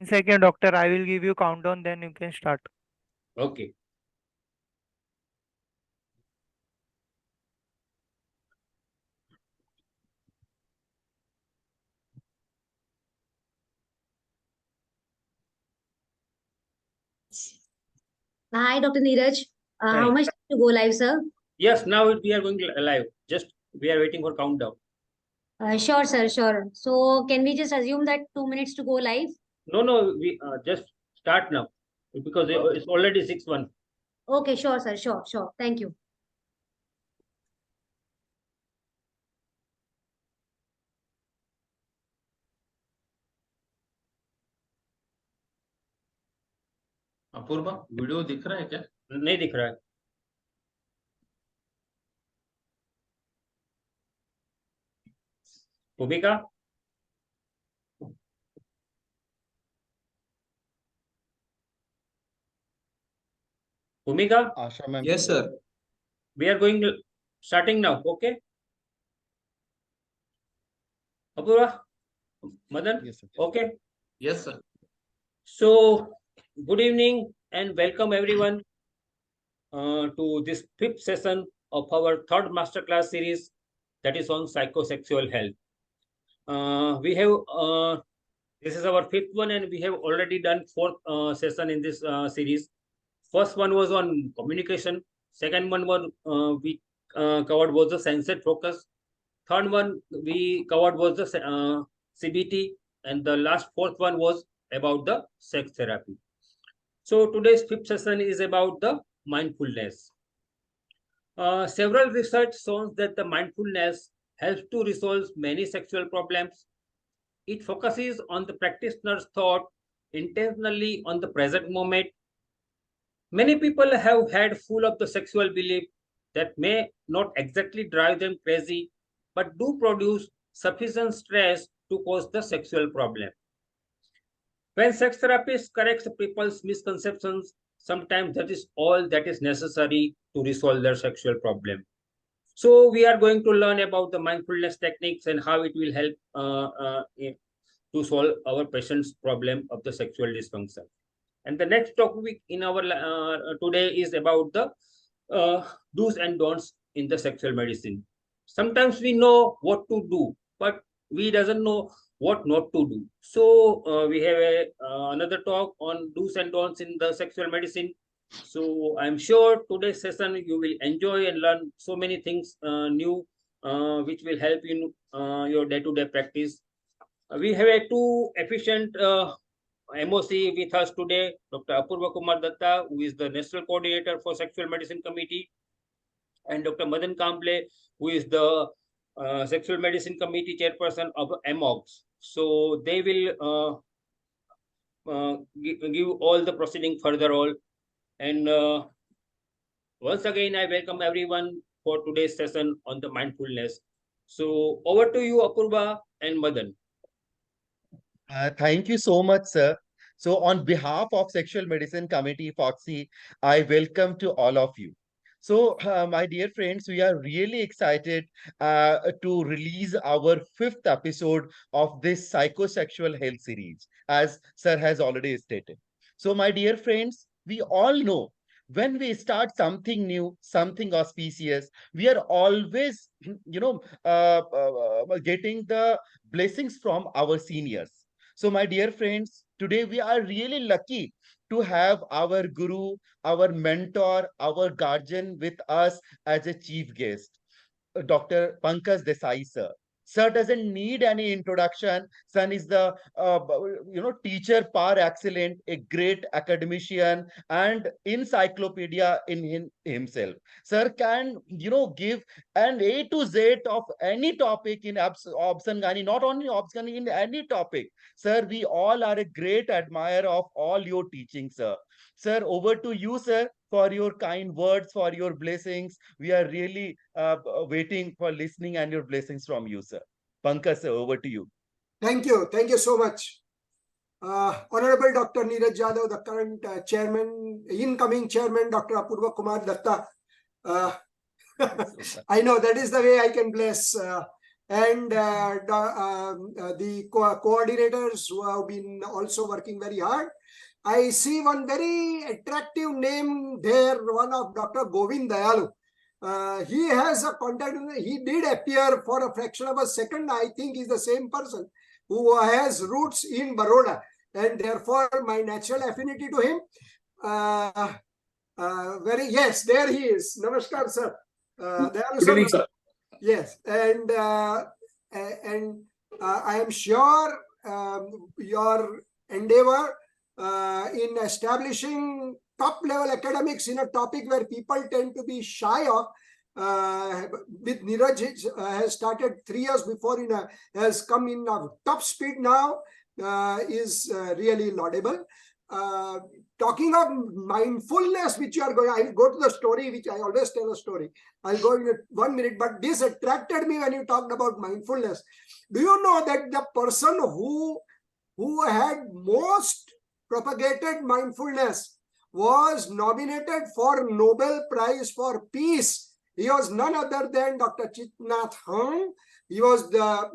Second, doctor, I will give you countdown, then you can start. Okay. Hi, Dr. Neeraj. Hi. How much to go live, sir? Yes, now we are going live. Just we are waiting for countdown. Sure, sir, sure. So, can we just assume that 2 minutes to go live? No, we just start now because it's already 6:01. Okay, sure, sir, sure, sure. Thank you. Apoorva, video दिख रहा है क्या? नहीं दिख रहा है. भूमिका, Bhumika, Asha ma'am. Yes, sir. we are going starting now. Okay. Apurva, Madan. Yes, sir. Okay. Yes, sir. So, good evening and welcome everyone to this fifth session of our third masterclass series, that is on psychosexual health. We have this is our fifth one, and we have already done fourth session in this series. First one was on communication. Second one was we covered was the sensate focus. Third one we covered was the CBT, and the last fourth one was about the sex therapy. So today's fifth session is about the mindfulness. Several research shows that the mindfulness helps to resolve many sexual problems. It focuses on the practitioner's thought intentionally on the present moment. Many people have had full of the sexual belief that may not exactly drive them crazy, but do produce sufficient stress to cause the sexual problem. When sex therapists correct people's misconceptions, sometimes that is all that is necessary to resolve their sexual problem. So we are going to learn about the mindfulness techniques and how it will help to solve our patient's problem of the sexual dysfunction. And the next topic in our today is about the do's and don'ts in the sexual medicine. Sometimes we know what to do, but we doesn't know what not to do. So we have another talk on do's and don'ts in the sexual medicine. So I'm sure today's session you will enjoy and learn so many things new, which will help in your day-to-day practice. We have a two efficient MOC with us today, Dr. Apurva Kumar Datta, who is the National Coordinator for Sexual Medicine Committee, and Dr. Madan Kamble, who is the Sexual Medicine Committee Chairperson of MOGS. So they will give all the proceeding further all. And once again, I welcome everyone for today's session on the mindfulness. So over to you, Apurva and Madan. Thank you so much, sir. So, on behalf of Sexual Medicine Committee, FOXY, I welcome to all of you. So, my dear friends, we are really excited to release our fifth episode of this psychosexual health series, as sir has already stated. So, my dear friends, we all know when we start something new, something auspicious, we are always, getting the blessings from our seniors. So, my dear friends, today we are really lucky to have our guru, our mentor, our guardian with us as a chief guest. Dr. Pankaj Desai, sir. Sir doesn't need any introduction. Son is the teacher par excellent, a great academician and encyclopedia in himself. Sir can give an A to Z of any topic in Obsangani, not only Obsangani, in any topic. Sir, we all are a great admirer of all your teachings, sir. Sir, over to you, sir, for your kind words, for your blessings. We are really waiting for listening and your blessings from you, sir. Pankaj, sir, over to you. Thank you. Thank you so much. Honorable Dr. Neeraj Yadav, the current chairman, incoming chairman, Dr. Apurva Kumar Datta. I know that is the way I can bless. and the coordinators who have been also working very hard. I see one very attractive name there, one of Dr. Govind Dayalu. He has a contact, he did appear for a fraction of a second. I think he's the same person who has roots in Baroda, and therefore my natural affinity to him. Yes, there he is. Namaskar, sir. Dayalu Good evening, sir. Yes, and I am sure your endeavor in establishing top level academics in a topic where people tend to be shy of, with Neeraj has started 3 years before, has come in top speed now, is really laudable. Talking of mindfulness, which you are going, I'll go to the story, which I always tell a story. I'll go in 1 minute, but this attracted me when you talked about mindfulness. Do you know that the person who had most propagated mindfulness was nominated for Nobel Prize for Peace? He was none other than Dr. Thich Nhat Hanh. He was the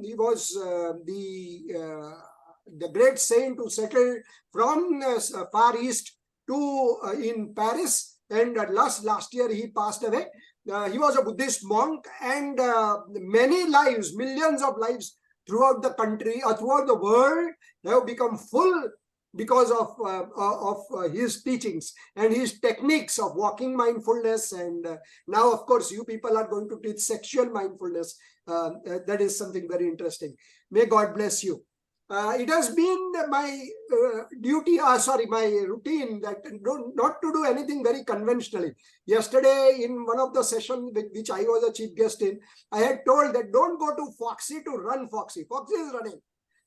great saint who settled from Far East to in Paris, and last year he passed away. He was a Buddhist monk, and many lives, millions of lives throughout the country or throughout the world have become full because of his teachings and his techniques of walking mindfulness. And now, of course, you people are going to teach sexual mindfulness. That is something very interesting. May God bless you. It has been my my routine that not to do anything very conventionally. Yesterday, in one of the sessions which I was a chief guest in, I had told that don't go to Foxy to run Foxy. Foxy is running.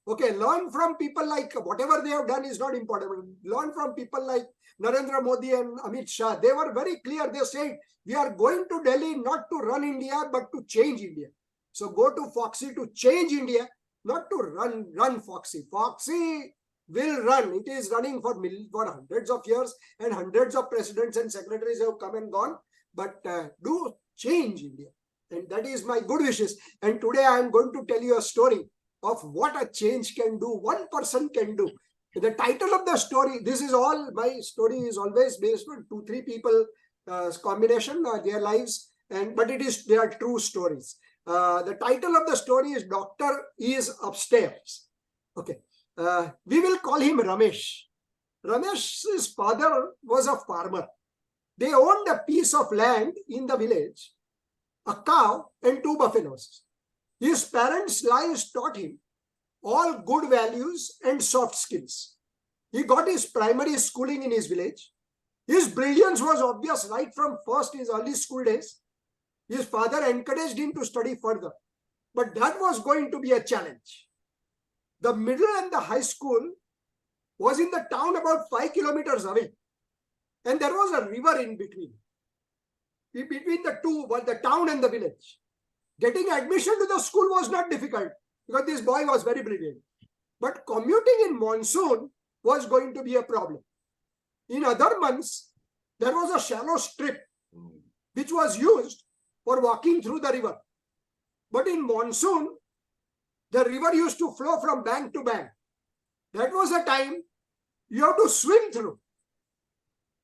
Okay, learn from people like, whatever they have done is not important. Learn from people like Narendra Modi and Amit Shah. They were very clear. They said, we are going to Delhi not to run India, but to change India. So go to Foxy to change India, not to run Foxy. Foxy will run. It is running for hundreds of years, and hundreds of presidents and secretaries have come and gone. But do change India. And that is my good wishes. And today I am going to tell you a story of what a change can do, one person can do. The title of the story, this is all, my story is always based on 2-3 people combination, their lives, but they are true stories. The title of the story is Doctor is Upstairs. Okay, we will call him Ramesh. Ramesh's father was a farmer. They owned a piece of land in the village, a cow and 2 buffaloes. His parents' lives taught him all good values and soft skills. He got his primary schooling in his village. His brilliance was obvious right from first his early school days. His father encouraged him to study further, but that was going to be a challenge. The middle and the high school was in the town about 5 kilometers away, and there was a river in between the two, the town and the village. Getting admission to the school was not difficult because this boy was very brilliant. But commuting in monsoon was going to be a problem. In other months, there was a shallow strip which was used for walking through the river. But in monsoon, the river used to flow from bank to bank. That was a time you have to swim through.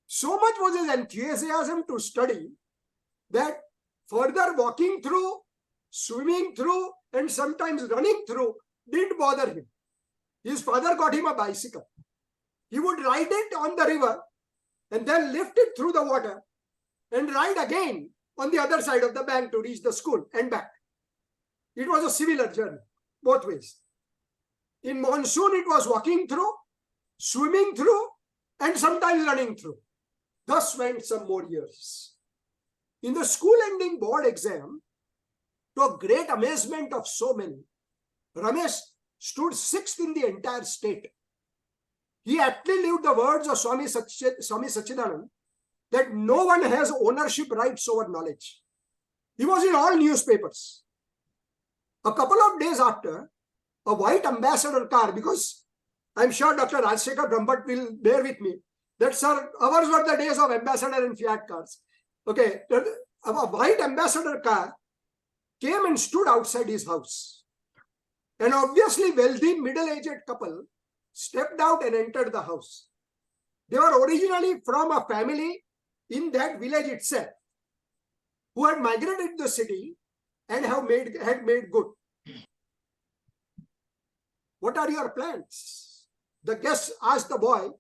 So much was his enthusiasm to study that further walking through, swimming through, and sometimes running through didn't bother him. His father got him a bicycle. He would ride it on the river and then lift it through the water and ride again on the other side of the bank to reach the school and back. It was a similar journey, both ways. In monsoon, it was walking through, swimming through, and sometimes running through. Thus went some more years. In the school-ending board exam, to a great amazement of so many, Ramesh stood 6th in the entire state. He aptly lived the words of Swami Sachidanand that no one has ownership rights over knowledge. He was in all newspapers. A couple of days after, a white ambassador car, because I'm sure Dr. Rajsekhar Brahmbhatt will bear with me, that sir, ours were the days of ambassador and Fiat cars. Okay, a white ambassador car came and stood outside his house. An obviously wealthy middle-aged couple stepped out and entered the house. They were originally from a family in that village itself who had migrated to the city and had made good. What are your plans? The guest asked the boy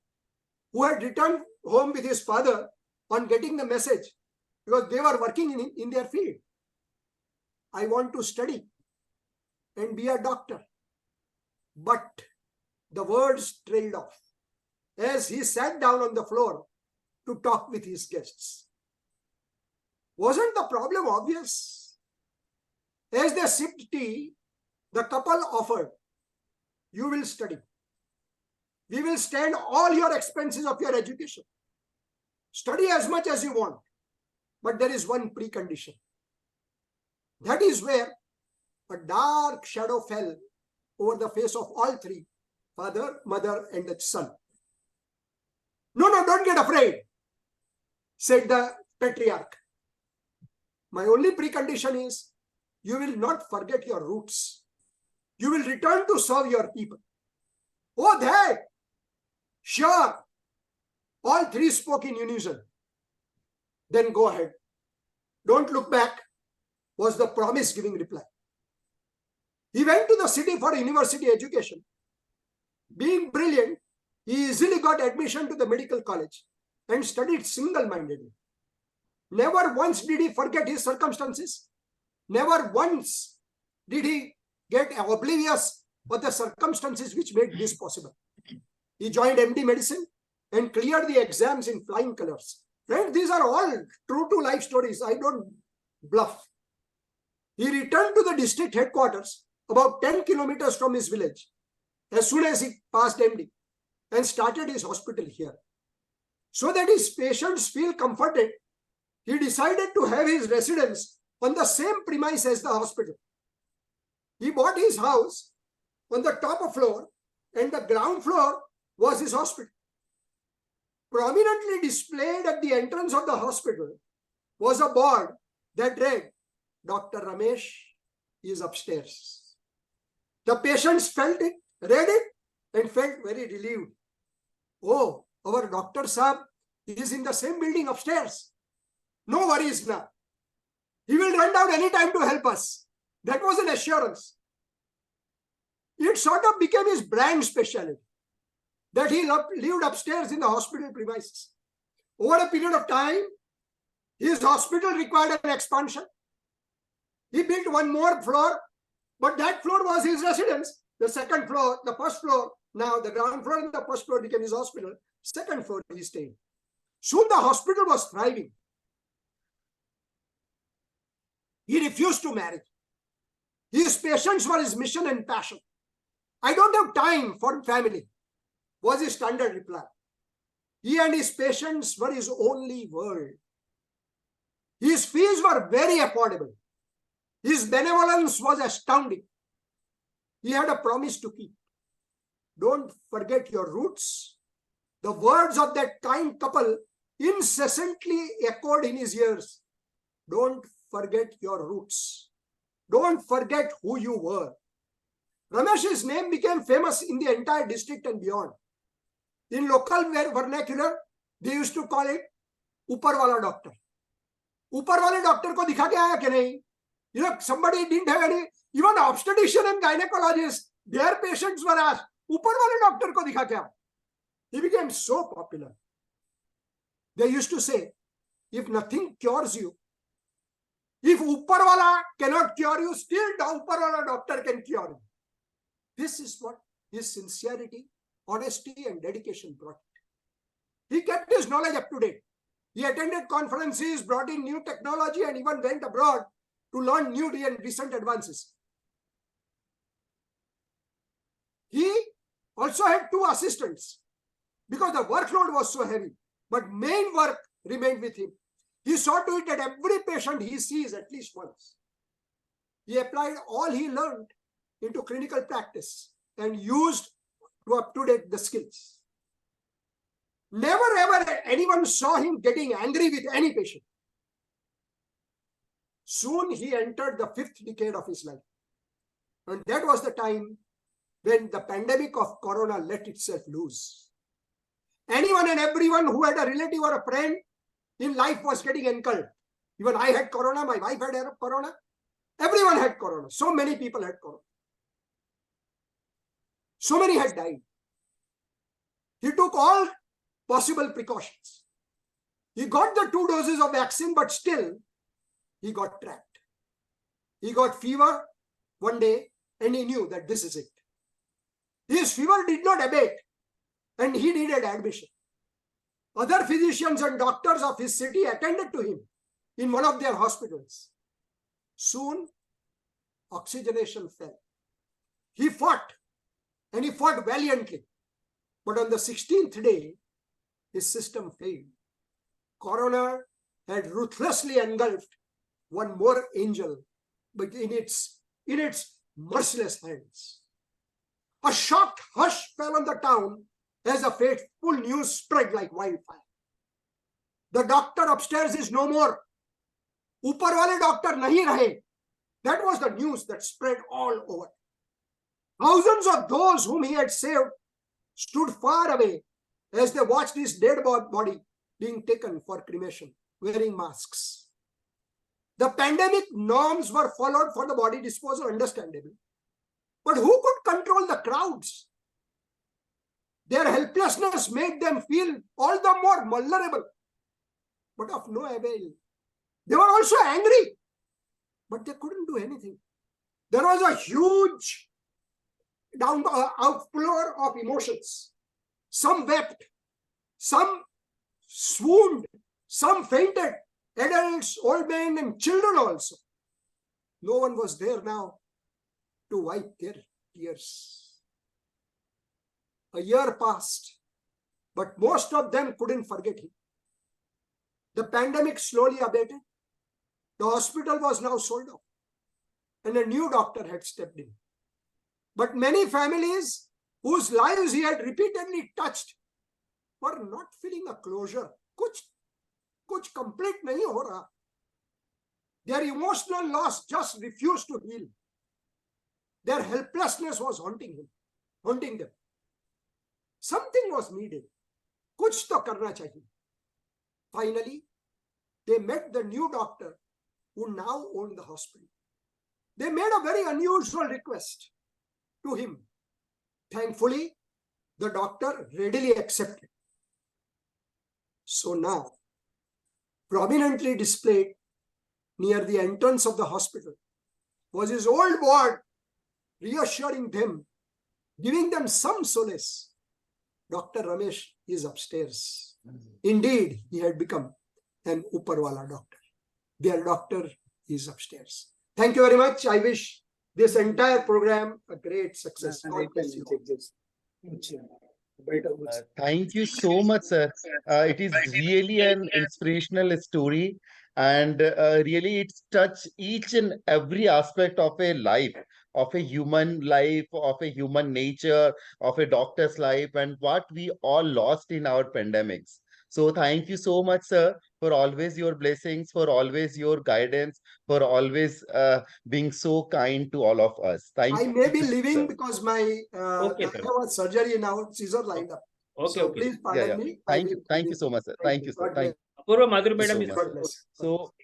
who had returned home with his father on getting the message, because they were working in their field. I want to study and be a doctor. But the words trailed off as he sat down on the floor to talk with his guests. Wasn't the problem obvious? As they sipped tea, the couple offered, "You will study. We will stand all your expenses of your education. Study as much as you want. But there is one precondition." That is where a dark shadow fell over the face of all three, father, mother, and the son. No, don't get afraid," said the patriarch. "My only precondition is you will not forget your roots. You will return to serve your people." "Oh, that! Sure." All three spoke in unison. "Then go ahead. Don't look back," was the promise-giving reply. He went to the city for university education. Being brilliant, he easily got admission to the medical college and studied single-mindedly. Never once did he forget his circumstances. Never once did he get oblivious of the circumstances which made this possible. He joined MD medicine and cleared the exams in flying colors. Friends, these are all true to life stories. I don't bluff. He returned to the district headquarters about 10 kilometers from his village as soon as he passed MD and started his hospital here. So that his patients feel comforted, he decided to have his residence on the same premise as the hospital. He bought his house on the top floor, and the ground floor was his hospital. Prominently displayed at the entrance of the hospital was a board that read, "Dr. Ramesh is upstairs." The patients felt it, read it, and felt very relieved. "Oh, our Dr. Saab is in the same building upstairs. No worries now. He will run down any time to help us." That was an assurance. It sort of became his brand specialty that he lived upstairs in the hospital premises. Over a period of time, his hospital required an expansion. He built one more floor, but that floor was his residence. The second floor, the first floor, now the ground floor and the first floor became his hospital. Second floor he stayed. Soon the hospital was thriving. He refused to marry. His patients were his mission and passion. "I don't have time for family," was his standard reply. He and his patients were his only world. His fees were very affordable. His benevolence was astounding. He had a promise to keep. Don't forget your roots. The words of that kind couple incessantly echoed in his ears. Don't forget your roots. Don't forget who you were. Ramesh's name became famous in the entire district and beyond. In local vernacular, they used to call it Upar wala doctor. Upar wale doctor ko dikha ke aaya ke nahi? You know, somebody didn't have any, even obstetrician and gynecologist, their patients were asked, Upar wale doctor ko dikha ke aaya? He became so popular. They used to say, if nothing cures you, if Upar wala cannot cure you, still the Upar wala doctor can cure you. This is what his sincerity, honesty, and dedication brought. He kept his knowledge up to date. He attended conferences, brought in new technology, and even went abroad to learn new and recent advances. He also had 2 assistants because the workload was so heavy, but main work remained with him. He saw to it that every patient he sees at least once. He applied all he learned into clinical practice and used to up-to-date the skills. Never ever anyone saw him getting angry with any patient. Soon he entered the 5th decade of his life. And that was the time when the pandemic of corona let itself loose. Anyone and everyone who had a relative or a friend in life was getting engulfed. Even I had corona, my wife had corona. Everyone had corona. So many people had corona. So many had died. He took all possible precautions. He got the 2 doses of vaccine, but still he got trapped. He got fever one day and he knew that this is it. His fever did not abate and he needed admission. Other physicians and doctors of his city attended to him in one of their hospitals. Soon, oxygenation fell. He fought, and he fought valiantly. But on the 16th day, his system failed. Corona had ruthlessly engulfed one more angel, but in its merciless hands. A shocked hush fell on the town as the fateful news spread like wildfire. The doctor upstairs is no more. Upar wale doctor nahi rahe. That was the news that spread all over. Thousands of those whom he had saved stood far away as they watched his dead body being taken for cremation, wearing masks. The pandemic norms were followed for the body disposal, understandably. But who could control the crowds? Their helplessness made them feel all the more vulnerable, but of no avail. They were also angry, but they couldn't do anything. There was a huge outpour of emotions. Some wept, some swooned, some fainted, adults, old men, and children also. No one was there now to wipe their tears. A year passed, but most of them couldn't forget him. The pandemic slowly abated. The hospital was now sold off, and a new doctor had stepped in. But many families whose lives he had repeatedly touched were not feeling a closure. Kuch complete nahi ho raha. Their emotional loss just refused to heal. Their helplessness was haunting them. Something was needed. Kuch to karna chahiye. Finally, they met the new doctor who now owned the hospital. They made a very unusual request to him. Thankfully, the doctor readily accepted. So now, prominently displayed near the entrance of the hospital was his old ward, reassuring them, giving them some solace. Dr. Ramesh is upstairs. Indeed, he had become an Uparwala doctor. Their doctor is upstairs. Thank you very much. I wish this entire program a great success. God bless you. Thank you so much, sir. It is really an inspirational story, and really it's touched each and every aspect of a life, of a human life, of a human nature, of a doctor's life, and what we all lost in our pandemics. So thank you so much, sir, for always your blessings, for always your guidance, for always being so kind to all of us. Thank I you, may be leaving sir. because my Okay, I sir. have a surgery now, scissor lined up. Okay, So okay. please Yeah, pardon yeah. me. Thank you so much, sir. Thank you, sir. God Thank Apurva, Madhuri you madam so is much, God sir. bless. So,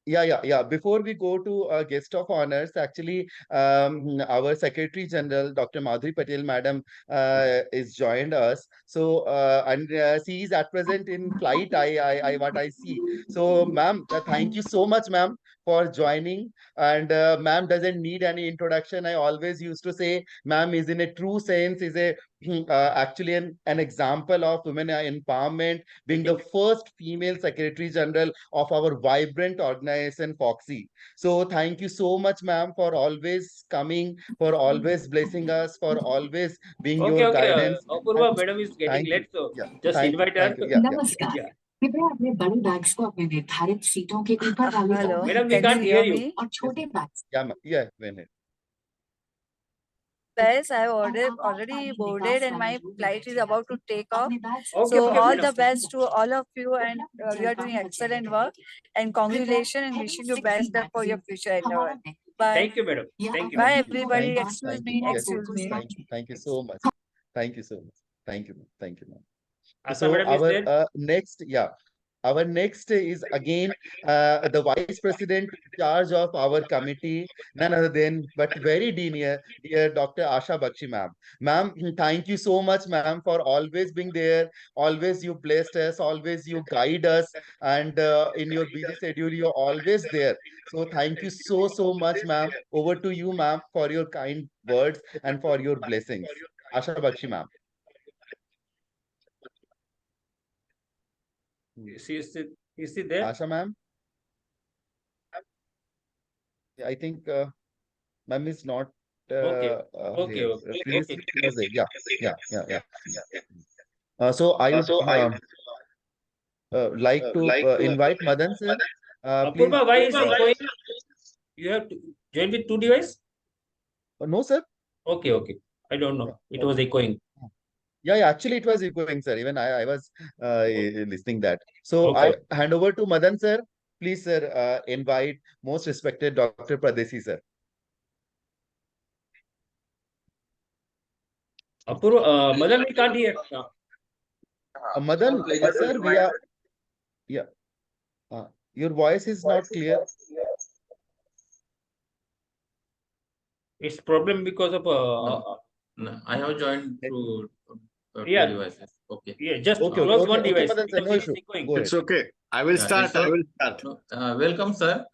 yeah. Before we go to guest of honors, actually, our Secretary General, Dr. Madhuri Patel, Madam, is joined us. So, and she is at present in flight. What I see. So, ma'am, thank you so much, ma'am, for joining. And ma'am doesn't need any introduction. I always used to say, ma'am is in a true sense is a actually an example of women empowerment, being the first female Secretary General of our vibrant organization, Foxy. So thank you so much, ma'am, for always coming, for always blessing us, for always being Okay, your okay. guidance. Apurva madam is getting Thank you. late, so Yeah. just invite her. Thank you. Yeah. नमस्कार Yeah. कृपया अपने बड़े bags को अपने निर्धारित सीटों के ऊपर वाले Hello, Madam, we can you can't hear hear you. me? और छोटे bags Yeah. Yeah. When best. I have already boarded and my flight is about to take off. Okay, So okay, all madam. the best to all of you, and you are doing excellent work. And congratulations and wishing you best luck for your future endeavor. Bye. Thank you, madam. Thank you. Bye madam. everybody. Thank you. Excuse Thank me. you. Yes, Excuse me. thank you so much. Thank you so much. Thank you. Thank you, ma'am. Asa So madam is our there? next, our next is again the vice president in charge of our committee, none other than but very dear Dr. Asha Bakshi ma'am. Ma'am, thank you so much, ma'am, for always being there. Always you blessed us, always you guide us, and in your busy schedule, you're always there. So thank you so much, ma'am. Over to you, ma'am, for your kind words and for your blessings. Asha Bakshi ma'am. Is she there? Asha ma'am, I think ma'am is not Okay. Okay. here. Okay. Previously Okay. she was there. Yeah. So I would like to invite Madan sir. Please. Apurva, why is it going? You have to join with two devices? No, sir. Okay, okay. I don't know. It was Okay. echoing. Yeah. Actually, it was echoing, sir. Even I was listening that. So Okay. I hand over to Madan sir. Please, sir, invite most respected Dr. Pradesi sir. Apurva, Madan, we can't hear. Madan, sir, we are. Yeah. Your voice is not clear. It's problem because of No. No, I have joined through two Yeah. devices. Okay. yeah. Just Okay, close okay, one okay, device Madan sir, because no it is issue. echoing. Go ahead. It's okay. I will Yeah, start. it's I okay. will start. No, welcome, sir.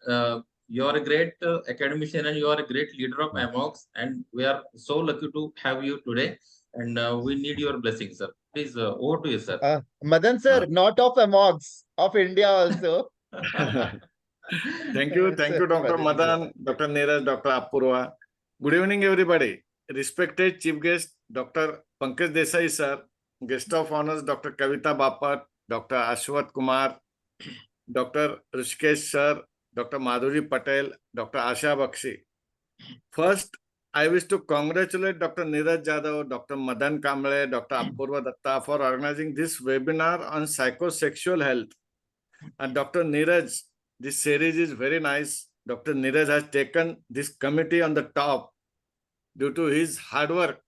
You are a great academician and you are a great leader of AMOX, and we are so lucky to have you today. And we need your blessing, sir. Please, over to you, sir. Madan sir, not of Amox, of India also. Thank you, Sir, Dr. Pradesi sir. Madan, Dr. Neeraj, Dr. Apurva. Good evening, everybody. Respected Chief Guest, Dr. Pankaj Desai, sir. Guest of Honors, Dr. Kavita Bapat, Dr. Ashwat Kumar, Dr. Rishikesh, sir, Dr. Madhuri Patel, Dr. Asha Bakshi. First, I wish to congratulate Dr. Neeraj Jadhav, Dr. Madan Kamble, Dr. Apurva Datta for organizing this webinar on psychosexual health. And Dr. Neeraj, this series is very nice. Dr. Neeraj has taken this committee on the top due to his hard work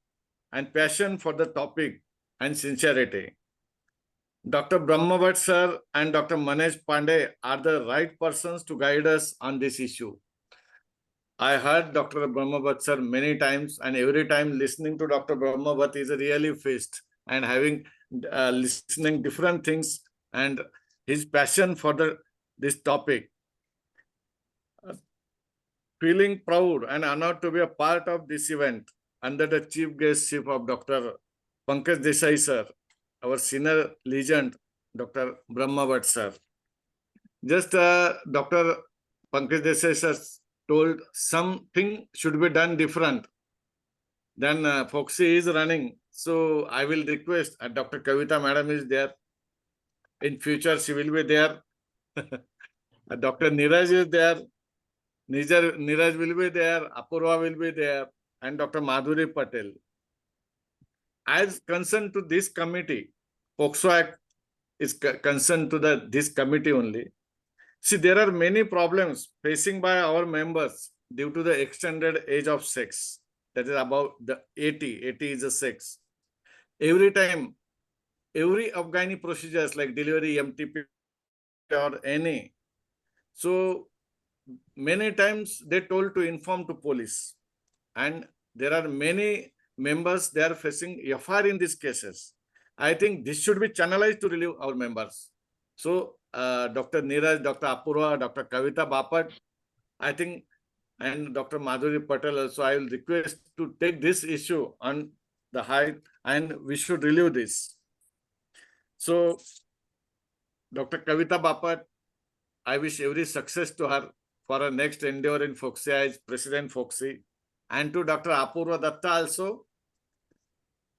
and passion for the topic and sincerity. Dr. Brahmavat sir and Dr. Manesh Pandey are the right persons to guide us on this issue. I heard Dr. Brahmavat sir many times, and every time listening to Dr. Brahmavat is a really feast, and having listening different things and his passion for this topic. Feeling proud and honored to be a part of this event under the chief guestship of Dr. Pankaj Desai sir, our senior legend, Dr. Brahmavat sir. Just Dr. Pankaj Desai sir told something should be done different. Then Foxy is running. So I will request Dr. Kavita madam is there. In future, she will be there. Dr. Neeraj is there. Neeraj will be there. Apurva will be there. And Dr. Madhuri Patel. As concerned to this committee, POXO Act is concerned to this committee only. See, there are many problems facing by our members due to the extended age of sex. That is about the 80. 80 is a sex. Every time, every Afghani procedures like delivery, MTP or any. So many times they told to inform to police. And there are many members, they are facing FIR in these cases. I think this should be channelized to relieve our members. So Dr. Neeraj, Dr. Apurva, Dr. Kavita Bapat, I think, and Dr. Madhuri Patel also, I will request to take this issue on the high, and we should relieve this. So Dr. Kavita Bapat, I wish every success to her for her next endeavor in Foxy as President Foxy. And to Dr. Apurva Datta also,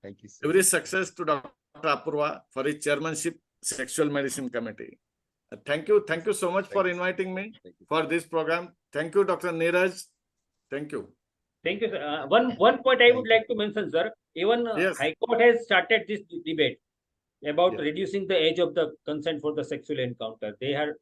thank you, sir. every success to Dr. Apurva for his chairmanship, Sexual Medicine Committee. Thank you so much for inviting me for this program. Thank you, Dr. Neeraj. Thank you. Thank you, sir. One point I would like to mention, sir. Even Yes. High Court has started this debate about Yes. reducing the age of the consent for the sexual encounter. They are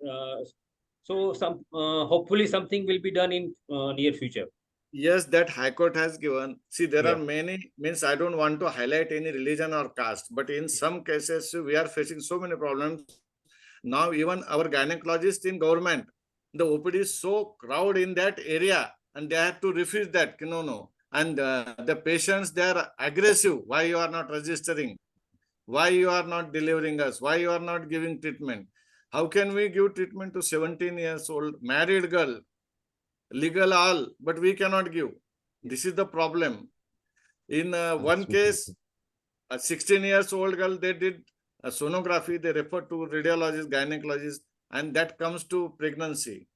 so some hopefully something will be done in near future. Yes, that High Court has given. See, there are Yeah. many, means I don't want to highlight any religion or caste, but in some cases, we are facing so many problems. Now, even our gynecologist in government, the OPD is so crowded in that area, and they have to refuse that. No, no. And the patients, they are aggressive. Why you are not registering? Why you are not delivering us? Why you are not giving treatment? How can we give treatment to 17 years old married girl? Legal all, but we cannot give. This is the problem. In one Absolutely. case, a 16 years old girl, they did a sonography, they refer to radiologist, gynecologist, and that comes to pregnancy.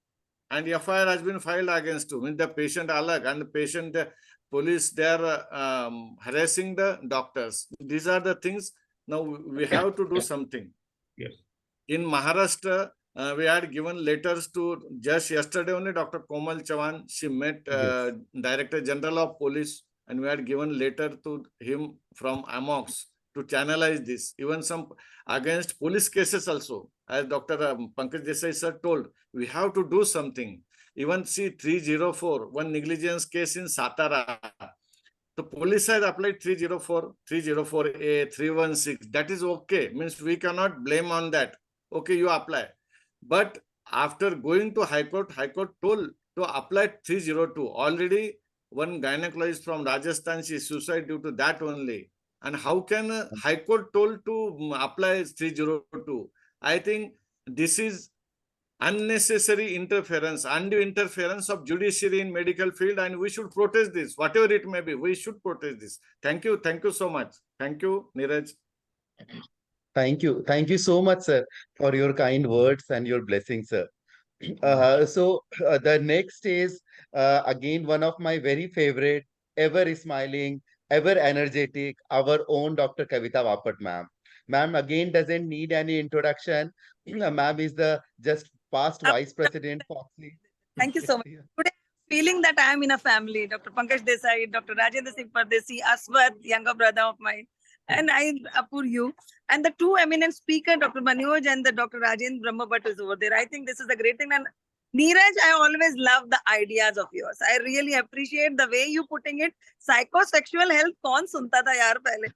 And FIR has been filed against him. Means the patient alag and the patient, the police, they are harassing the doctors. These are the things. Now we have to do something. Yes. In Maharashtra, we had given letters to just yesterday only Dr. Komal Chavan. She met Yes. Director General of Police, and we had given letter to him from AMOX to channelize this. Even some against police cases also. As Dr. Pankaj Desai sir told, we have to do something. Even see 304, one negligence case in Satara. The police has applied 304, 304A, 316. That is okay. Means we cannot blame on that. Okay, you apply. But after going to High Court told to apply 302. Already one gynecologist from Rajasthan, she suicide due to that only. And how can High Court told to apply 302? I think this is unnecessary interference, undue interference of judiciary in medical field, and we should protest this, whatever it may be. We should protest this. Thank you so much. Thank you, Neeraj. Thank you so much, sir, for your kind words and your blessings, sir. The next is again one of my very favorite, ever smiling, ever energetic, our own Dr. Kavita Vapat, ma'am. Ma'am again doesn't need any introduction. Ma'am is the just past vice president, Foxley. Thank you so much. Yeah. Today, feeling that I am in a family. Dr. Pankaj Desai, Dr. Rajendra Singh Pardesi, Aswat, younger brother of mine, and I, Apur, you, and the two eminent speakers, Dr. Manoj and the Dr. Rajendra Brahmabhat is over there. I think this is a great thing. And Neeraj, I always love the ideas of yours. I really appreciate the way you putting it. Psychosexual health, kaun sunta tha yaar pehle?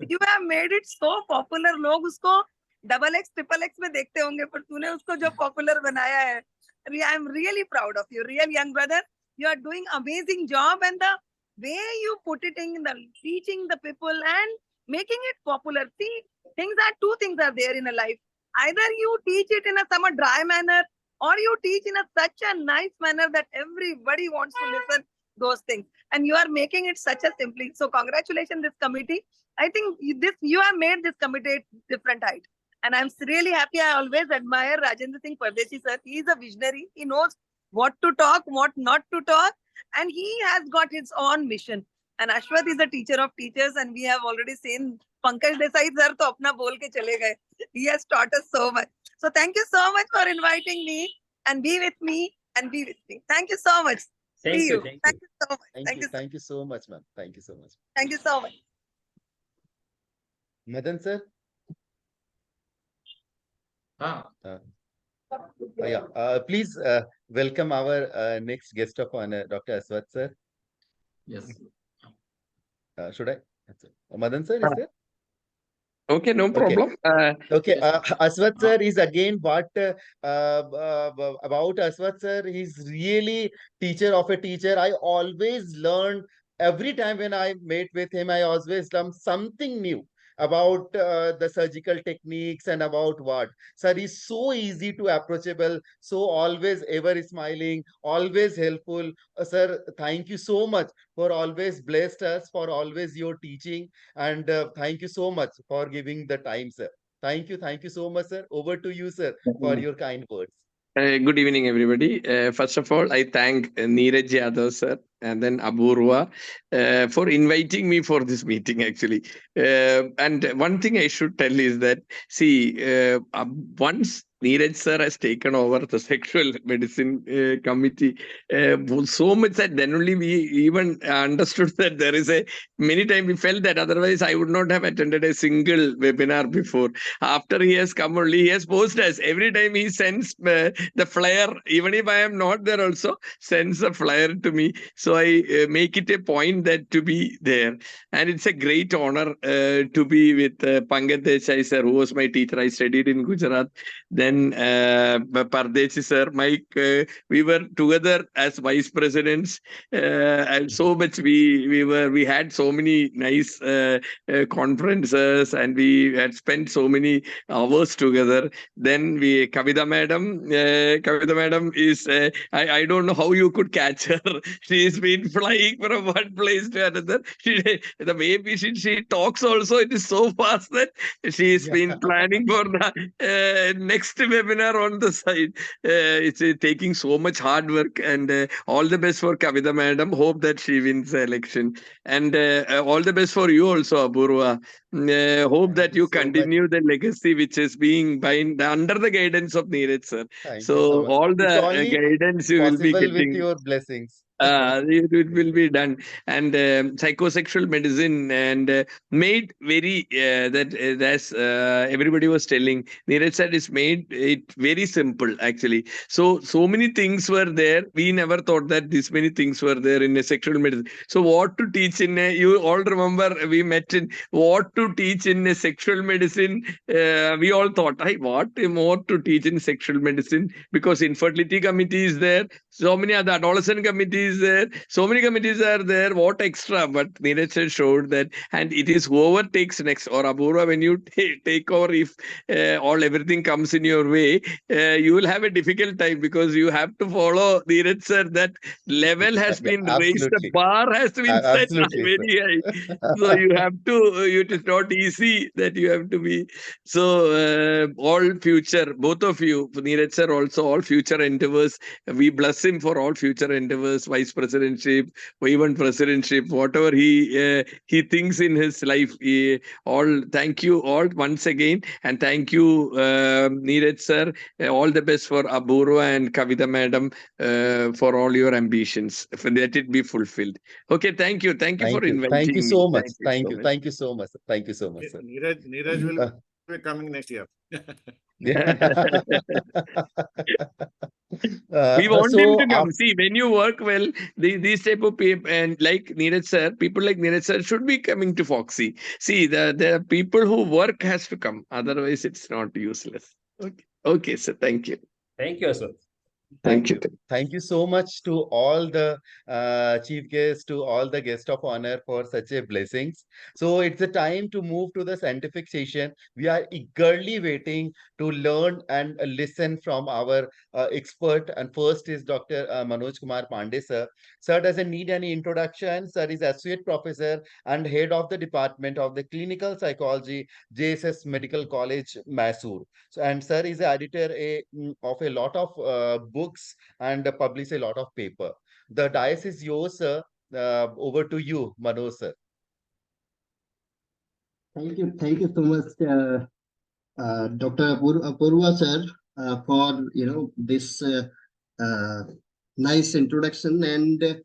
You have made it so popular. लोग उसको XX, XXX में देखते होंगे, पर तूने उसको जो popular बनाया है. I'm really proud of you, real young brother. You are doing amazing job, and the way you put it in the teaching the people and making it popular. See, two things are there in a life. Either you teach it in a somewhat dry manner, or you teach in such a nice manner that everybody wants to listen those things. And you are making it such a simply. So congratulations, this committee. I think you have made this committee different height. And I'm really happy. I always admire Rajendra Singh Pardesi, sir. He is a visionary. He knows what to talk, what not to talk. And he has got his own mission. And Ashwath is a teacher of teachers. And we have already seen Pankaj Desai, sir, to apna bol ke chale gaye. He has taught us so much. So thank you so much for inviting me and be with me and be with me. Thank you so much. Thank See you. you. Thank you so much. Thank you so much, ma'am. Thank you so much. Thank you so much. Madan, sir. Please welcome our next guest of honor, Dr. Aswat, sir. Yes. Should I? Madan, sir, is there? Okay, no problem. Okay, Aswat sir is again what about Aswat sir? He's really teacher of a teacher. I always learn every time when I met with him. I always learn something new about the surgical techniques and about what. Sir is so easy to approachable, so always ever smiling, always helpful. Sir, thank you so much for always blessed us, for always your teaching, and thank you so much for giving the time, sir. Thank you so much, sir. Over to you, sir, for your kind words. Good evening, everybody. First of all, I thank Neeraj Yadav, sir, and then Abhurva for inviting me for this meeting, actually. And one thing I should tell is that, see, once Neeraj sir has taken over the sexual medicine committee so much that then only we even understood that there is a many times we felt that otherwise I would not have attended a single webinar before. After he has come only, he has posted us every time he sends the flyer, even if I am not there also sends a flyer to me. So I make it a point that to be there, and it's a great honor to be with Pankaj Desai sir, who was my teacher. I studied in Gujarat. Then Pardeshi sir, Mike, we were together as vice presidents, and so much we had so many nice conferences, and we had spent so many hours together. Then Kavita madam is I don't know how you could catch her. She's been flying from one place to another. The way she talks also, it is so fast that she's been planning for the next webinar on the side. It's taking so much hard work, and all the best for Kavita madam. Hope that she wins the election, and all the best for you also, Apurva. Hope that you continue the legacy which is being under the guidance of Neeraj sir. Thank you so So much. all It's the only guidance you will be possible with getting. your blessings. It will be done, and psychosexual medicine and made very that's everybody was telling. Neeraj said is made it very simple actually. So many things were there. We never thought that this many things were there in a sexual medicine. So what to teach in a, you all remember we met in what to teach in a sexual medicine. We all thought, hey, what more to teach in sexual medicine, because infertility committee is there. So many other adolescent committees there. So many committees are there. What extra? But Neeraj showed that, and it is whoever takes next. Or Apurva, when you take over, if everything comes in your way, you will have a difficult time because you have to follow Neeraj sir. That level has been raised. The Absolutely. bar has been set Absolutely, sir. very high. So you have to. It is not easy that you have to be. So all future, both of you, Neeraj sir, also all future endeavors. We bless him for all future endeavors, vice presidentship, or even presidentship, whatever he thinks in his life. All thank you all once again, and thank you, Neeraj sir. All the best for Apurva and Kavita madam for all your ambitions. Let it be fulfilled. Okay, thank you for inviting Thank you me. so much. Thank you so much. Thank you so much. Thank you so much, sir. Neeraj will be coming next year. We want him So to come. See, when you work well, these type of people, and like Neeraj sir, people like Neeraj sir should be coming to Foxy. See, the people who work has to come. Otherwise, it's not useless. Okay, sir. Thank you. Thank you, sir. Thank you. Thank you so much to all the chief guests, to all the guests of honor for such a blessings. So it's a time to move to the scientific session. We are eagerly waiting to learn and listen from our expert. And first is Dr. Manoj Kumar Pandey, sir. Sir doesn't need any introduction. Sir is associate professor and head of the department of the clinical psychology, JSS Medical College, Mysore. So, and sir is the editor of a lot of books and publish a lot of paper. The dais is yours, sir. Over to you, Manoj, sir. Thank you so much, Dr. Apurva sir, for this nice introduction, and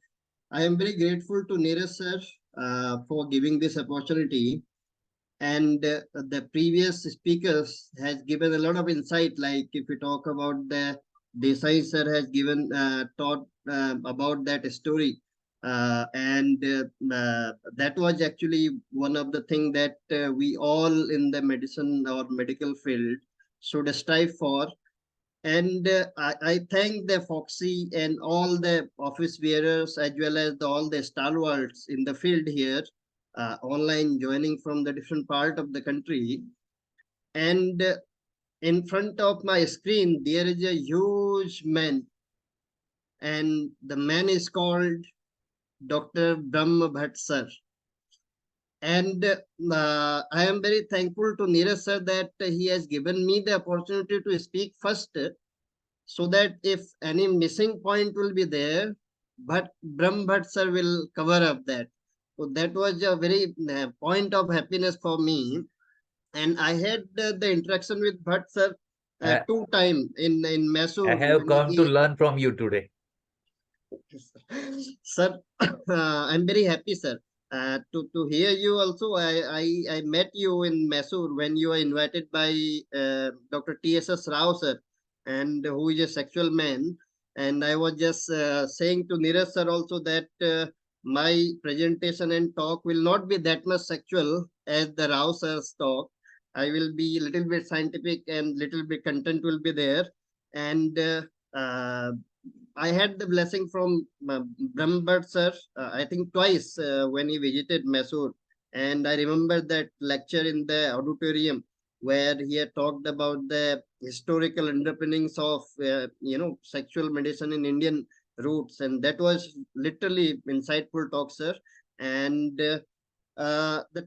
I am very grateful to Neeraj sir for giving this opportunity. And the previous speakers has given a lot of insight. Like if we talk about the Desai sir has given taught about that story, and that was actually one of the things that we all in the medicine or medical field should strive for. And I thank the Foxy and all the office bearers as well as all the stalwarts in the field here, online joining from the different part of the country. And in front of my screen, there is a huge man, and the man is called Dr. Brahma Bhatt sir. And I am very thankful to Neeraj sir that he has given me the opportunity to speak first, so that if any missing point will be there, but Brahma Bhatt sir will cover up that. So that was a very point of happiness for me. And I had the interaction with Bhatt sir two time in Mysore. I have when come to he- learn from you today. Sir, I'm very happy, sir. To hear you also. I met you in Mysore when you were invited by Dr. T.S.S. Rao, sir, and who is a sexual man. And I was just saying to Neeraj sir also that my presentation and talk will not be that much sexual as the Rao sir's talk. I will be a little bit scientific and little bit content will be there. And I had the blessing from Brahmbhatt sir, I think twice when he visited Mysore. And I remember that lecture in the auditorium where he had talked about the historical underpinnings of, sexual medicine in Indian roots. And that was literally insightful talk, sir. And the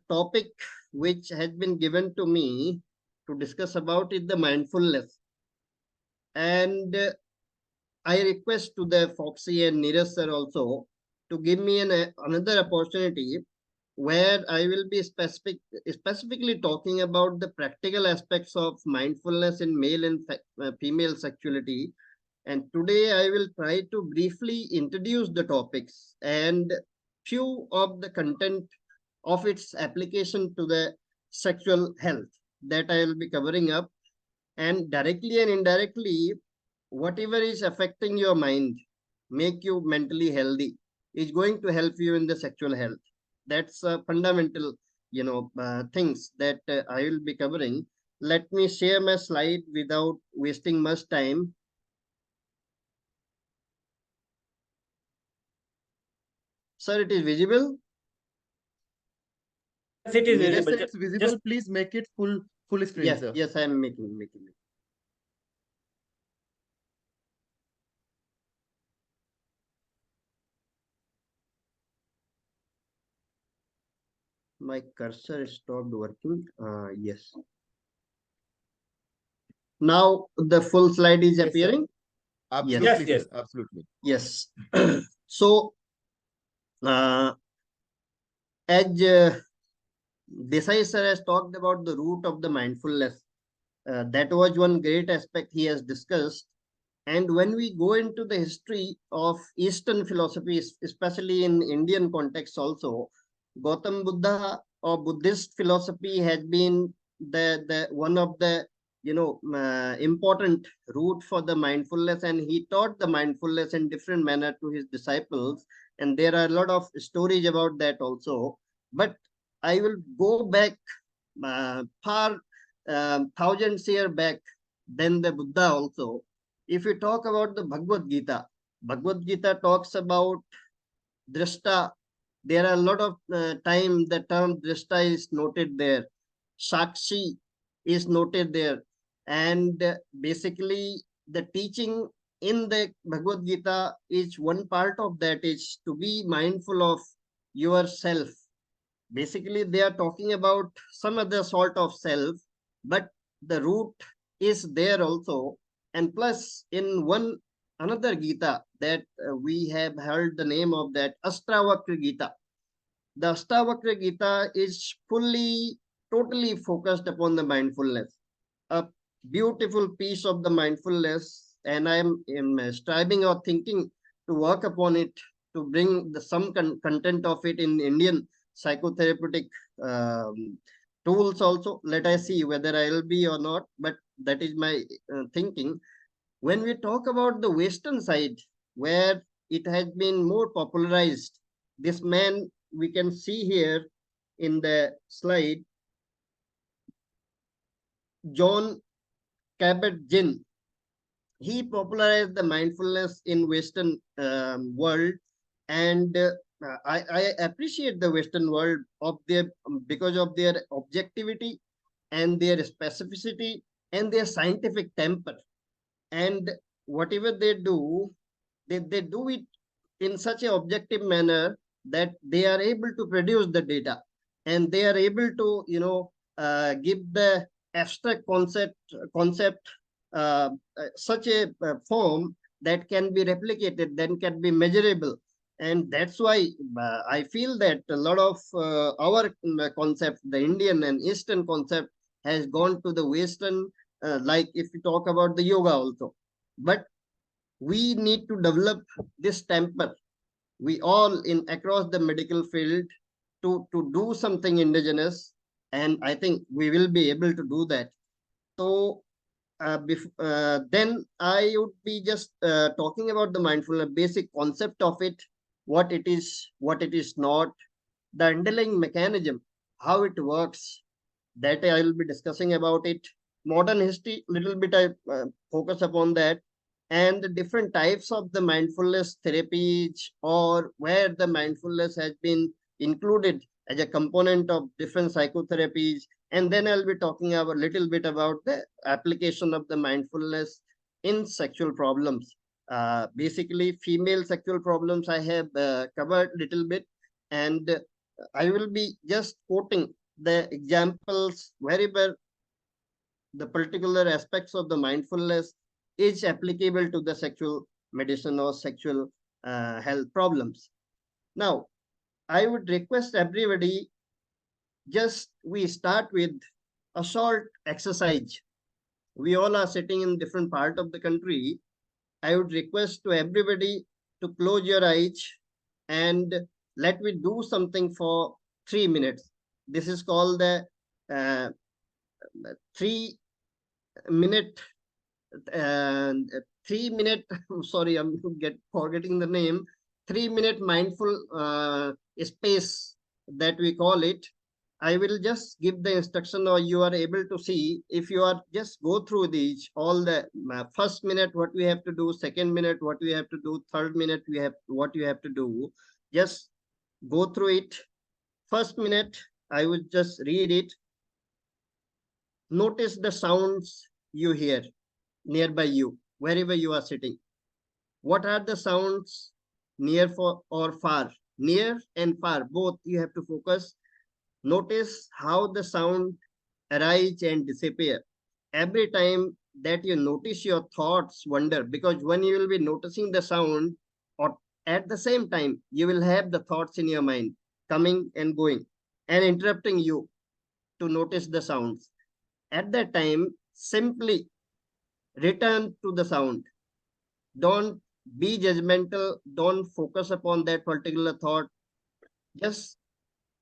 topic which has been given to me to discuss about is the mindfulness. And I request to the Foxy and Neeraj sir also to give me another opportunity where I will be specifically talking about the practical aspects of mindfulness in male and female sexuality. And today I will try to briefly introduce the topics and few of the content of its application to the sexual health that I will be covering up, and directly and indirectly whatever is affecting your mind, make you mentally healthy, is going to help you in the sexual health. That's fundamental, things that I will be covering. Let me share my slide without wasting much time. Sir, it is visible? Yes, it is Yes, visible. sir, it's visible. Please make it full screen, Yes, sir. yes, I am making. My cursor stopped working. Yes. Now the full slide is Yes, sir. appearing. Absolutely, Yes. sir. Absolutely. Yes. So, as Desai sir has talked about the root of the mindfulness, that was one great aspect he has discussed. And when we go into the history of Eastern philosophies, especially in Indian context also, Gautam Buddha or Buddhist philosophy has been the one of the important route for the mindfulness, and he taught the mindfulness in different manner to his disciples. And there are a lot of stories about that also. But I will go back far thousands years back than the Buddha also. If we talk about the Bhagavad Gita talks about drashta. There are a lot of time the term drashta is noted there. Sakshi is noted there. And basically the teaching in the Bhagavad Gita is one part of that is to be mindful of yourself. Basically, they are talking about some other sort of self, but the root is there also. And plus, in one another Gita that we have heard the name of that Astavakra Gita. The Astavakra Gita is totally focused upon the mindfulness. A beautiful piece of the mindfulness, and I am striving or thinking to work upon it to bring some content of it in Indian psychotherapeutic tools also. Let us see whether I will be or not, but that is my thinking. When we talk about the Western side, where it has been more popularized, this man we can see here in the slide, John Kabat-Zinn. He popularized the mindfulness in Western world, and I appreciate the Western world of their because of their objectivity and their specificity and their scientific temper. And whatever they do, they do it in such an objective manner that they are able to produce the data, and they are able to give the abstract concept such a form that can be replicated, then can be measurable. And that's why I feel that a lot of our concept, the Indian and Eastern concept, has gone to the Western like if we talk about the yoga also. But we need to develop this temper. We all in across the medical field to do something indigenous, and I think we will be able to do that. So then I would be just talking about the mindfulness, basic concept of it, what it is not, the underlying mechanism, how it works. That I will be discussing about it. Modern history, little bit I focus upon that, and the different types of the mindfulness therapies, or where the mindfulness has been included as a component of different psychotherapies. And then I'll be talking a little bit about the application of the mindfulness in sexual problems. Basically, female sexual problems I have covered little bit, and I will be just quoting the examples wherever the particular aspects of the mindfulness is applicable to the sexual medicine or sexual health problems. Now, I would request everybody, just we start with a short exercise. We all are sitting in different part of the country. I would request to everybody to close your eyes and let me do something for 3 minutes. This is called the 3 minute 3 minute sorry, I'm forgetting the name. 3 minute mindful space that we call it. I will just give the instruction, or you are able to see if you are just go through these all the first minute what we have to do, second minute what we have to do, third minute we have what you have to do. Just go through it. First minute, I would just read it. Notice the sounds you hear nearby you, wherever you are sitting. What are the sounds near or far? Near and far, both you have to focus. Notice how the sound arise and disappear. Every time that you notice, your thoughts wander, because when you will be noticing the sound, or at the same time, you will have the thoughts in your mind coming and going and interrupting you to notice the sounds. At that time, simply return to the sound. Don't be judgmental. Don't focus upon that particular thought. Just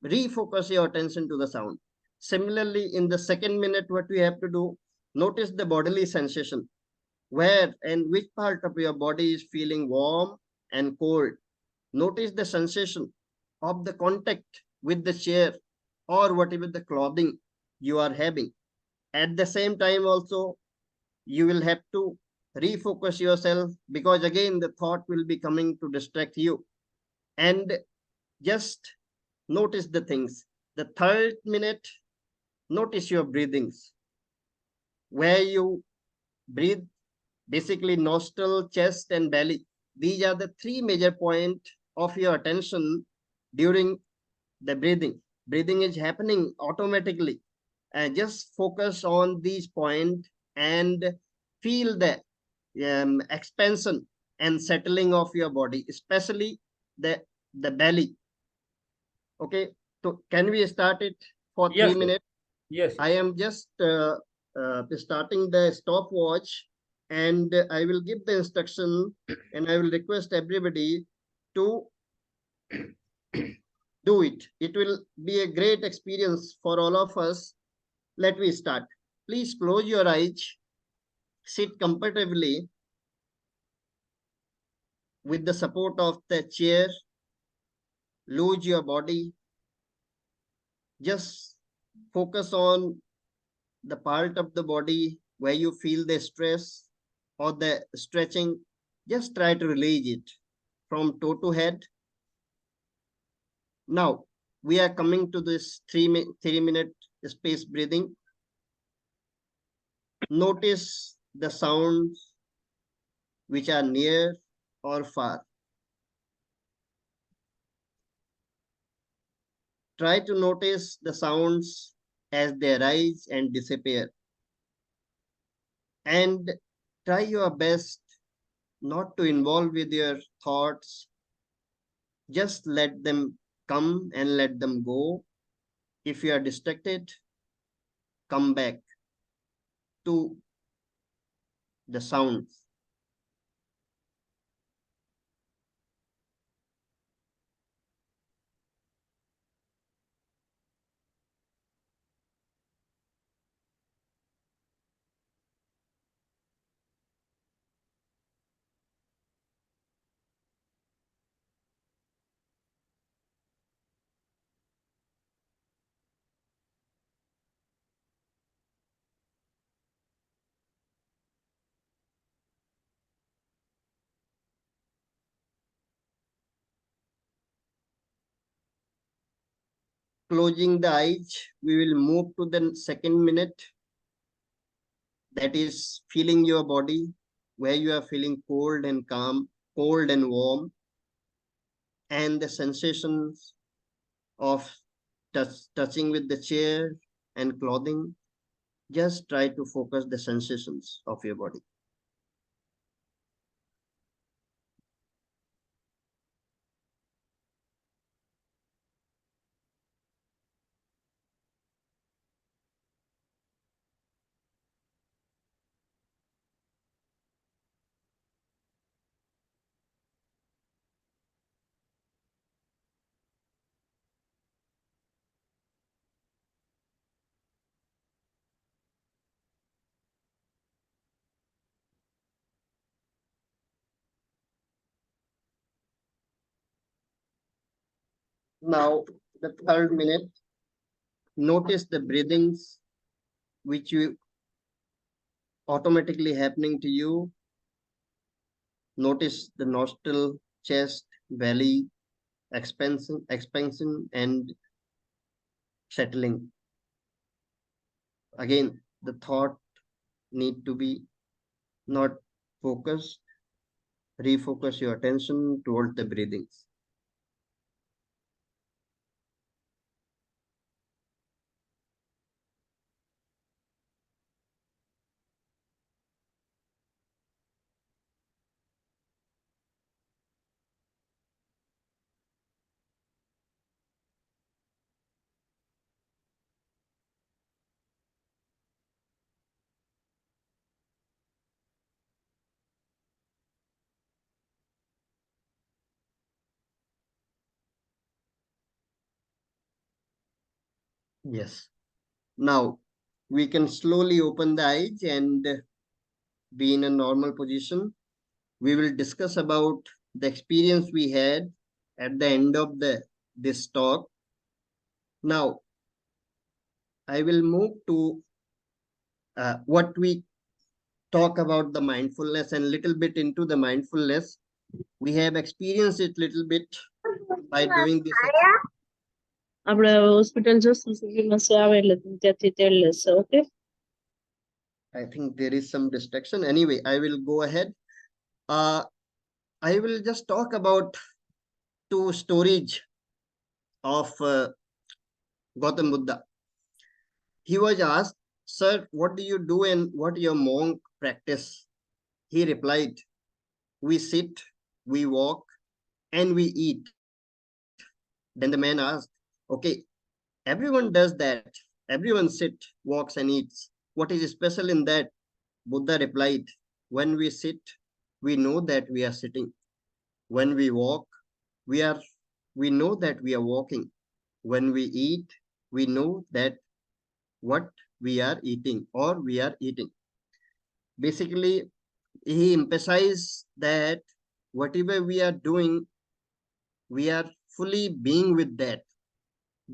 refocus your attention to the sound. Similarly, in the second minute, what we have to do, notice the bodily sensation. Where and which part of your body is feeling warm and cold. Notice the sensation of the contact with the chair or whatever the clothing you are having. At the same time also, you will have to refocus yourself, because again the thought will be coming to distract you. And just notice the things. The third minute, notice your breathings. Where you breathe, basically nostril, chest and belly. These are the three major points of your attention during the breathing. Breathing is happening automatically. And just focus on these points and feel the expansion and settling of your body, especially the belly. Okay, so can we start it for Yes, 3 minutes? Yes. I am just starting the stopwatch, and I will give the instruction, and I will request everybody to do it. It will be a great experience for all of us. Let me start. Please close your eyes, sit comfortably with the support of the chair, loose your body. Just focus on the part of the body where you feel the stress or the stretching. Just try to release it from toe to head. Now, we are coming to this 3-minute space breathing. Notice the sounds which are near or far. Try to notice the sounds as they rise and disappear. And try your best not to involve with your thoughts. Just let them come and let them go. If you are distracted, come back to the sounds. Closing the eyes, we will move to the second minute. That is feeling your body, where you are feeling cold and calm, cold and warm, and the sensations of touching with the chair and clothing. Just try to focus the sensations of your body. Now, the third minute, notice the breathings which you automatically happening to you. Notice the nostril, chest, belly, expansion and settling. Again, the thought need to be not focused. Refocus your attention towards the breathings. Yes. Now we can slowly open the eyes and be in a normal position. We will discuss about the experience we had at the end of this talk. Now I will move to what we talk about the mindfulness and little bit into the mindfulness. We have experienced it little bit by doing this. આપણે hospital જો સીસીટીવીમાં સે આવેલે ત્યાંથી તેડ લેશે okay I think there is some distraction. Anyway, I will go ahead. I will just talk about two stories of Gautam Buddha. He was asked, "Sir, what do you do and what your monk practice?" He replied, "We sit, we walk, and we eat." Then the man asked, "Okay, everyone does that. Everyone sit, walks, and eats. What is special in that?" Buddha replied, "When we sit, we know that we are sitting. When we walk, we know that we are walking. When we eat, we know that what we are eating or we are eating." Basically, he emphasized that whatever we are doing, we are fully being with that.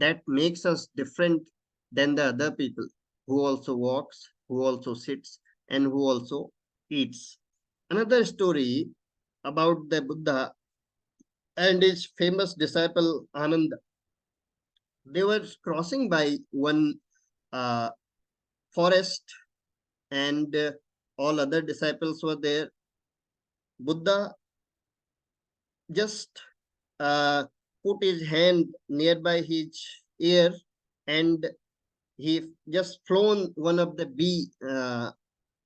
That makes us different than the other people who also walks, who also sits, and who also eats. Another story about the Buddha and his famous disciple Ananda. They were crossing by one forest, and all other disciples were there. Buddha just put his hand nearby his ear, and he just flown one of the bee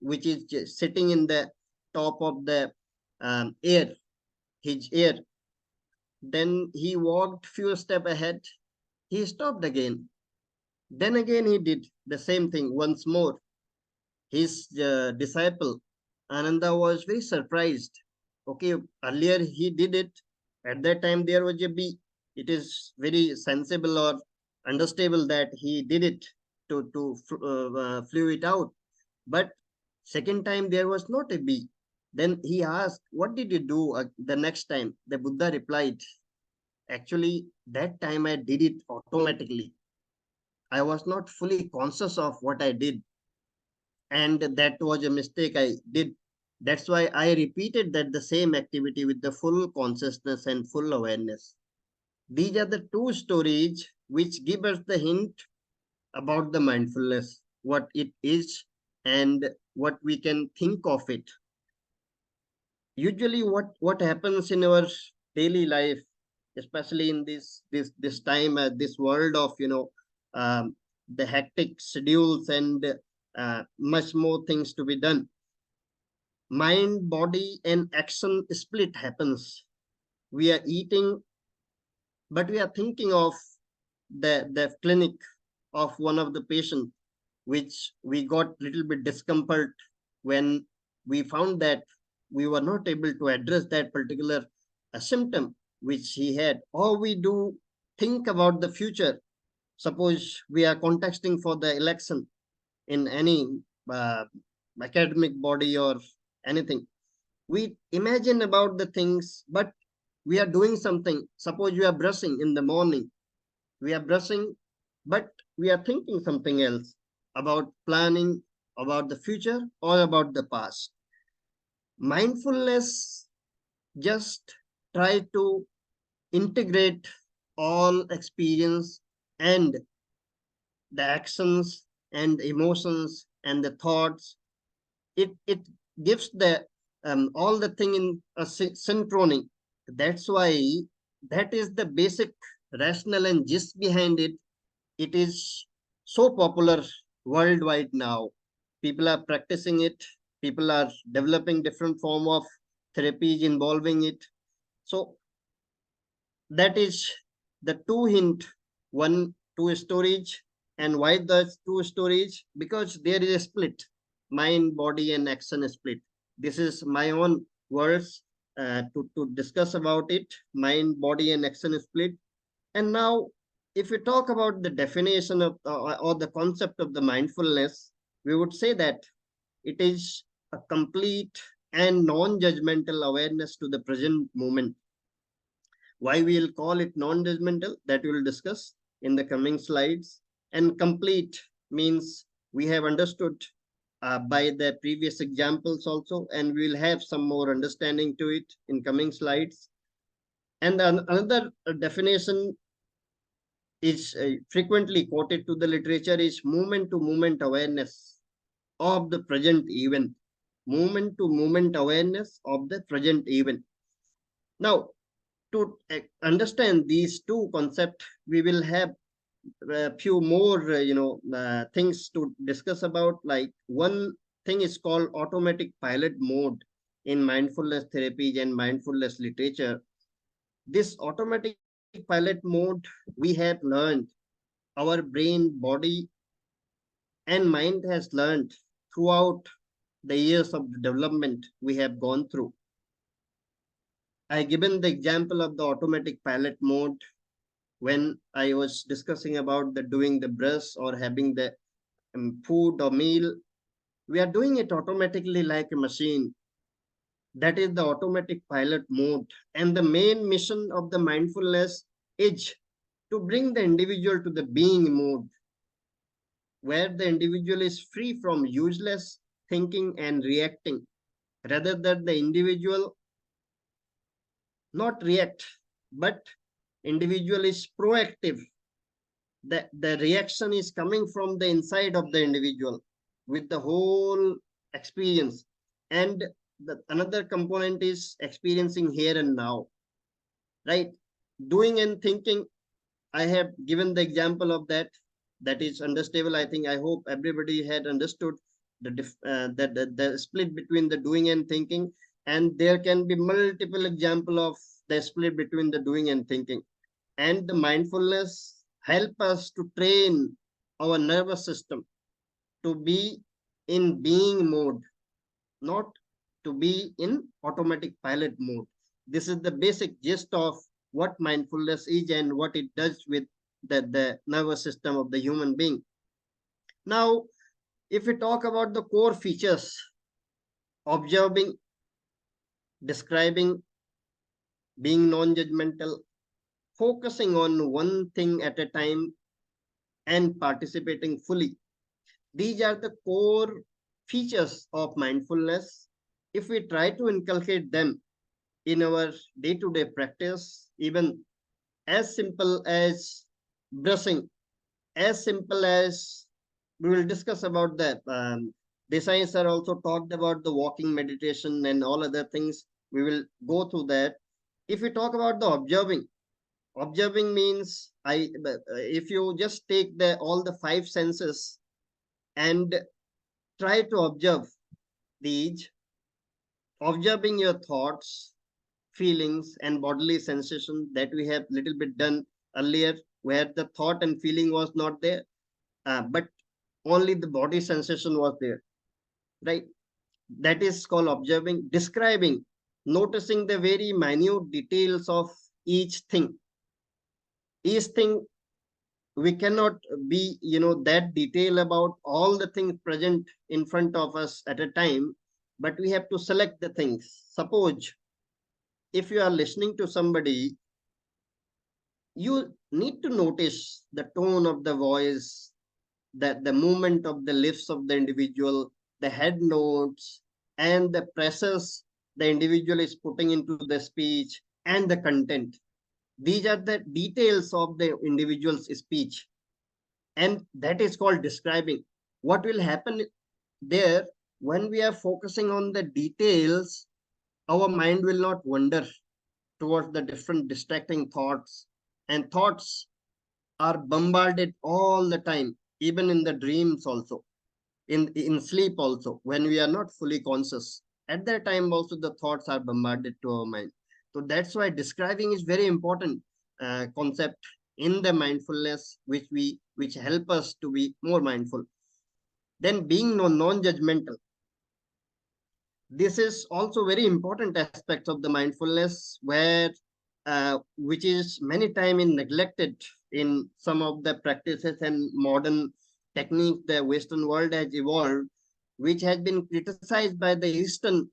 which is just sitting in the top of the ear, his ear. Then he walked few steps ahead. He stopped again. Then again he did the same thing once more. His disciple Ananda was very surprised. Okay, earlier he did it. At that time there was a bee. It is very sensible or understandable that he did it to flew it out. But second time there was not a bee. Then he asked, "What did you do the next time?" The Buddha replied, "Actually, that time I did it automatically. I was not fully conscious of what I did, and that was a mistake I did. That's why I repeated that the same activity with the full consciousness and full awareness." These are the two stories which give us the hint about the mindfulness, what it is and what we can think of it. Usually what happens in our daily life, especially in this time, this world of the hectic schedules and much more things to be done, mind, body and action split happens. We are eating, but we are thinking of the clinic of one of the patient, which we got little bit discomfort when we found that we were not able to address that particular symptom which he had. Or we do think about the future. Suppose we are contesting for the election in any uh, academic body or anything. We imagine about the things, but we are doing something. Suppose we are brushing in the morning. We are brushing, but we are thinking something else about planning, about the future, or about the past. Mindfulness just try to integrate all experience and the actions and emotions and the thoughts. It gives the all the thing in a synchrony. That's why that is the basic rationale and gist behind it. It is so popular worldwide now. People are practicing it. People are developing different form of therapies involving it. So that is the two hint, one, two storage. And why the two storage? Because there is a split, mind, body and action split. This is my own words to discuss about it, mind, body and action split. And now if we talk about the definition of or the concept of the mindfulness, we would say that it is a complete and non-judgmental awareness to the present moment. Why we will call it non-judgmental, that we will discuss in the coming slides. And complete means we have understood by the previous examples also, and we will have some more understanding to it in coming slides. And another definition is frequently quoted to the literature is moment to moment awareness of the present event. Moment to moment awareness of the present event. Now, to understand these two concepts, we will have a few more things to discuss about. Like one thing is called automatic pilot mode in mindfulness therapies and mindfulness literature. This automatic pilot mode, we have learned, our brain, body and mind has learned throughout the years of development we have gone through. I given the example of the automatic pilot mode when I was discussing about the doing the brush or having the food or meal. We are doing it automatically like a machine. That is the automatic pilot mode. And the main mission of the mindfulness is to bring the individual to the being mode, where the individual is free from useless thinking and reacting, rather than the individual not react, but individual is proactive. The reaction is coming from the inside of the individual with the whole experience. And another component is experiencing here and now, right? Doing and thinking, I have given the example of that. That is understandable. I think, I hope everybody had understood the split between the doing and thinking. And there can be multiple example of the split between the doing and thinking. And the mindfulness help us to train our nervous system to be in being mode, not to be in automatic pilot mode. This is the basic gist of what mindfulness is and what it does with the nervous system of the human being. Now, if we talk about the core features, observing, describing, being non-judgmental, focusing on one thing at a time, and participating fully. These are the core features of mindfulness. If we try to inculcate them in our day-to-day practice, even as simple as brushing, as simple as we will discuss about that. Desai sir also talked about the walking meditation and all other things. We will go through that. If we talk about the observing means if you just take all the five senses and try to observe these, observing your thoughts, feelings, and bodily sensation that we have little bit done earlier, where the thought and feeling was not there, but only the body sensation was there, right? That is called observing. Describing, noticing the very minute details of each thing. Each thing, we cannot be, that detail about all the things present in front of us at a time, but we have to select the things. Suppose if you are listening to somebody, you need to notice the tone of the voice, that the movement of the lips of the individual, the head notes, and the pressures the individual is putting into the speech, and the content. These are the details of the individual's speech. And that is called describing. What will happen there, when we are focusing on the details, our mind will not wander towards the different distracting thoughts. And thoughts are bombarded all the time, even in the dreams also, in sleep also, when we are not fully conscious. At that time also, the thoughts are bombarded to our mind. So that's why describing is very important concept in the mindfulness, which help us to be more mindful. Then being non-judgmental. This is also very important aspect of the mindfulness, where which is many times neglected in some of the practices and modern techniques the Western world has evolved, which has been criticized by the Eastern,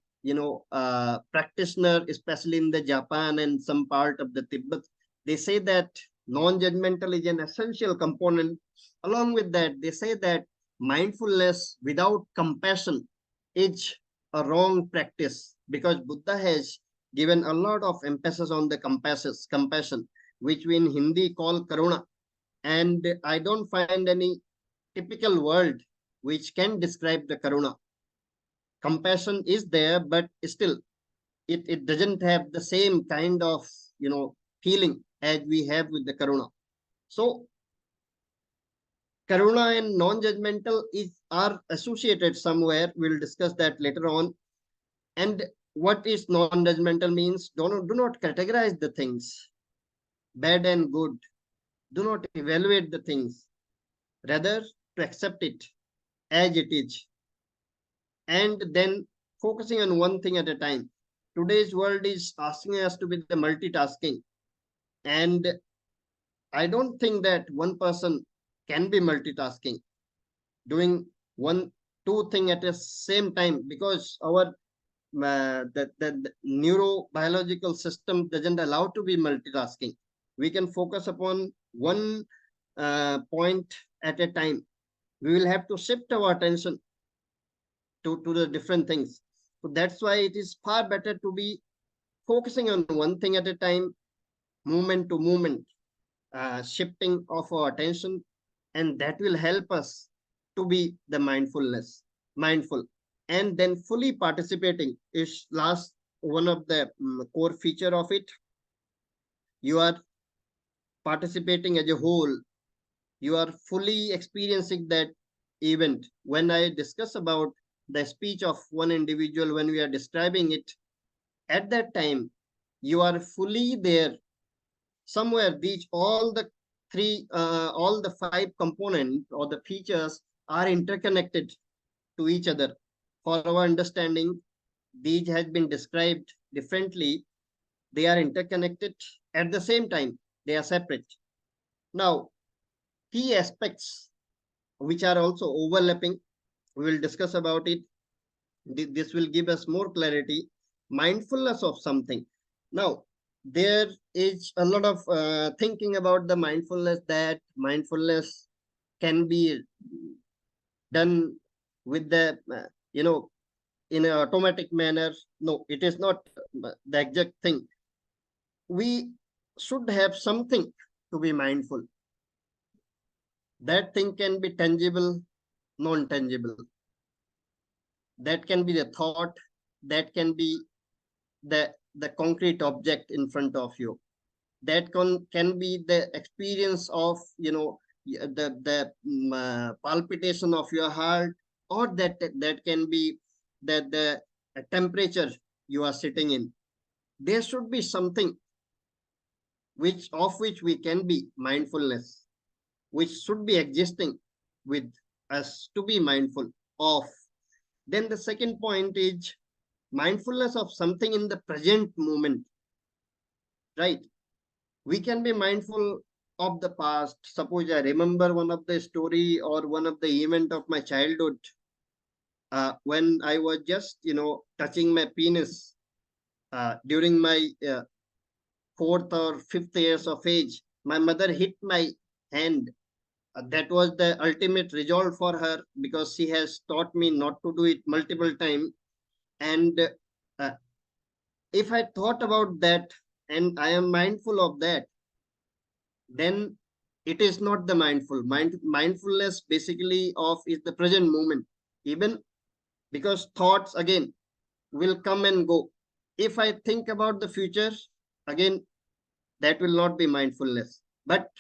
practitioner, especially in the Japan and some part of the Tibet. They say that non-judgmental is an essential component. Along with that, they say that mindfulness without compassion is a wrong practice, because Buddha has given a lot of emphasis on the compassion, which we in Hindi call karuna. And I don't find any typical word which can describe the karuna. Compassion is there, but still it doesn't have the same kind of feeling as we have with the karuna. So karuna and non-judgmental are associated somewhere. We'll discuss that later on. And what is non-judgmental means, do not categorize the things, bad and good. Do not evaluate the things. Rather, to accept it as it is. And then focusing on one thing at a time. Today's world is asking us to be the multitasking. And I don't think that one person can be multitasking, doing two things at the same time, because our the neurobiological system doesn't allow to be multitasking. We can focus upon one point at a time. We will have to shift our attention to the different things. So that's why it is far better to be focusing on one thing at a time, movement to movement, shifting of our attention, and that will help us to be the mindful. And then fully participating is last one of the core feature of it. You are participating as a whole. You are fully experiencing that event. When I discuss about the speech of one individual, when we are describing it, at that time, you are fully there. Somewhere all the five components or the features are interconnected to each other. For our understanding, these has been described differently, they are interconnected. At the same time, they are separate. Now, key aspects which are also overlapping, we will discuss about it. This will give us more clarity. Mindfulness of something. Now, there is a lot of thinking about the mindfulness, that mindfulness can be done with the, in an automatic manner. No, it is not the exact thing. We should have something to be mindful. That thing can be tangible, non-tangible. That can be the thought, that can be the concrete object in front of you. That can be the experience of, the palpitation of your heart, or that can be the temperature you are sitting in. There should be something which we can be mindfulness, which should be existing with us to be mindful of. Then the second point is mindfulness of something in the present moment, right? We can be mindful of the past. Suppose I remember one of the story or one of the event of my childhood, when I was just, touching my penis during my 4th or 5th years of age. My mother hit my hand. That was the ultimate resolve for her, because she has taught me not to do it multiple times. And uh, if I thought about that and I am mindful of that, then it is not the mindfulness basically of is the present moment, even because thoughts again will come and go. If I think about the future, again, that will not be mindfulness. But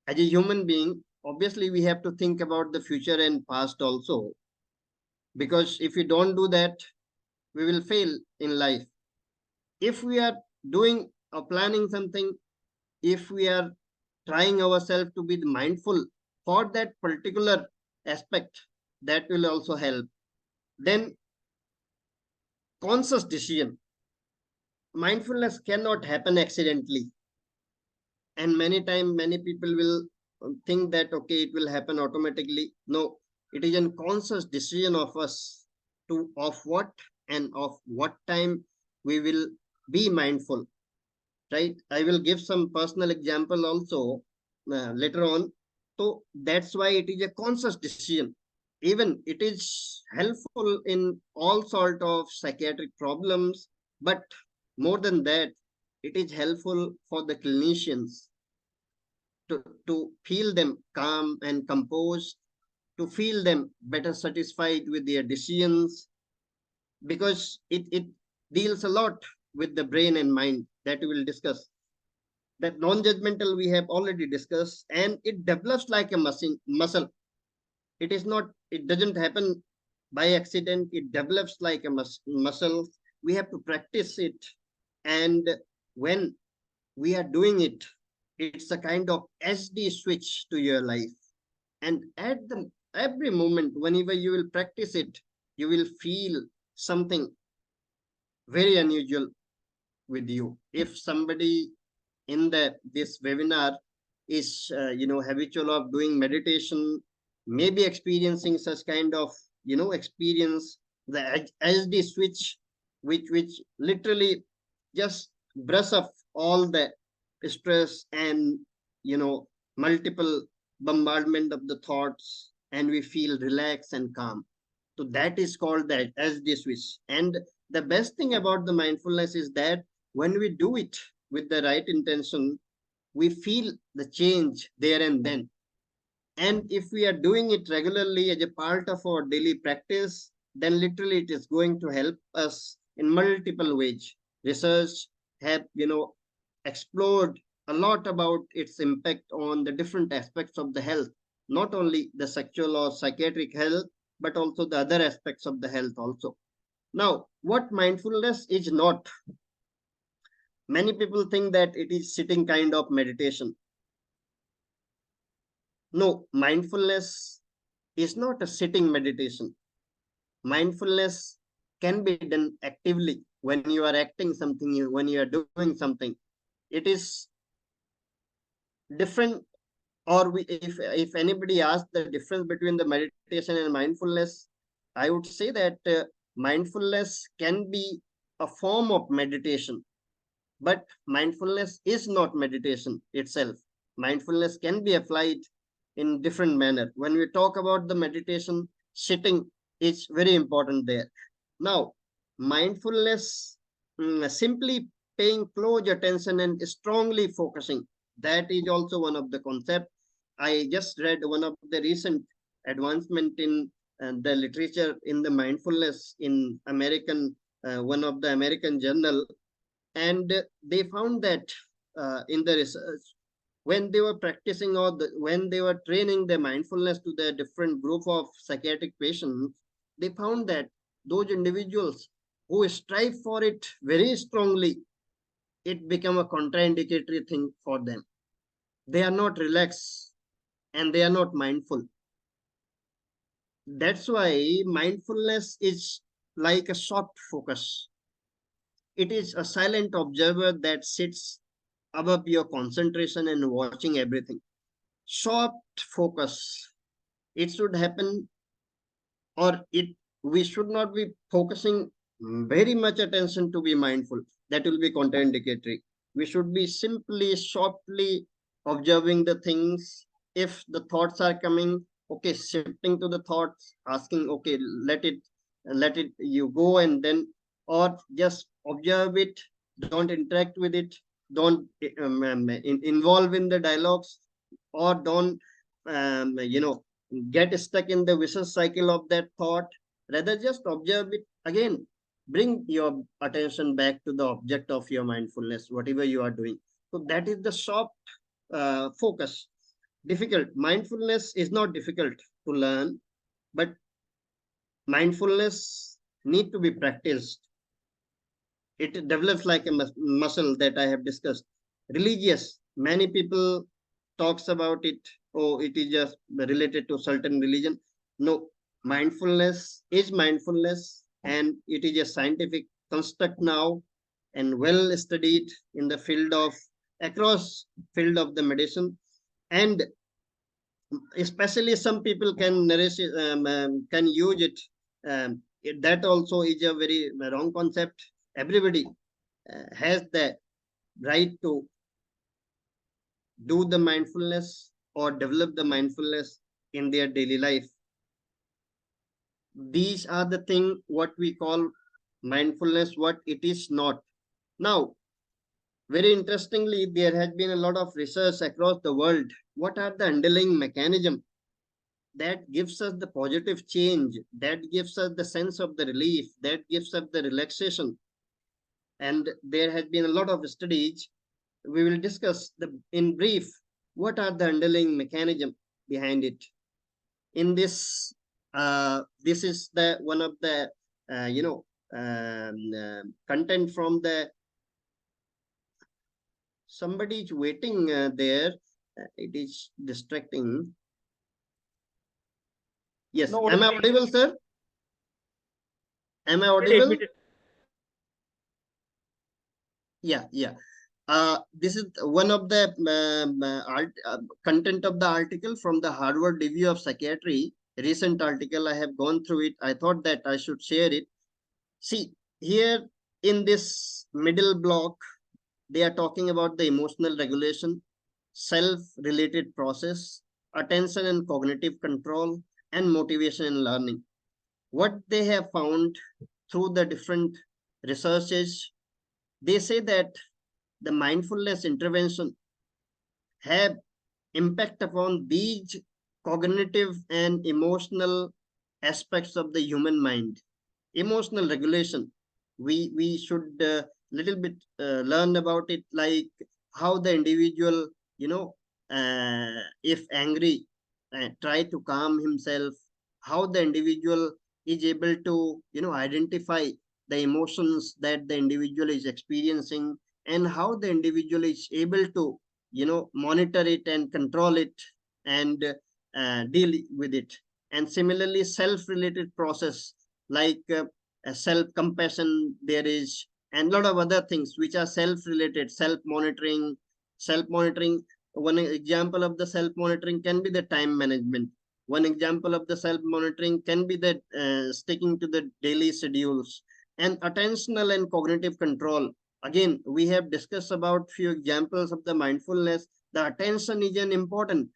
as a human being, obviously we have to think about the future and past also, because if we don't do that, we will fail in life. If we are doing or planning something, if we are trying ourselves to be mindful for that particular aspect, that will also help. Then conscious decision. Mindfulness cannot happen accidentally. And many times, many people will think that, okay, it will happen automatically. No, it is a conscious decision of us to of what and of what time we will be mindful, right? I will give some personal example also later on. So that's why it is a conscious decision. Even it is helpful in all sort of psychiatric problems, but more than that, it is helpful for the clinicians to feel them calm and composed, to feel them better satisfied with their decisions, because it deals a lot with the brain and mind, that we will discuss. That non-judgmental we have already discussed, and it develops like a muscle. It is not, it doesn't happen by accident. It develops like a muscle. We have to practice it, and when we are doing it, it's a kind of SD switch to your life. And at the every moment, whenever you will practice it, you will feel something very unusual with you. If somebody in this webinar is habitual of doing meditation, maybe experiencing such kind of experience, the SD switch, which literally just brush up all the stress and multiple bombardment of the thoughts, and we feel relaxed and calm. So that is called the SD switch. And the best thing about the mindfulness is that when we do it with the right intention, we feel the change there and then. And if we are doing it regularly as a part of our daily practice, then literally it is going to help us in multiple ways. Research have explored a lot about its impact on the different aspects of the health, not only the sexual or psychiatric health, but also the other aspects of the health also. Now, what mindfulness is not? Many people think that it is sitting kind of meditation. No, mindfulness is not a sitting meditation. Mindfulness can be done actively when you are acting something, when you are doing something. It is different. Or if anybody asks the difference between the meditation and mindfulness, I would say that mindfulness can be a form of meditation, but mindfulness is not meditation itself. Mindfulness can be applied in different manner. When we talk about the meditation, sitting is very important there. Now, mindfulness, simply paying close attention and strongly focusing, that is also one of the concepts. I just read one of the recent advancement in the literature in the mindfulness in American, one of the American journal, and they found that in the research, when they were practicing or when they were training the mindfulness to the different group of psychiatric patients, they found that those individuals who strive for it very strongly, it become a contraindicatory thing for them. They are not relaxed and they are not mindful. That's why mindfulness is like a soft focus. It is a silent observer that sits above your concentration and watching everything. Soft focus. It should happen, or we should not be focusing very much attention to be mindful. That will be contraindicatory. We should be simply softly observing the things. If the thoughts are coming, okay, shifting to the thoughts, asking, okay, let it you go, and then, or just observe it, don't interact with it, don't involve in the dialogues, or don't get stuck in the vicious cycle of that thought. Rather, just observe it. Again, bring your attention back to the object of your mindfulness, whatever you are doing. So that is the soft focus. Difficult. Mindfulness is not difficult to learn, but mindfulness need to be practiced. It develops like a muscle that I have discussed. Religious, many people talks about it. Oh, it is just related to certain religion. No, mindfulness is mindfulness, and it is a scientific construct now, and well studied in the field of, across field of the medicine. And especially some people can can use it. That also is a very wrong concept. Everybody has the right to do the mindfulness or develop the mindfulness in their daily life. These are the thing what we call mindfulness, what it is not. Now, very interestingly, there has been a lot of research across the world. What are the underlying mechanism that gives us the positive change, that gives us the sense of the relief, that gives us the relaxation? And there has been a lot of studies. We will discuss in brief what are the underlying mechanism behind it. In this, this is the one of the content from the, somebody is waiting there. It is distracting. Yes, No, am I audible, sir? Am I audible? Yeah. This is one of the content of the article from the Harvard Review of Psychiatry. Recent article, I have gone through it. I thought that I should share it. See, here in this middle block, they are talking about the emotional regulation, self-related process, attention and cognitive control, and motivation and learning. What they have found through the different researches, they say that the mindfulness intervention have impact upon these cognitive and emotional aspects of the human mind. Emotional regulation, we should little bit learn about it, like how the individual, if angry, try to calm himself, how the individual is able to identify the emotions that the individual is experiencing, and how the individual is able to monitor it and control it and deal with it. And similarly, self-related process, like self-compassion there is, and a lot of other things which are self-related, self-monitoring. One example of the self-monitoring can be the time management. One example of the self-monitoring can be that sticking to the daily schedules, and attentional and cognitive control. Again, we have discussed about few examples of the mindfulness. The attention is an important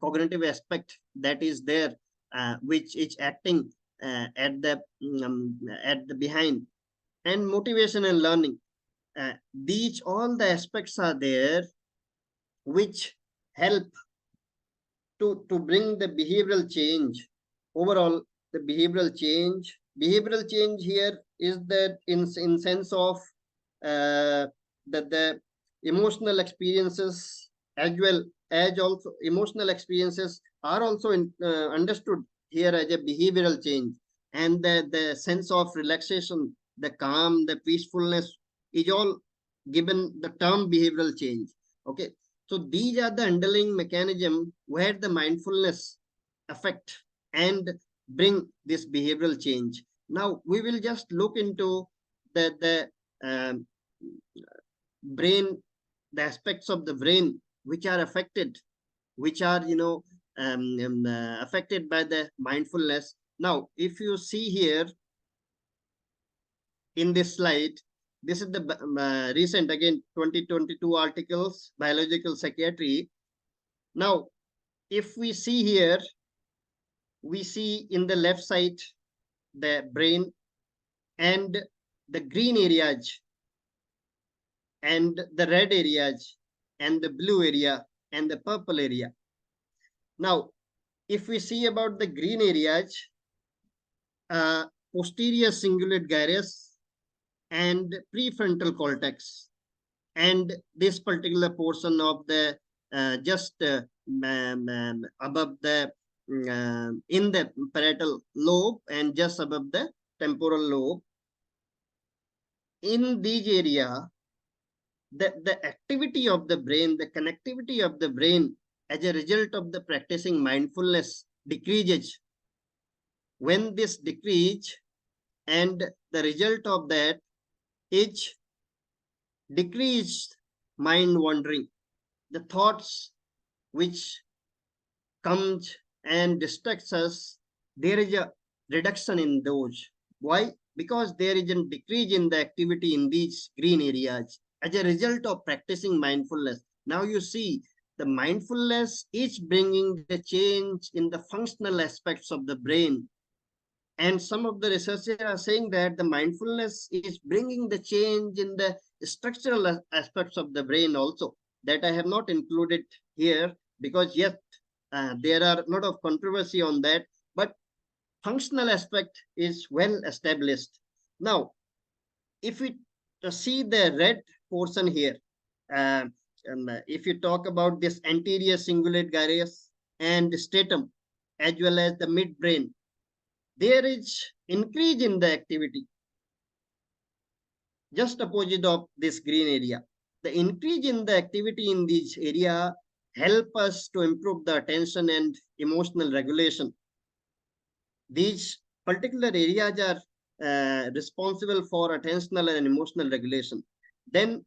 cognitive aspect that is there, which is acting at the behind. And motivation and learning. These all the aspects are there which help to bring the behavioral change. Overall, the behavioral change here is that in sense of that the emotional experiences as well as also emotional experiences are also understood here as a behavioral change, and the sense of relaxation, the calm, the peacefulness is all given the term behavioral change. Okay, so these are the underlying mechanism where the mindfulness affect and bring this behavioral change. Now we will just look into the brain, the aspects of the brain which are affected, which are affected by the mindfulness. Now, if you see here in this slide, this is the recent, again, 2022 articles, biological psychiatry. Now, if we see here, we see in the left side the brain and the green areas and the red areas and the blue area and the purple area. Now, if we see about the green areas, posterior cingulate gyrus and prefrontal cortex, and this particular portion of the just above the in the parietal lobe and just above the temporal lobe. In these area, the activity of the brain, the connectivity of the brain as a result of the practicing mindfulness decreases. When this decrease, and the result of that is decreased mind wandering, the thoughts which comes and distracts us, there is a reduction in those. Why? Because there is a decrease in the activity in these green areas as a result of practicing mindfulness. Now you see, the mindfulness is bringing the change in the functional aspects of the brain. And some of the researchers are saying that the mindfulness is bringing the change in the structural aspects of the brain also, that I have not included here because yet there are a lot of controversy on that, but functional aspect is well established. Now, if we see the red portion here, if you talk about this anterior cingulate gyrus and stratum, as well as the midbrain, there is increase in the activity just opposite of this green area. The increase in the activity in this area help us to improve the attention and emotional regulation. These particular areas are responsible for attentional and emotional regulation. Then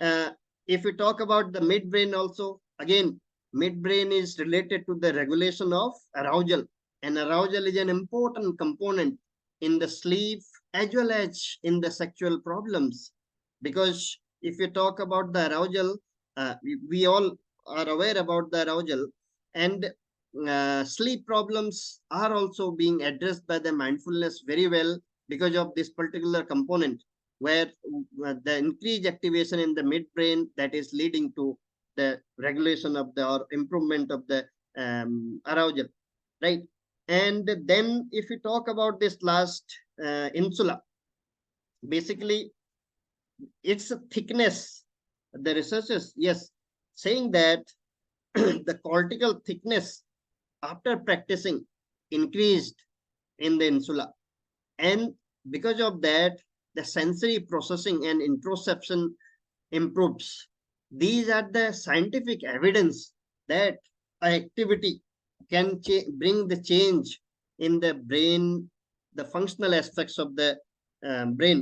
if we talk about the midbrain also, again, midbrain is related to the regulation of arousal, and arousal is an important component in the sleep as well as in the sexual problems. Because if you talk about the arousal, we all are aware about the arousal, and sleep problems are also being addressed by the mindfulness very well because of this particular component, where the increased activation in the midbrain that is leading to the regulation of the or improvement of the arousal, right? And then if we talk about this last insula, basically its thickness, the researchers, yes, saying that the cortical thickness after practicing increased in the insula, and because of that the sensory processing and interoception improves. These are the scientific evidence that activity can bring the change in the brain, the functional aspects of the brain.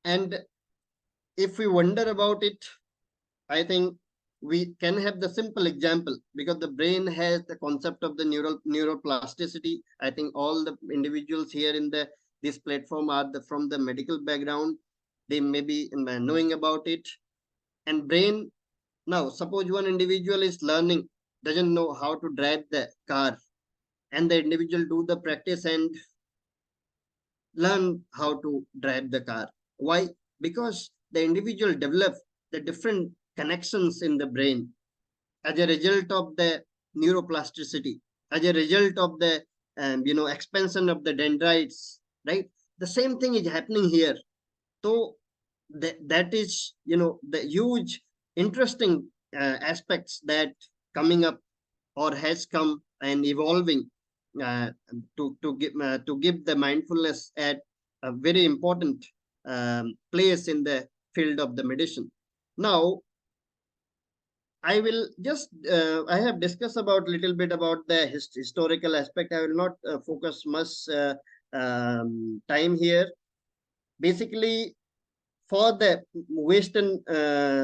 And if we wonder about it, I think we can have the simple example, because the brain has the concept of the neuroplasticity. I think all the individuals here in this platform are from the medical background. They may be knowing about it. And brain, now suppose one individual is learning, doesn't know how to drive the car, and the individual do the practice and learn how to drive the car. Why? Because the individual develop the different connections in the brain as a result of the neuroplasticity, as a result of the expansion of the dendrites, right? The same thing is happening here. So that is the huge interesting aspects that coming up or has come and evolving to give the mindfulness at a very important place in the field of the medicine. Now, I will just I have discussed about little bit about the historical aspect. I will not focus much time here. Basically, for the Western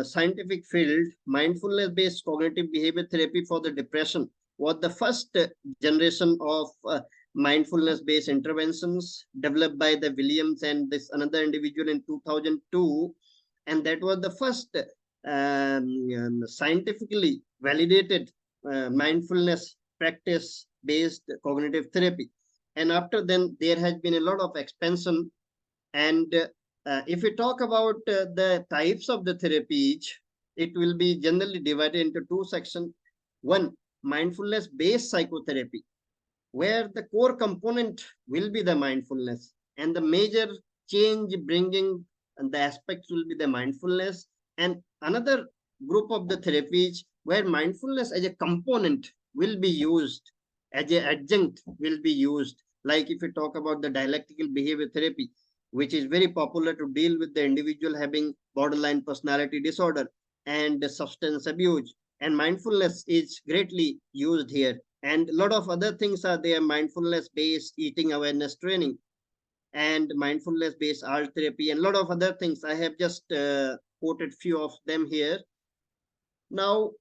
scientific field, mindfulness-based cognitive behavior therapy for the depression was the first generation of mindfulness-based interventions developed by the Williams and this another individual in 2002, and that was the first scientifically validated mindfulness practice-based cognitive therapy. And after then, there has been a lot of expansion. And if we talk about the types of the therapy, it will be generally divided into two sections. One, mindfulness-based psychotherapy, where the core component will be the mindfulness, and the major change bringing the aspects will be the mindfulness. And another group of the therapies where mindfulness as a component will be used, as an adjunct will be used. Like if we talk about the dialectical behavior therapy, which is very popular to deal with the individual having borderline personality disorder and substance abuse. And mindfulness is greatly used here. And a lot of other things are there, mindfulness-based eating awareness training and mindfulness-based art therapy and a lot of other things. I have just quoted few of them here. Now,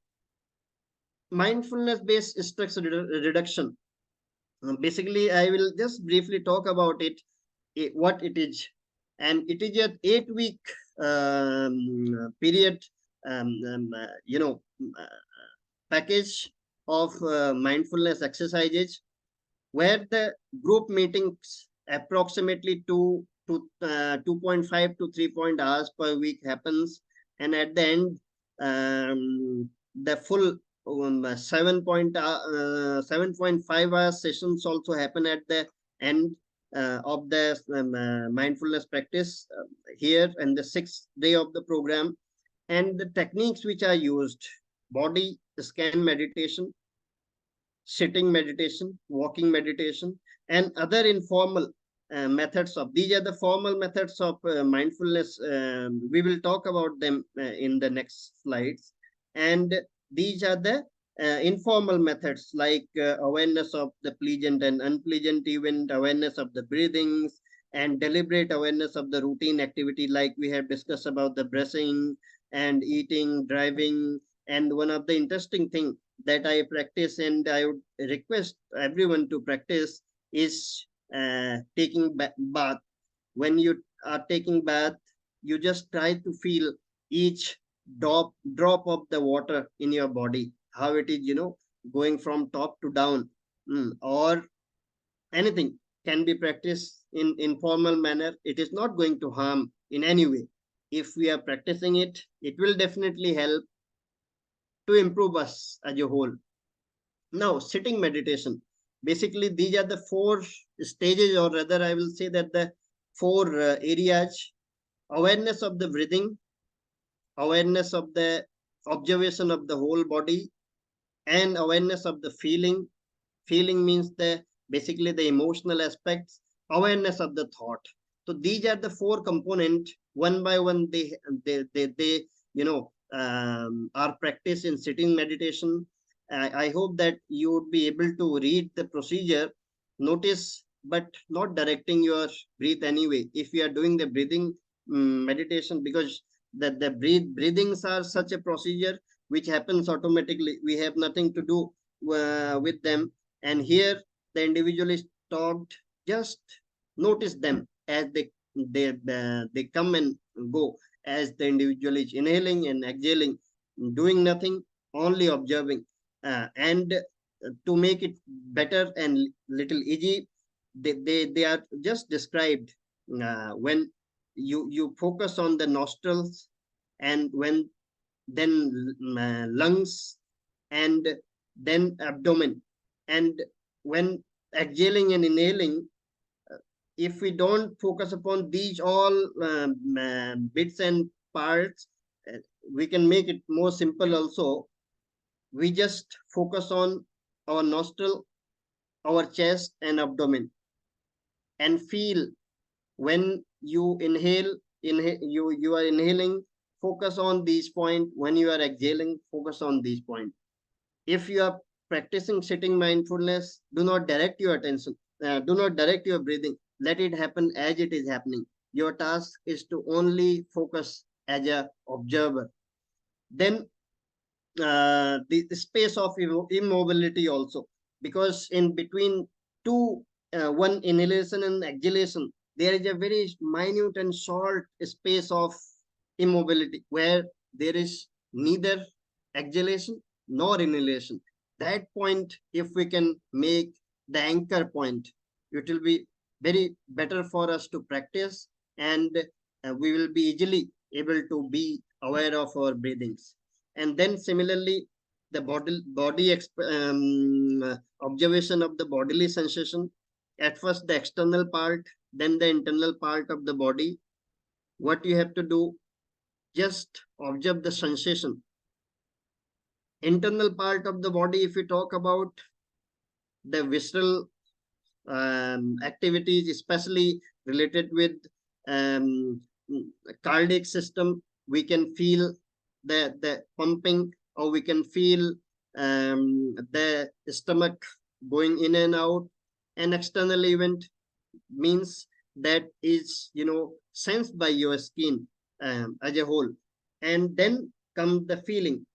mindfulness-based stress reduction. Basically, I will just briefly talk about it, what it is. And it is an 8-week period, package of mindfulness exercises, where the group meetings approximately 2.5 to 3 hours per week happens. And at the end, the full 7.5 hours sessions also happen at the end of the mindfulness practice here, and the 6th day of the program. And the techniques which are used: body scan meditation, sitting meditation, walking meditation, and other informal methods of. These are the formal methods of mindfulness. We will talk about them in the next slides. And these are the informal methods like awareness of the pleasant and unpleasant event, awareness of the breathings, and deliberate awareness of the routine activity, like we have discussed about the brushing and eating, driving. And one of the interesting thing that I practice and I would request everyone to practice is taking bath. When you are taking bath, you just try to feel each drop of the water in your body, how it is, going from top to down, or anything can be practiced in informal manner. It is not going to harm in any way. If we are practicing it, it will definitely help to improve us as a whole. Now, sitting meditation. Basically, these are the 4 stages, or rather, I will say that the 4 areas: awareness of the breathing, awareness of the observation of the whole body, and awareness of the feeling. Feeling means basically the emotional aspects, awareness of the thought. So these are the 4 components. One by one, they are practiced in sitting meditation. I hope that you would be able to read the procedure. Notice but not directing your breath anyway. If you are doing the breathing meditation, because the breathings are such a procedure which happens automatically. We have nothing to do with them. And here the individual is taught, just notice them as they come and go, as the individual is inhaling and exhaling, doing nothing, only observing. And to make it better and little easy, they are just described. When you focus on the nostrils, and when then lungs, and then abdomen, and when exhaling and inhaling, if we don't focus upon these all bits and parts, we can make it more simple also. We just focus on our nostril, our chest and abdomen, and feel when you inhale, you are inhaling, focus on these point. When you are exhaling, focus on these point. If you are practicing sitting mindfulness, do not direct your attention, do not direct your breathing, let it happen as it is happening. Your task is to only focus as a observer. Then the space of immobility also, because in between one inhalation and exhalation, there is a very minute and short space of immobility, where there is neither exhalation nor inhalation. That point, if we can make the anchor point, it will be very better for us to practice, and we will be easily able to be aware of our breathings. And then similarly, the body observation of the bodily sensation. At first the external part, then the internal part of the body. What you have to do, just observe the sensation. Internal part of the body, if we talk about the visceral activities, especially related with cardiac system, we can feel the pumping, or we can feel the stomach going in and out. An external event means that is, sensed by your skin as a whole. And then comes the feeling.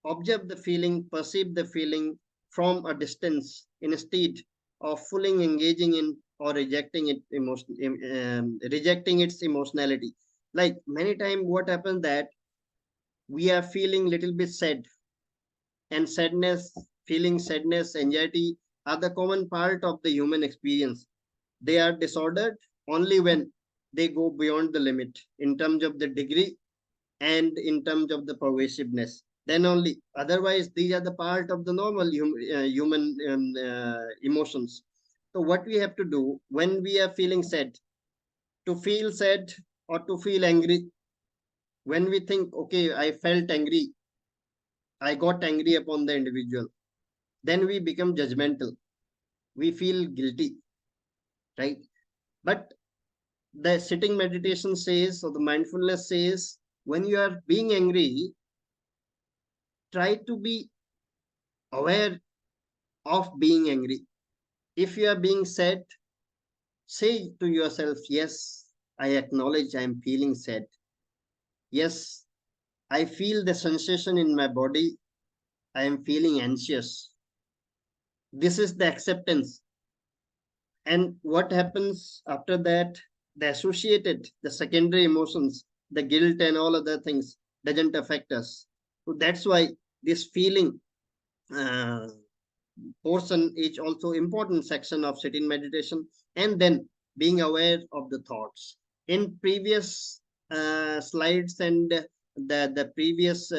Observe the feeling, perceive the feeling from a distance, instead of fully engaging in or rejecting its emotionality. Like many times what happens that we are feeling little bit sad, and sadness, anxiety are the common part of the human experience. They are disordered only when they go beyond the limit in terms of the degree and in terms of the pervasiveness. Then only, otherwise these are the part of the normal human emotions. So what we have to do when we are feeling sad, to feel sad or to feel angry, when we think, okay, I felt angry, I got angry upon the individual, then we become judgmental, we feel guilty, right? But the sitting meditation says, or the mindfulness says, when you are being angry, try to be aware of being angry. If you are being sad, say to yourself, yes, I acknowledge I am feeling sad. Yes, I feel the sensation in my body. I am feeling anxious. This is the acceptance. And what happens after that? The associated, the secondary emotions, the guilt and all other things doesn't affect us. So that's why this feeling portion is also important section of sitting meditation. And then being aware of the thoughts. In previous slides and the previous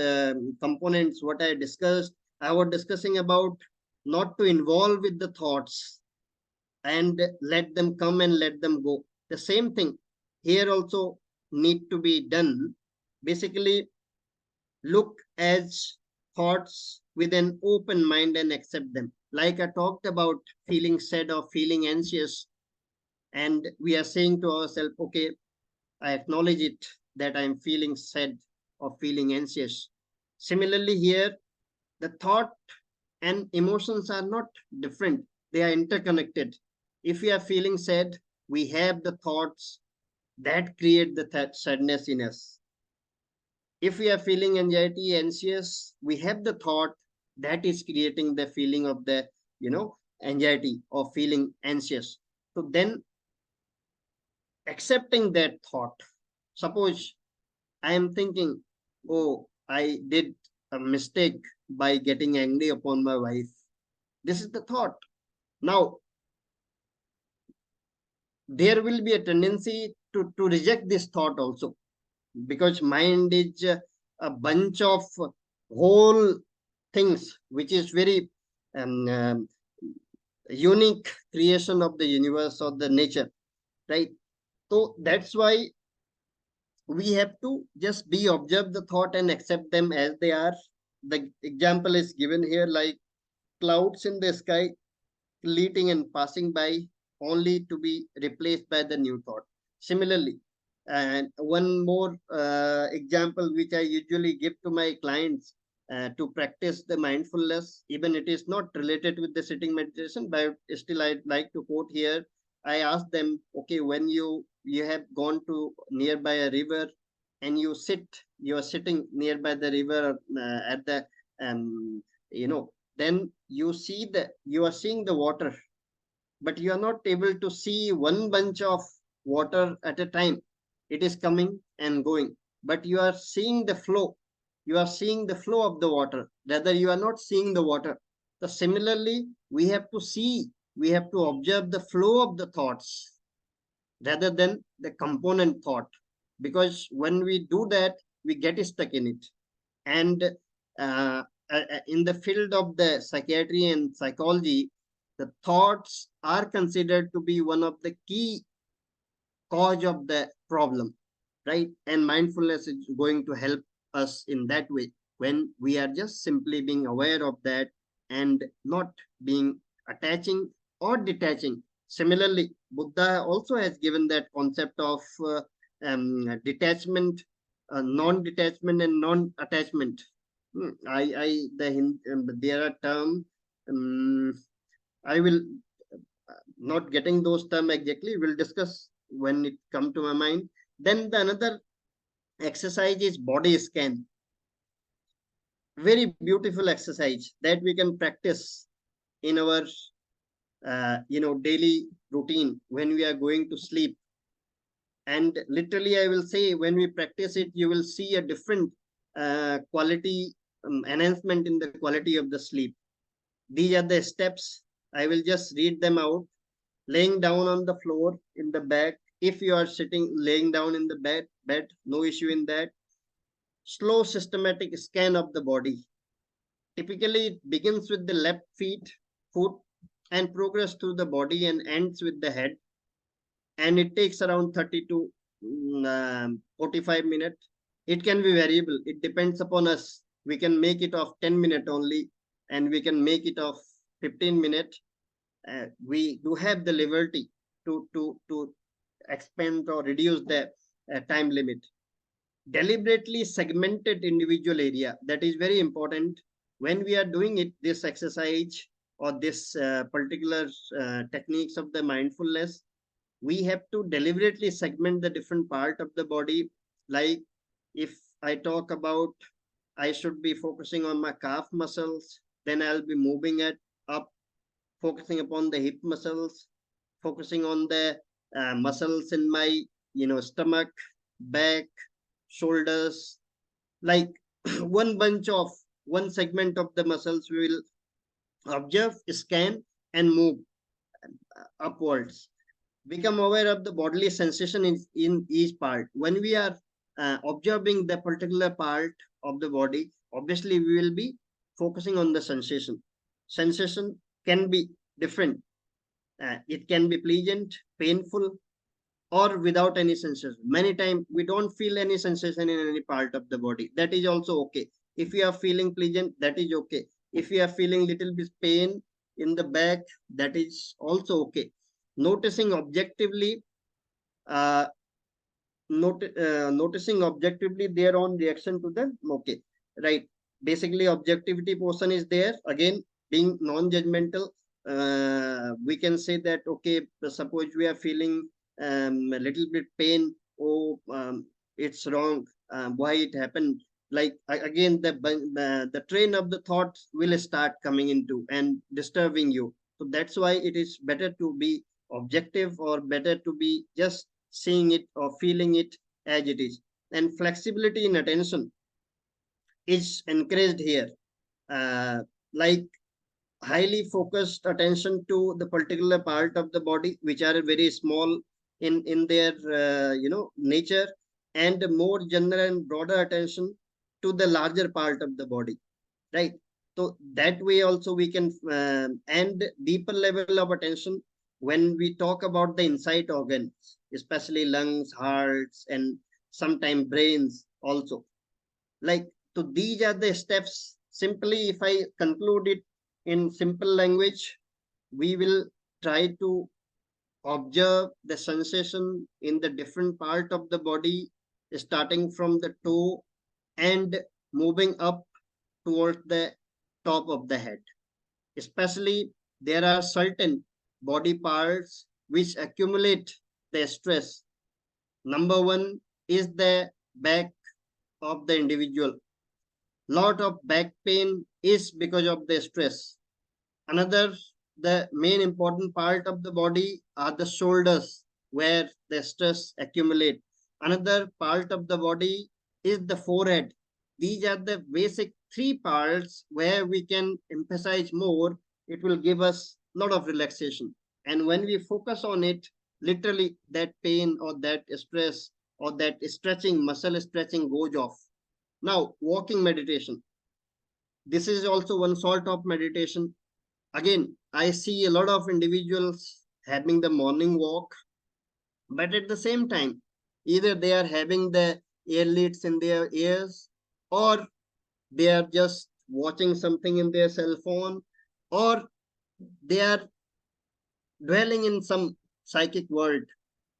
components, what I discussed, I was discussing about not to involve with the thoughts and let them come and let them go. The same thing here also need to be done. Basically, look as thoughts with an open mind and accept them. Like I talked about feeling sad or feeling anxious, and we are saying to ourselves, okay, I acknowledge it that I am feeling sad or feeling anxious. Similarly here, the thought and emotions are not different. They are interconnected. If we are feeling sad, we have the thoughts that create the sadness in us. If we are feeling anxiety, anxious, we have the thought that is creating the feeling of the, anxiety or feeling anxious. So then accepting that thought, suppose I am thinking, oh, I did a mistake by getting angry upon my wife. This is the thought. Now, there will be a tendency to reject this thought also, because mind is a bunch of whole things which is very unique creation of the universe or the nature, right? So that's why we have to just be observe the thought and accept them as they are. The example is given here, like clouds in the sky fleeting and passing by, only to be replaced by the new thought. Similarly, and one more example which I usually give to my clients to practice the mindfulness, even it is not related with the sitting meditation, but still I'd like to quote here. I ask them, okay, when you have gone to nearby a river and you are sitting nearby the river at the then you are seeing the water, but you are not able to see one bunch of water at a time. It is coming and going, but you are seeing the flow. You are seeing the flow of the water, rather you are not seeing the water. So similarly, we have to observe the flow of the thoughts rather than the component thought, because when we do that, we get stuck in it. And in the field of the psychiatry and psychology, the thoughts are considered to be one of the key cause of the problem, right? And mindfulness is going to help us in that way, when we are just simply being aware of that and not being attaching or detaching. Similarly, Buddha also has given that concept of detachment, non-detachment and non-attachment. There are terms, I will not getting those terms exactly, we'll discuss when it come to my mind. Then the another exercise is body scan. Very beautiful exercise that we can practice in our daily routine when we are going to sleep. And literally I will say, when we practice it, you will see a different quality enhancement in the quality of the sleep. These are the steps. I will just read them out. Laying down on the floor in the back. If you are laying down in the bed, no issue in that. Slow systematic scan of the body. Typically, it begins with the left foot, and progress through the body and ends with the head. And it takes around 30 to 45 minutes. It can be variable. It depends upon us. We can make it of 10 minutes only, and we can make it of 15 minutes. We do have the liberty to expand or reduce the time limit. Deliberately segmented individual area, that is very important. When we are doing it, this exercise or this particular techniques of the mindfulness, we have to deliberately segment the different part of the body. Like if I talk about, I should be focusing on my calf muscles, then I'll be moving it up, focusing upon the hip muscles, focusing on the muscles in my stomach, back, shoulders, like one segment of the muscles we will observe, scan, and move upwards. Become aware of the bodily sensation in each part. When we are observing the particular part of the body, obviously we will be focusing on the sensation. Sensation can be different. It can be pleasant, painful, or without any sensation. Many times we don't feel any sensation in any part of the body. That is also okay. If you are feeling pleasant, that is okay. If you are feeling little bit pain in the back, that is also okay. Noticing objectively, noticing objectively their own reaction to them. Okay, right. Basically, objectivity portion is there. Again, being non-judgmental, we can say that, okay, suppose we are feeling a little bit pain. Oh, it's wrong. Why it happened? Like again, the train of the thoughts will start coming into and disturbing you. So that's why it is better to be objective, or better to be just seeing it or feeling it as it is. And flexibility in attention is encouraged here. Like highly focused attention to the particular part of the body, which are very small in their nature, and more general and broader attention to the larger part of the body, right? So that way also we can and deeper level of attention when we talk about the inside organs, especially lungs, hearts, and sometimes brains also. Like, so these are the steps. Simply, if I conclude it in simple language, we will try to observe the sensation in the different part of the body, starting from the toe and moving up towards the top of the head. Especially, there are certain body parts which accumulate the stress. Number one is the back of the individual. Lot of back pain is because of the stress. Another, the main important part of the body are the shoulders, where the stress accumulate. Another part of the body is the forehead. These are the basic three parts where we can emphasize more. It will give us a lot of relaxation. And when we focus on it, literally that pain or that stress or that stretching, muscle stretching goes off. Now, walking meditation. This is also one sort of meditation. Again, I see a lot of individuals having the morning walk, but at the same time, either they are having the ear leads in their ears, or they are just watching something in their cell phone, or they are dwelling in some psychic world.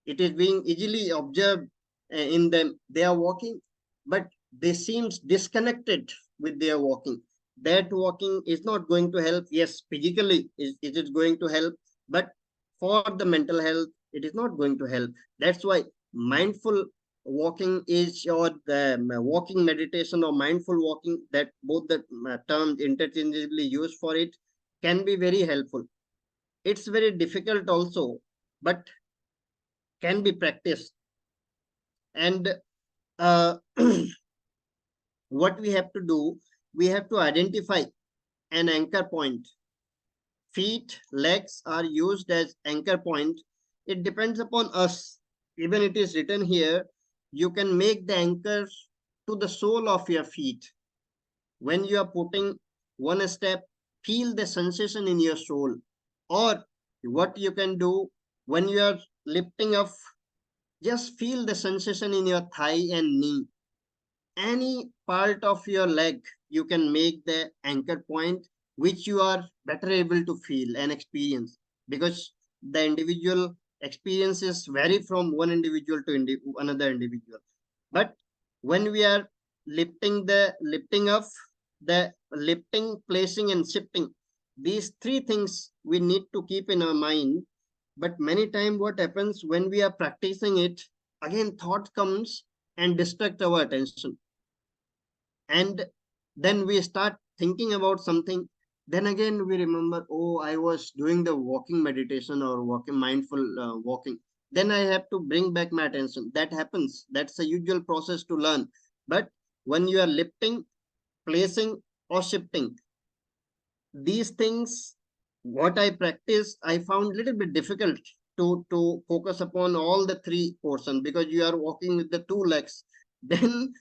It is being easily observed in them. They are walking, but they seem disconnected with their walking. That walking is not going to help. Yes, physically it is going to help, but for the mental health, it is not going to help. That's why mindful walking is, or the walking meditation or mindful walking, that both the terms interchangeably used for it, can be very helpful. It's very difficult also, but can be practiced. And what we have to do, we have to identify an anchor point. Feet, legs are used as anchor point. It depends upon us. Even it is written here, you can make the anchor to the sole of your feet. When you are putting one step, feel the sensation in your soul. Or what you can do, when you are lifting up, just feel the sensation in your thigh and knee. Any part of your leg, you can make the anchor point, which you are better able to feel and experience, because the individual experiences vary from one individual to another individual. But when we are lifting up, the lifting, placing, and shifting, these three things we need to keep in our mind. But many times what happens when we are practicing it, again thought comes and distract our attention. And then we start thinking about something. Then again we remember, oh, I was doing the walking meditation or walking mindful walking. Then I have to bring back my attention. That happens. That's a usual process to learn. But when you are lifting, placing, or shifting, these things, what I practiced, I found a little bit difficult to focus upon all the three portions, because you are walking with the two legs. Then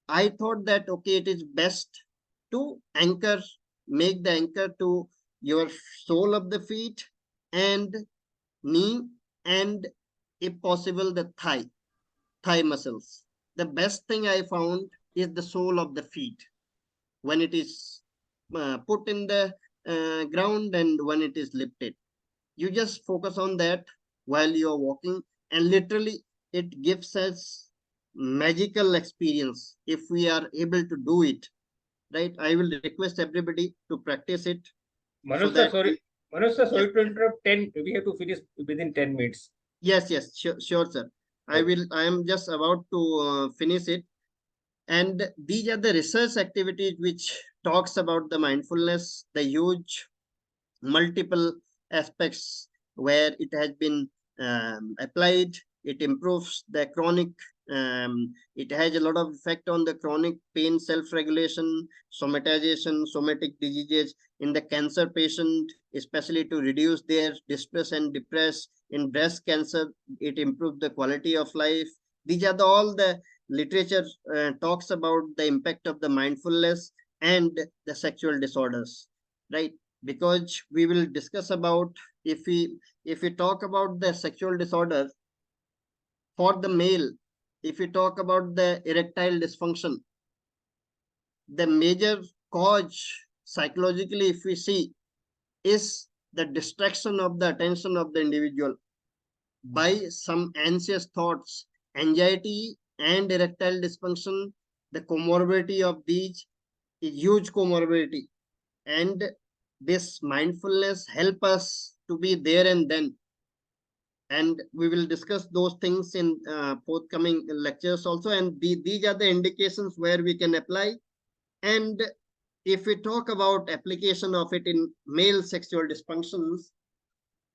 I thought that, okay, it is best to anchor, make the anchor to your sole of the feet and knee, and if possible, the thigh muscles. The best thing I found is the sole of the feet. When it is put in the ground and when it is lifted, you just focus on that while you are walking, and literally it gives us magical experience if we are able to do it, right? I will request everybody to practice it. Manoj sir, sorry. Manoj sir, sorry Yes. to interrupt. 10. We have to finish within 10 minutes. Yes, sure, sir. I am just about to finish it. And these are the research activities which talks about the mindfulness, the huge multiple aspects where it has been applied. It improves the chronic, it has a lot of effect on the chronic pain self-regulation, somatization, somatic diseases in the cancer patient, especially to reduce their distress and depress. In breast cancer, it improves the quality of life. These are all the literature talks about the impact of the mindfulness and the sexual disorders, right? Because we will discuss about, if we talk about the sexual disorders for the male, if we talk about the erectile dysfunction, the major cause psychologically, if we see, is the distraction of the attention of the individual by some anxious thoughts, anxiety and erectile dysfunction. The comorbidity of these is huge comorbidity, and this mindfulness help us to be there and then. And we will discuss those things in forthcoming lectures also, and these are the indications where we can apply. And if we talk about application of it in male sexual dysfunctions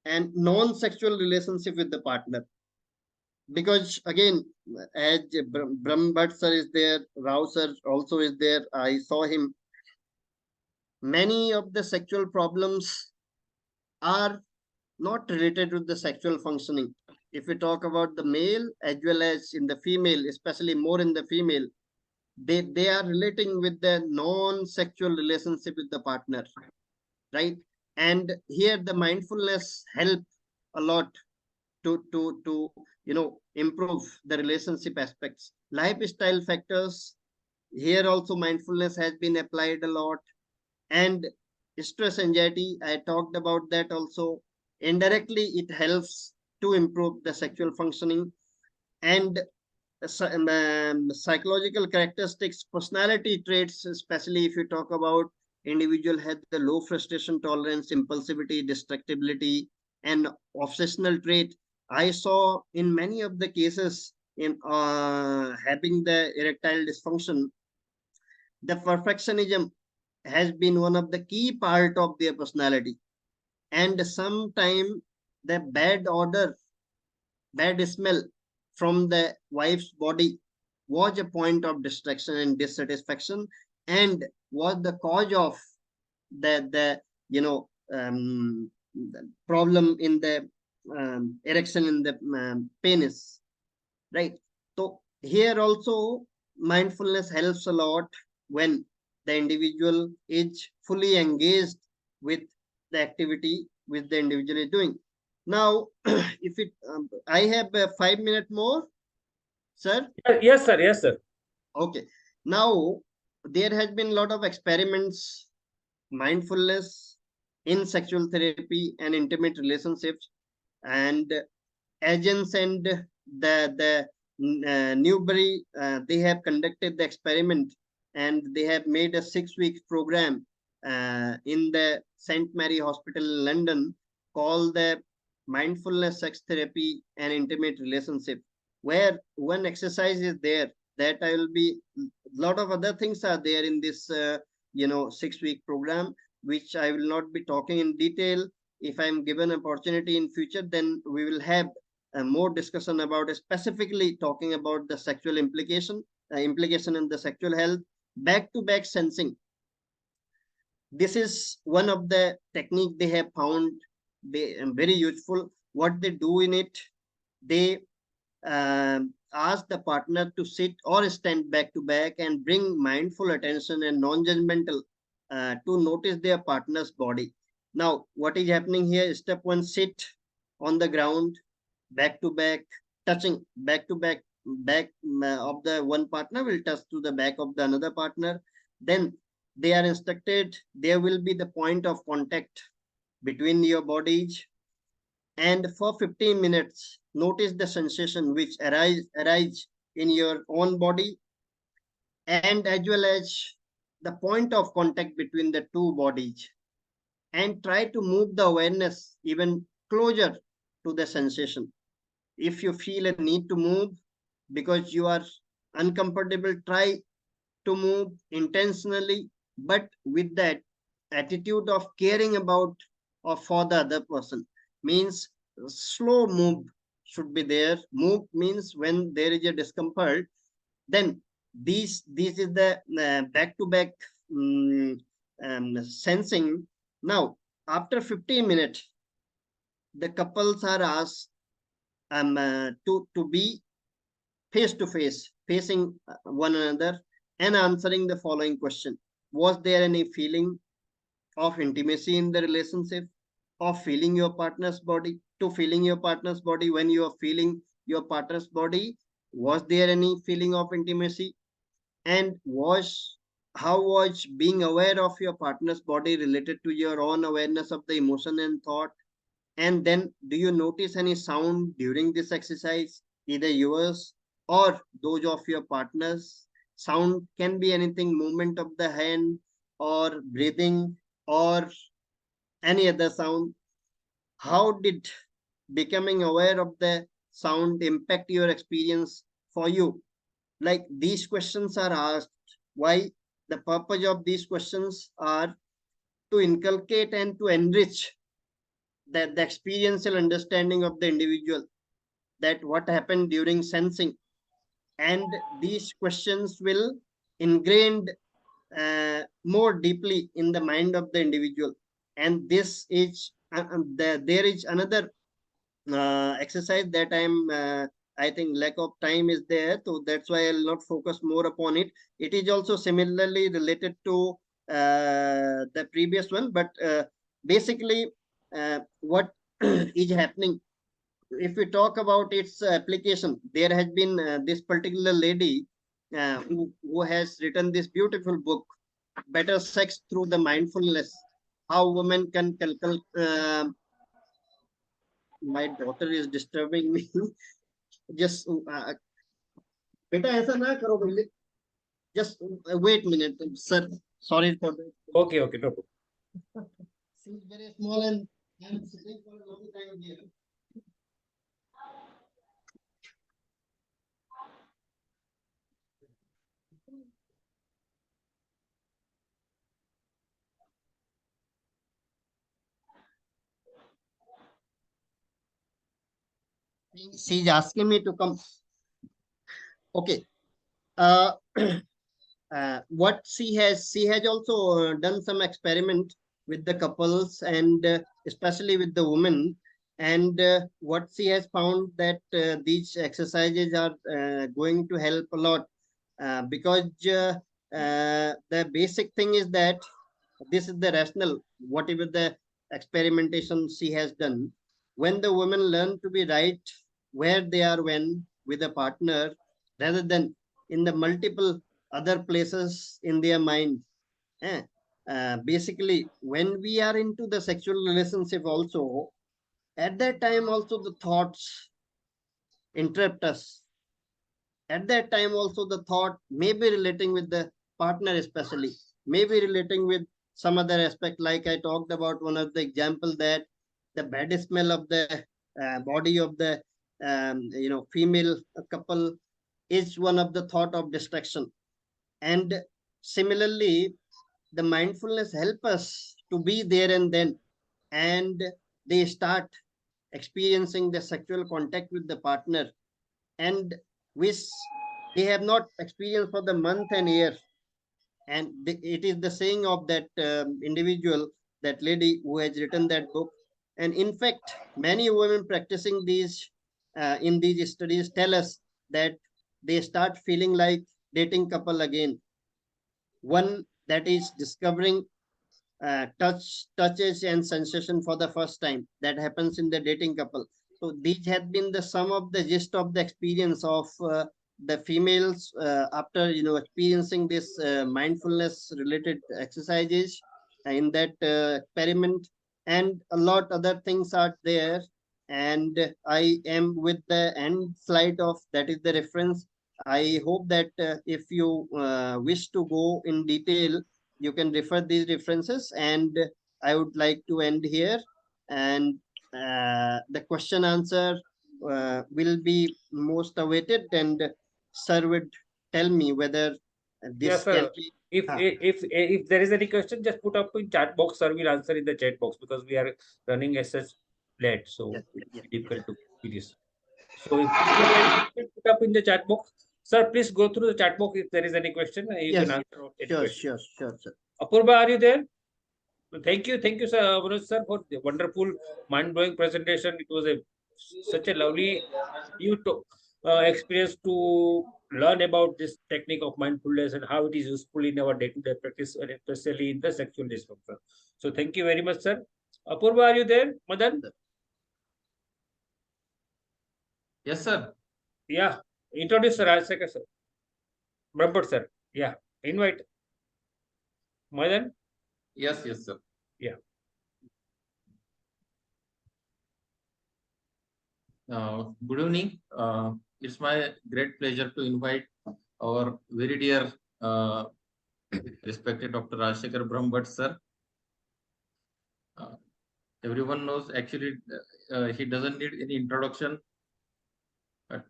and non-sexual relationship with the partner, because again, as Brahmbhatt sir is there, Rao sir also is there, I saw him, many of the sexual problems are not related to the sexual functioning. If we talk about the male as well as in the female, especially more in the female, they are relating with the non-sexual relationship with the partner, right? And here the mindfulness help a lot to improve the relationship aspects. Lifestyle factors, here also mindfulness has been applied a lot. And stress, anxiety, I talked about that also. Indirectly it helps to improve the sexual functioning. And psychological characteristics, personality traits, especially if you talk about individual had the low frustration tolerance, impulsivity, distractibility, and obsessional trait. I saw in many of the cases in having the erectile dysfunction, the perfectionism has been one of the key part of their personality. And sometime the bad odor, bad smell from the wife's body was a point of distraction and dissatisfaction, and was the cause of the problem in the erection in the penis, right? So here also mindfulness helps a lot when the individual is fully engaged with the activity which the individual is doing. Now, if it, I have 5 minutes more, sir. Yes, sir. Yes, sir. Okay. Now, there has been a lot of experiments, mindfulness in sexual therapy and intimate relationships, and agents and the Newbury, they have conducted the experiment, and they have made a 6-week program in the St. Mary Hospital in London called the mindfulness sex therapy and intimate relationship, where one exercise is there that I will be, a lot of other things are there in this 6-week program, which I will not be talking in detail. If I'm given opportunity in future, then we will have more discussion about it, specifically talking about the sexual implication in the sexual health. Back-to-back sensing, this is one of the technique they have found very useful. What they do in it, they ask the partner to sit or stand back to back and bring mindful attention and non-judgmental to notice their partner's body. Now, what is happening here? Step 1, sit on the ground, back to back, touching back to back, back of the one partner will touch to the back of the another partner. Then they are instructed, there will be the point of contact between your bodies, and for 15 minutes notice the sensation which arise in your own body, and as well as the point of contact between the two bodies. and try to move the awareness even closer to the sensation. If you feel a need to move because you are uncomfortable, try to move intentionally, but with that attitude of caring about or for the other person. Means slow move should be there. Move means when there is a discomfort, then this is the back to back sensing. Now after 15 minutes, the couples are asked to be face to face, facing one another and answering the following question. Was there any feeling of intimacy in the relationship, of feeling your partner's body, to feeling your partner's body? When you are feeling your partner's body, was there any feeling of intimacy? And how was being aware of your partner's body related to your own awareness of the emotion and thought? And then, do you notice any sound during this exercise, either yours or those of your partners? Sound can be anything, movement of the hand or breathing or any other sound. How did becoming aware of the sound impact your experience for you? Like these questions are asked. Why? The purpose of these questions are to inculcate and to enrich the experiential understanding of the individual, that what happened during sensing. And these questions will ingrained more deeply in the mind of the individual. And this is there is another exercise that I think lack of time is there, so that's why I'll not focus more upon it. It is also similarly related to the previous one, but basically what is happening, if we talk about its application, there has been this particular lady who has written this beautiful book, Better Sex Through the Mindfulness, how women can my daughter is disturbing me. Just beta ऐसा ना करो पहले. Just wait a minute, sir. Sorry for that. Okay, no problem. She's very small and I'm sitting for a long time here. She's asking me to come. Okay. Uh, what she has also done some experiment with the couples and especially with the women. And what she has found that these exercises are going to help a lot because the basic thing is that this is the rational, whatever the experimentation she has done. When the women learn to be right where they are when with a partner, rather than in the multiple other places in their mind. Eh? Basically, when we are into the sexual relationship also, at that time also the thoughts interrupt us. At that time also the thought may be relating with the partner especially, may be relating with some other aspect, like I talked about one of the example that the bad smell of the body of the female couple is one of the thought of distraction. And similarly, the mindfulness help us to be there and then, and they start experiencing the sexual contact with the partner, and which they have not experienced for the month and year. And it is the saying of that individual, that lady who has written that book. And in fact, many women practicing these in these studies tell us that they start feeling like dating couple again. One that is discovering touches and sensation for the first time. That happens in the dating couple. So these have been the sum of the gist of the experience of the females after experiencing this mindfulness related exercises in that experiment, and a lot other things are there. And I am with the end slide of that is the reference. I hope that if you wish to go in detail, you can refer these references. And I would like to end here, and the question answer will be most awaited, and sir would tell me whether Yes, this can sir. be. If there is any question, just put up in chat box. Sir will answer in the chat box because we are running as such late, so Yes, it's yes, difficult to see this. So if you have any question, put up in the chat box. Sir, please go through the chat box if there is any question. You can yes, answer any sure, question. sure, sir. Apurva, are you there? Thank you, sir, Manoj sir, for the wonderful, mind-blowing presentation. It was such a lovely new experience to learn about this technique of mindfulness and how it is useful in our day-to-day practice, and especially in the sexual dysfunction. So thank you very much, sir. Apurva, are you there? Madan? Yes, sir. Yeah. Introduce sir, Rajsekar sir. Brahmbhatt sir. Yeah. Invite. Madan? Yes, sir. Yeah. Good evening. It's my great pleasure to invite our very dear respected Dr. Rajshekar Brahmbhatt sir. Everyone knows actually he doesn't need any introduction. But,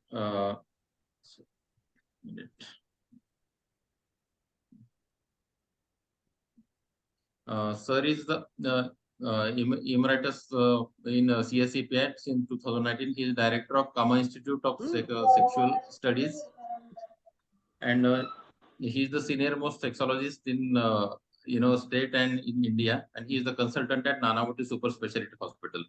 sir is the emeritus in CSE PATS in 2019. He is director of Kama Institute of Sexual Studies, and he is the senior most sexologist in state and in India, and he is the consultant at Nanavati Super Specialty Hospital.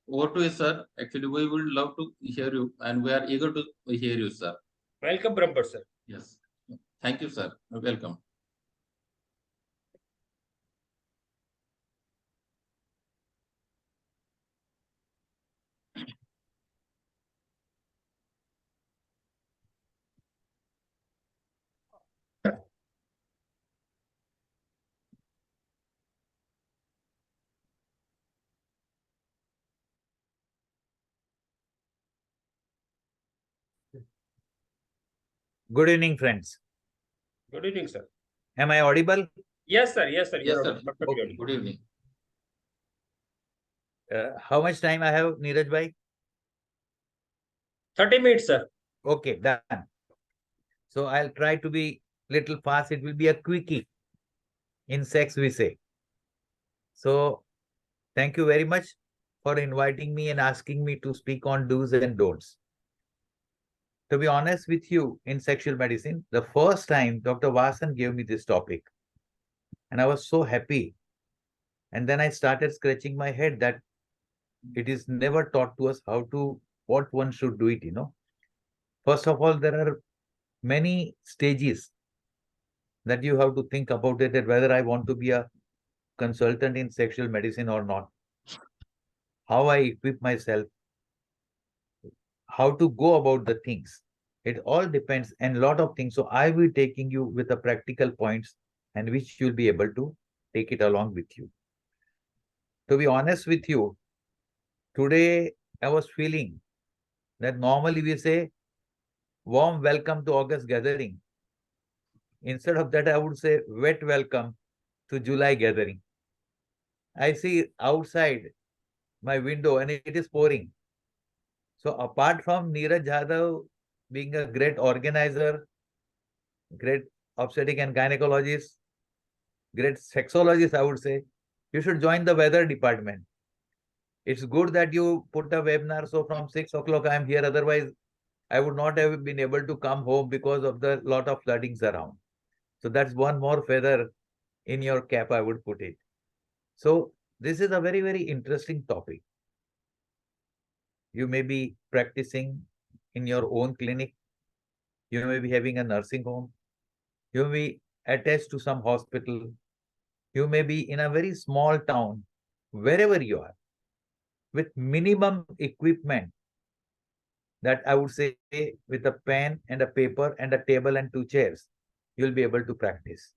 Over to you, sir. Actually, we would love to hear you, and we are eager to hear you, sir. Welcome, Brahmbhatt sir. Yes. Thank you, sir. Welcome. Good evening, friends. Good evening, sir. Am I audible? Yes, sir. Yes, sir. Yes, sir. Perfectly Good evening. How much time I have, Neeraj bhai? 30 minutes, sir. Okay, done. So I'll try to be little fast. It will be a quickie. In sex, we say. So thank you very much for inviting me and asking me to speak on do's and don'ts. To be honest with you, in sexual medicine, the first time Dr. Vasan gave me this topic, and I was so happy. And then I started scratching my head that it is never taught to us what one should do it. First of all, there are many stages that you have to think about it, that whether I want to be a consultant in sexual medicine or not, how I equip myself, how to go about the things. It all depends and a lot of things. So I will be taking you with the practical points and which you'll be able to take it along with you. To be honest with you, today I was feeling that normally we say warm welcome to August gathering. Instead of that, I would say wet welcome to July gathering. I see outside my window and it is pouring. So apart from Neeraj Jadhav being a great organizer, great obstetric and gynecologist, great sexologist, I would say, you should join the weather department. It's good that you put a webinar. So from 6 o'clock, I'm here. Otherwise, I would not have been able to come home because of the lot of floodings around. So that's one more feather in your cap, I would put it. So this is a very, very interesting topic. You may be practicing in your own clinic. You may be having a nursing home. You may be attached to some hospital. You may be in a very small town, wherever you are, with minimum equipment that I would say with a pen and a paper and a table and 2 chairs, you'll be able to practice.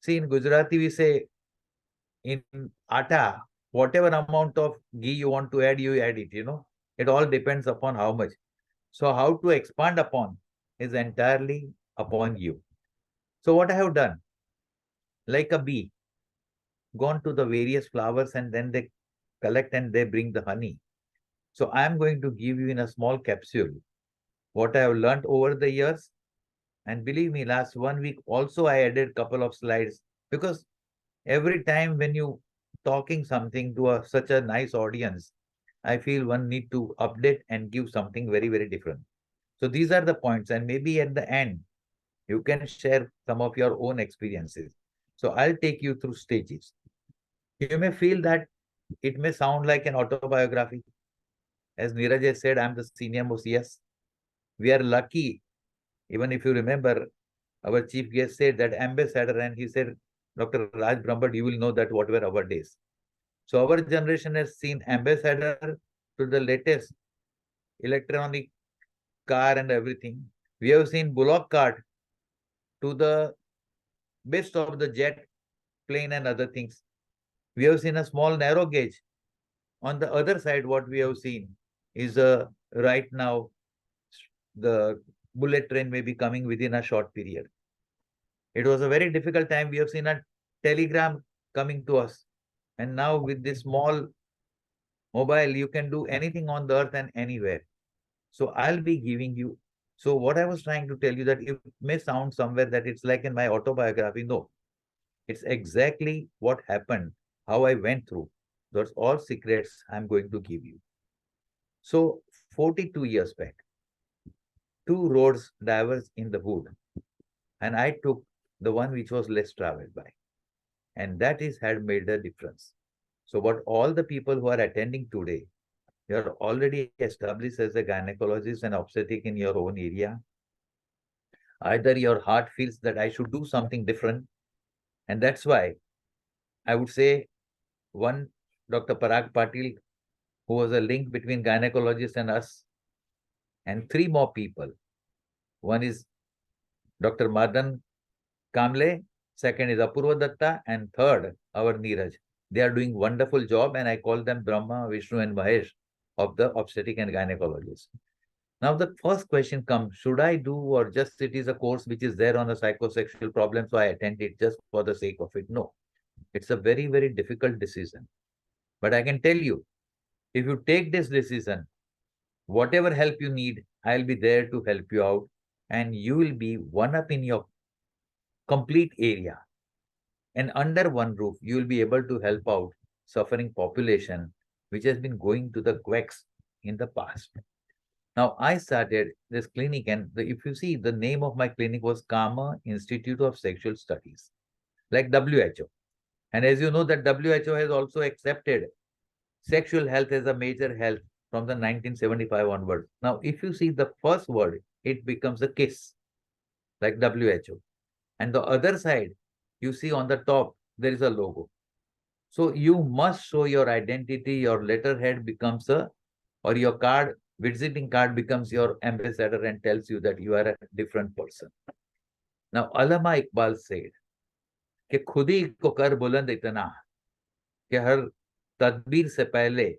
See, in Gujarati, we say in atta, whatever amount of ghee you want to add, you add it, It all depends upon how much. So how to expand upon is entirely upon you. So what I have done, like a bee, gone to the various flowers and then they collect and they bring the honey. So I am going to give you in a small capsule what I have learned over the years. And believe me, last 1 week also I added couple of slides, because every time when you talking something to such a nice audience, I feel one need to update and give something very, very different. So these are the points, and maybe at the end, you can share some of your own experiences. So I'll take you through stages. You may feel that it may sound like an autobiography. As Neeraj has said, I'm the senior most. Yes, we are lucky. Even if you remember, our chief guest said that ambassador, and he said, Dr. Raj Brahmbhatt, you will know that what were our days. So our generation has seen ambassador to the latest electronic car and everything. We have seen bullock cart to the best of the jet, plane and other things. We have seen a small narrow gauge. On the other side, what we have seen is right now the bullet train may be coming within a short period. It was a very difficult time. We have seen a telegram coming to us. And now with this small mobile, you can do anything on the earth and anywhere. So I'll be giving you. So what I was trying to tell you, that it may sound somewhere that it's like in my autobiography. No, it's exactly what happened, how I went through. Those all secrets I'm going to give you. So 42 years back, two roads diverged in the wood, and I took the one which was less traveled by. And that is had made a difference. So what all the people who are attending today, you are already established as a gynecologist and obstetric in your own area. Either your heart feels that I should do something different. And that's why I would say one Dr. Parag Patil, who was a link between gynecologists and us, and three more people. One is Dr. Madan Kamble, second is Apurva Datta, and third, our Neeraj. They are doing wonderful job, and I call them Brahma, Vishnu, and Mahesh of the obstetric and gynecologist. Now, the first question comes, should I do, or just it is a course which is there on a psychosexual problem, so I attend it just for the sake of it? No, it's a very, very difficult decision. But I can tell you, if you take this decision, whatever help you need, I'll be there to help you out, and you will be one up in your complete area. And under one roof, you will be able to help out suffering population, which has been going to the quacks in the past. Now, I started this clinic, and if you see, the name of my clinic was Kama Institute of Sexual Studies, like WHO. And as you know, that WHO has also accepted sexual health as a major health from the 1975 onwards. Now, if you see the first word, it becomes a kiss, like WHO. And the other side, you see on the top, there is a logo. So you must show your identity, your letterhead becomes or your card, visiting card becomes your ambassador and tells you that you are a different person. Now, Allama Iqbal said, कि खुद ही को कर बुलंद इतना कि हर तदबीर से पहले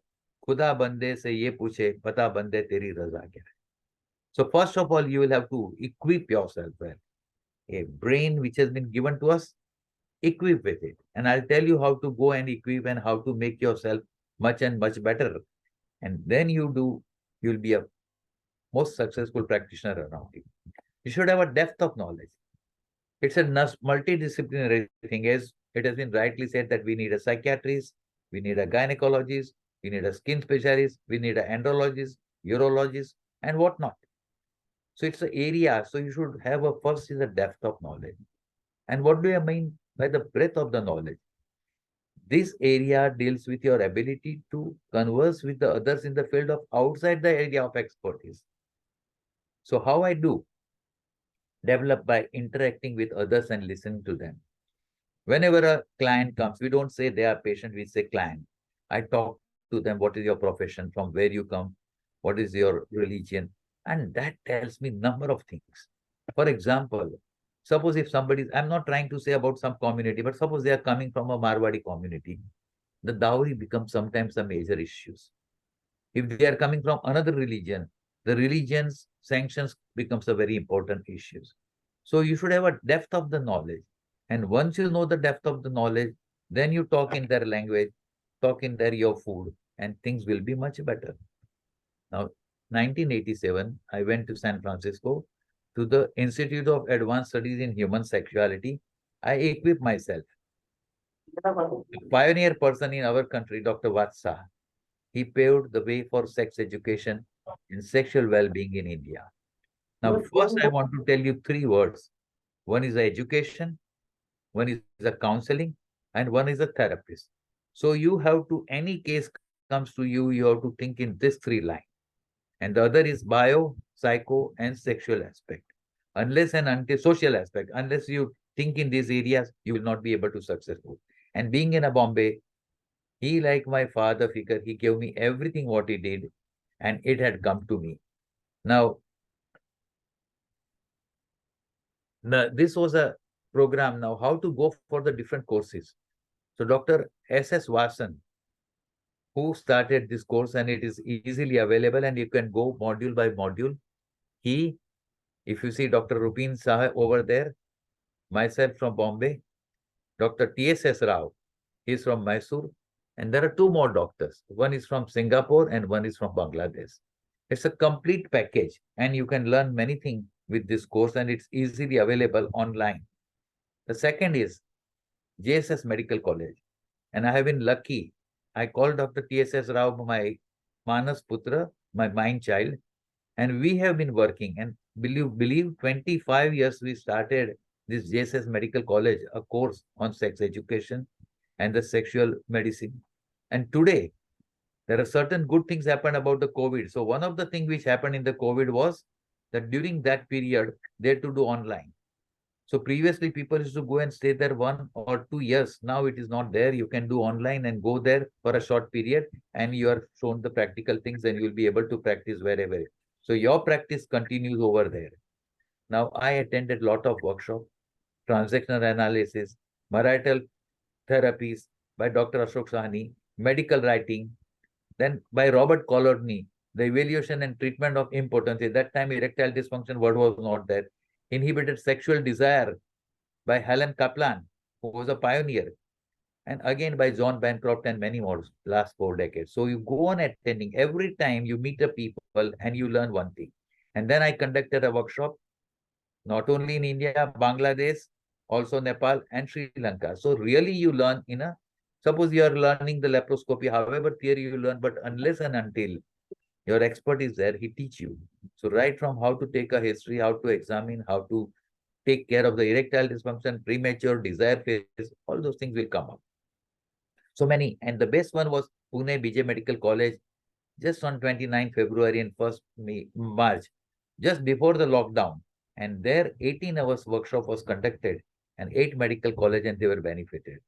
खुदा बंदे से ये पूछे बता बंदे तेरी रजा क्या है. So first of all, you will have to equip yourself well. A brain which has been given to us, equip with it. And I'll tell you how to go and equip and how to make yourself much and much better. And then you'll be a most successful practitioner around you. You should have a depth of knowledge. It's a multidisciplinary thing, as it has been rightly said that we need a psychiatrist, we need a gynecologist, we need a skin specialist, we need an andrologist, urologist, and whatnot. So it's an area. So you should have first is a depth of knowledge. And what do I mean by the breadth of the knowledge? This area deals with your ability to converse with the others in the field of outside the area of expertise. So how I do? Develop by interacting with others and listening to them. Whenever a client comes, we don't say they are patient, we say client. I talk to them, what is your profession, from where you come, what is your religion, and that tells me number of things. For example, suppose if somebody, I'm not trying to say about some community, but suppose they are coming from a Marwadi community, the dowry becomes sometimes a major issue. If they are coming from another religion, the religion's sanctions becomes a very important issue. So you should have a depth of the knowledge. And once you know the depth of the knowledge, then you talk in their language, talk in their your food, and things will be much better. Now, 1987, I went to San Francisco to the Institute of Advanced Studies in Human Sexuality. I equipped myself. A pioneer person in our country, Dr. Vatsa, he paved the way for sex education and sexual well-being in India. Now, first I want to tell you three words. One is education, one is a counseling, and one is a therapist. So you have to, any case comes to you, you have to think in this three lines. And the other is bio, psycho, and sexual aspect. Unless and until social aspect, unless you think in these areas, you will not be able to successful. And being in a Bombay, he like my father figure, he gave me everything what he did, and it had come to me. Now, this was a program now, how to go for the different courses. So Dr. S.S. Vasan, who started this course, and it is easily available and you can go module by module. He, if you see Dr. Rupin Saha over there, myself from Bombay, Dr. T.S.S. Rao, he's from Mysore, and there are two more doctors. One is from Singapore and one is from Bangladesh. It's a complete package and you can learn many things with this course and it's easily available online. The second is JSS Medical College. And I have been lucky. I called Dr. T.S.S. Rao, my Manas Putra, my mind child, and we have been working. And believe 25 years we started this JSS Medical College, a course on sex education and the sexual medicine. And today, there are certain good things happened about the COVID. So one of the things which happened in the COVID was that during that period, they had to do online. So previously people used to go and stay there 1 or 2 years. Now it is not there. You can do online and go there for a short period and you are shown the practical things and you will be able to practice wherever. So your practice continues over there. Now I attended a lot of workshops, transactional analysis, marital therapies by Dr. Ashok Sahni, medical writing, then by Robert Colodny, the evaluation and treatment of impotence. At that time, erectile dysfunction word was not there. Inhibited sexual desire by Helen Kaplan, who was a pioneer. And again by John Bancroft and many more last 4 decades. So you go on attending. Every time you meet the people and you learn one thing. And then I conducted a workshop, not only in India, Bangladesh, also Nepal and Sri Lanka. So really you learn in a, suppose you are learning the laparoscopy, however theory you learn, but unless and until your expert is there, he teach you. So right from how to take a history, how to examine, how to take care of the erectile dysfunction, premature desire phase, all those things will come up. So many, and the best one was Pune BJ Medical College, just on 29 February and 1st March, just before the lockdown. And there 18 hours workshop was conducted and 8 medical college and they were benefited.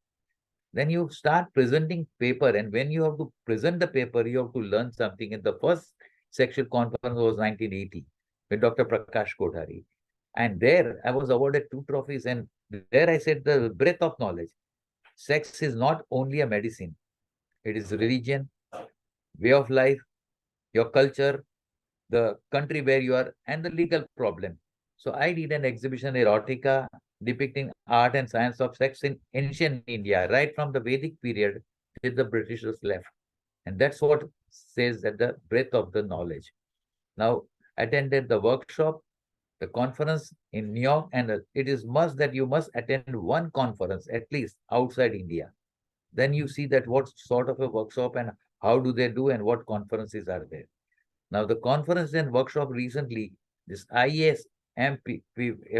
Then you start presenting paper, and when you have to present the paper, you have to learn something. And the first sexual conference was 1980 with Dr. Prakash Kothari. And there I was awarded 2 trophies. And there I said the breadth of knowledge. Sex is not only a medicine. It is religion, way of life, your culture, the country where you are, and the legal problem. So I did an exhibition, erotica, depicting art and science of sex in ancient India, right from the Vedic period till the Britishers left. And that's what says that the breadth of the knowledge. Now, attended the workshop, the conference in New York, and it is must that you must attend one conference at least outside India. Then you see that what sort of a workshop and how do they do and what conferences are there. Now, the conference and workshop recently, this IAS MP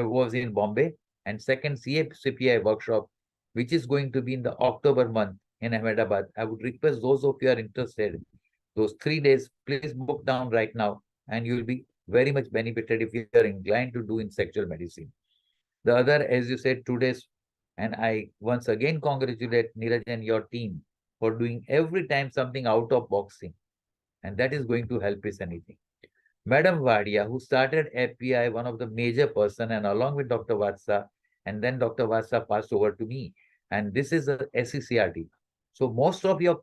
was in Bombay, and second CACPI workshop, which is going to be in the October month in Ahmedabad. I would request those of you are interested, those 3 days, please book down right now, and you will be very much benefited if you are inclined to do in sexual medicine. The other, as you said, 2 days, and I once again congratulate Neeraj and your team for doing every time something out of boxing, and that is going to help us anything. Madam Vadia, who started FPI, one of the major person, and along with Dr. Vatsa, and then Dr. Vatsa passed over to me, and this is a SECRT. So most of your,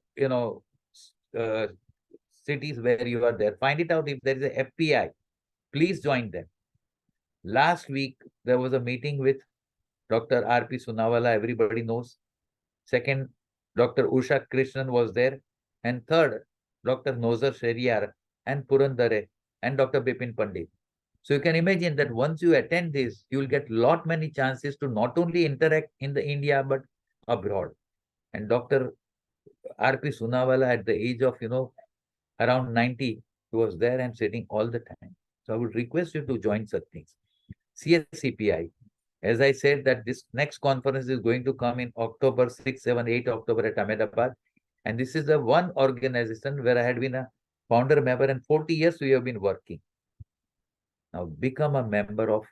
cities where you are there, find it out if there is a FPI, please join them. Last week, there was a meeting with Dr. R.P. Sunawala, everybody knows. Second, Dr. Usha Krishnan was there. And third, Dr. Nozar Sheriyar and Purandare and Dr. Bipin Pandit. So you can imagine that once you attend this, you will get lot many chances to not only interact in the India, but abroad. And Dr. R.P. Sunawala at the age of, around 90, he was there and sitting all the time. So I would request you to join such things. CSCPI, as I said that this next conference is going to come in October 6, 7, 8 October at Ahmedabad. And this is the one organization where I had been a founder member and 40 years we have been working. Now become a member of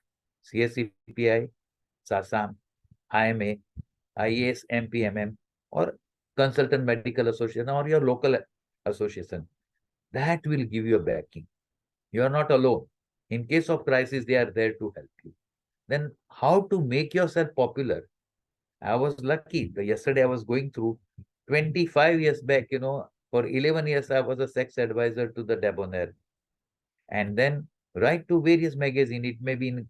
CSCPI, SASAM, IMA, IAS, MPMM, or Consultant Medical Association or your local association. That will give you a backing. You are not alone. In case of crisis, they are there to help you. Then how to make yourself popular? I was lucky. Yesterday I was going through 25 years back, for 11 years I was a sex advisor to the Debonair. And then write to various magazines. It may be in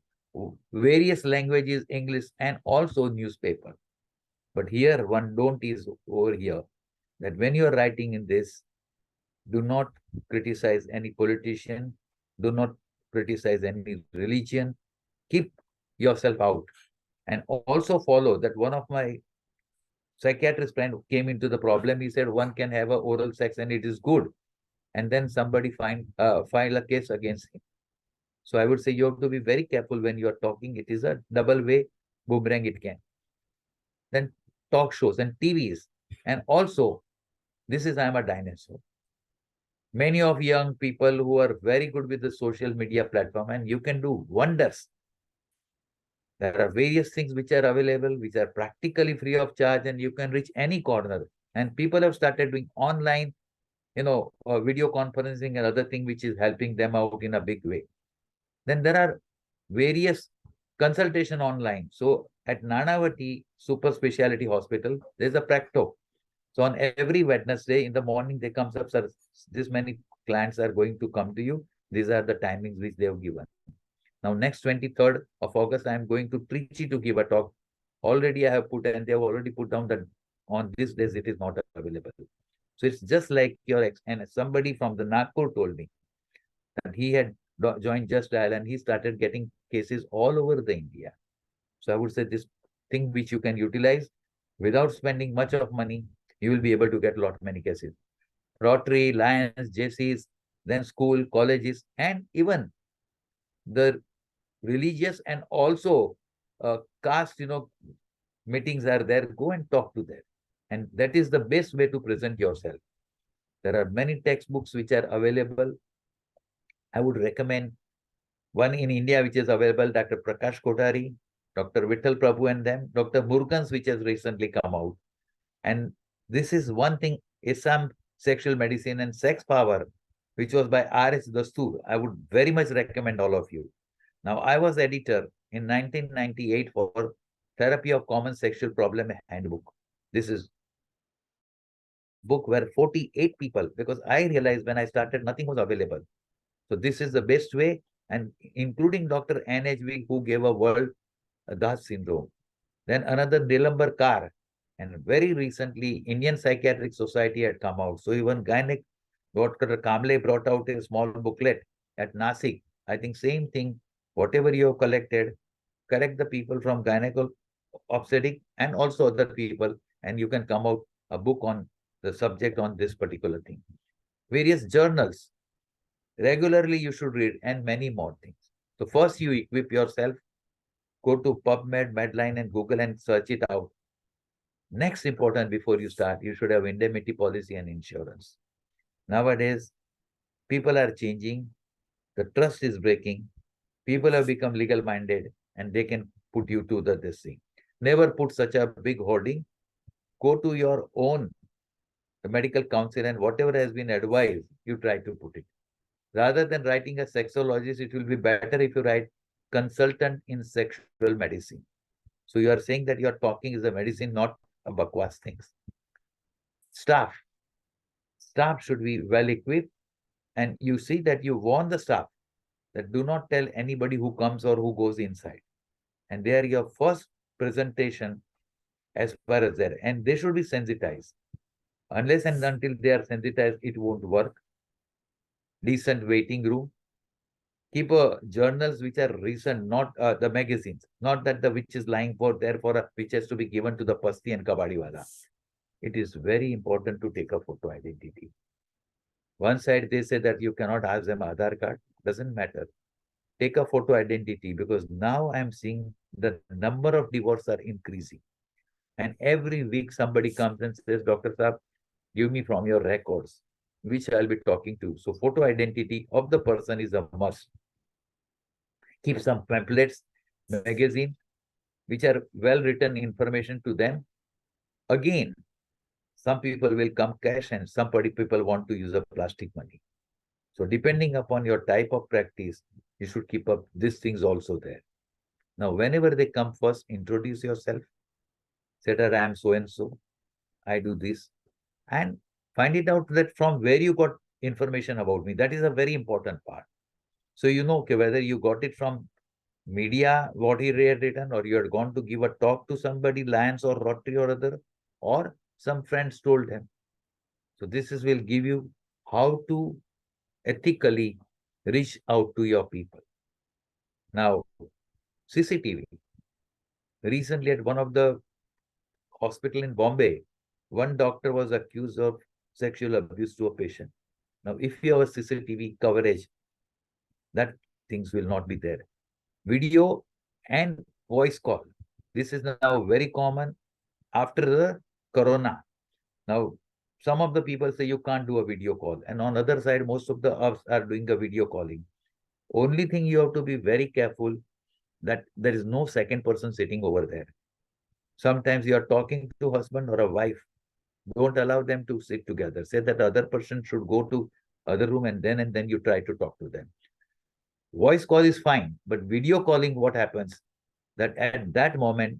various languages, English, and also newspaper. But here one don't is over here that when you are writing in this, do not criticize any politician, do not criticize any religion, keep yourself out. And also follow that one of my psychiatrist friend came into the problem. He said one can have a oral sex and it is good. And then somebody file a case against him. So I would say you have to be very careful when you are talking. It is a double way boomerang it can. Then talk shows and TVs. And also, this is I'm a dinosaur. Many of young people who are very good with the social media platform and you can do wonders. There are various things which are available, which are practically free of charge and you can reach any corner. And people have started doing online, video conferencing and other thing which is helping them out in a big way. Then there are various consultation online. So at Nanavati Super Speciality Hospital, there's a Practo. So on every Wednesday in the morning, they comes up, sir, this many clients are going to come to you. These are the timings which they have given. Now, next 23rd of August, I am going to Trichy to give a talk. Already I have put, and they have already put down that on this days it is not available. So it's just like your ex, and somebody from the Nagpur told me that he had joined Just Dial and he started getting cases all over the India. So I would say this thing which you can utilize without spending much of money, you will be able to get a lot many cases. Rotary, Lions, JCs, then school, colleges, and even the religious and also caste, meetings are there. Go and talk to them. And that is the best way to present yourself. There are many textbooks which are available. I would recommend one in India which is available, Dr. Prakash Kothari, Dr. Vittal Prabhu and them, Dr. Murugan's which has recently come out. And this is one thing, Assam Sexual Medicine and Sex Power, which was by R.S. Dastur. I would very much recommend all of you. Now, I was editor in 1998 for Therapy of Common Sexual Problem Handbook. This is book where 48 people, because I realized when I started, nothing was available. So this is the best way, and including Dr. NHV, who gave a world Das syndrome. Then another Nilambar Kar, and very recently, Indian Psychiatric Society had come out. So even Gynec, Dr. Kamble brought out a small booklet at Nasik. I think same thing, whatever you have collected, correct the people from gynecological obstetric and also other people, and you can come out a book on the subject on this particular thing. Various journals, regularly you should read, and many more things. So first you equip yourself, go to PubMed, Medline and Google and search it out. Next important before you start, you should have indemnity policy and insurance. Nowadays, people are changing, the trust is breaking, people have become legal minded and they can put you to this thing. Never put such a big hoarding. Go to your own medical counsel and whatever has been advised, you try to put it. Rather than writing a sexologist, it will be better if you write consultant in sexual medicine. So you are saying that your talking is a medicine, not a bakwas things. Staff should be well equipped, and you see that you warn the staff that do not tell anybody who comes or who goes inside. And they are your first presentation as far as that, and they should be sensitized. Unless and until they are sensitized, it won't work. Decent waiting room. Keep journals which are recent, not the magazines, not that the which is lying for there for which has to be given to the pasti and kabadi wala. It is very important to take a photo identity. One side they say that you cannot ask them Aadhaar card, doesn't matter. Take a photo identity, because now I'm seeing the number of divorces are increasing. And every week somebody comes and says, Dr. Saab, give me from your records, which I'll be talking to. So photo identity of the person is a must. Keep some pamphlets, magazine, which are well-written information to them. Again, some people will come cash and some people want to use a plastic money. So depending upon your type of practice, you should keep up these things also there. Now, whenever they come first, introduce yourself. Say that I am so-and-so, I do this, and find it out that from where you got information about me. That is a very important part. So you know, okay, whether you got it from media, what he had written, or you had gone to give a talk to somebody, Lions or Rotary or other, or some friends told him. So this is will give you how to ethically reach out to your people. Now, CCTV. Recently at one of the hospital in Bombay, one doctor was accused of sexual abuse to a patient. Now, if you have a CCTV coverage, that things will not be there. Video and voice call. This is now very common after the corona. Now, some of the people say you can't do a video call. And on the other side, most of the us are doing a video calling. Only thing you have to be very careful that there is no second person sitting over there. Sometimes you are talking to husband or a wife. Don't allow them to sit together. Say that the other person should go to other room and then you try to talk to them. Voice call is fine, but video calling, what happens? That at that moment,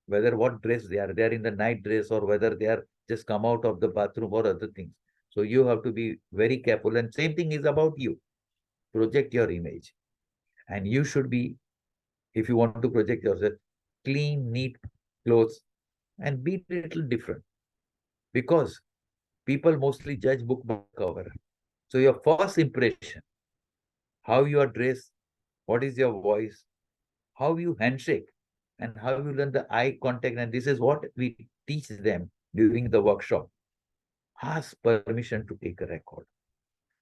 whether what dress they are in the night dress or whether they are just come out of the bathroom or other things. So you have to be very careful. And same thing is about you. Project your image. And you should be, if you want to project yourself, clean, neat clothes and be a little different. Because people mostly judge book by cover. So your first impression, how you are dressed, what is your voice, how you handshake, and how you learn the eye contact. And this is what we teach them during the workshop. Ask permission to take a record.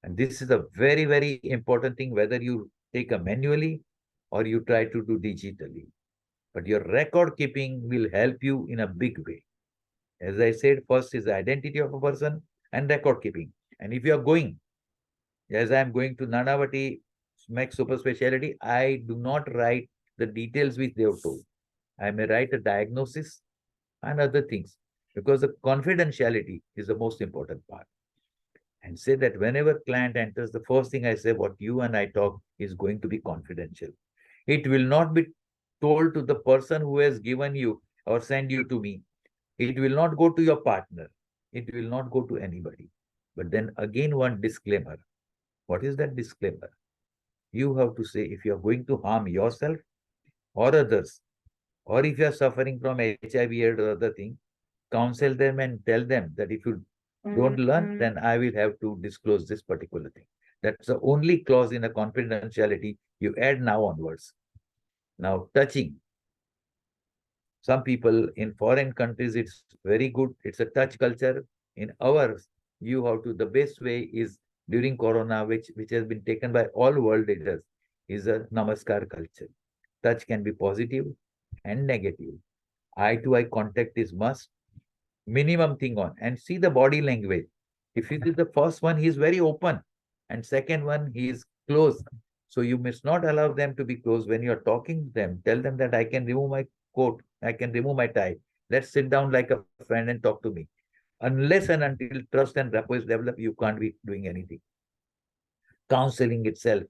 And this is a very, very important thing, whether you take a manually or you try to do digitally. But your record keeping will help you in a big way. As I said, first is the identity of a person and record keeping. And if you are going, as I am going to Nanavati Max Super Speciality, I do not write the details which they have told. I may write a diagnosis and other things, because the confidentiality is the most important part. And say that whenever client enters, the first thing I say, what you and I talk is going to be confidential. It will not be told to the person who has given you or sent you to me. It will not go to your partner. It will not go to anybody. But then again, one disclaimer. What is that disclaimer? You have to say, if you are going to harm yourself or others, or if you are suffering from HIV or other thing, counsel them and tell them that if you don't learn, then I will have to disclose this particular thing. That's the only clause in a confidentiality you add now onwards. Now, touching. Some people in foreign countries, it's very good. It's a touch culture. In ours, you have to, the best way is during Corona, which has been taken by all world leaders, is a namaskar culture. Touch can be positive and negative. Eye-to-eye contact is must. Minimum thing on. And see the body language. If you see the first one, he is very open. And second one, he is close. So you must not allow them to be close. When you're talking to them, tell them that I can remove my coat, I can remove my tie. Let's sit down like a friend and talk to me. Unless and until trust and rapport is developed, you can't be doing anything. Counseling itself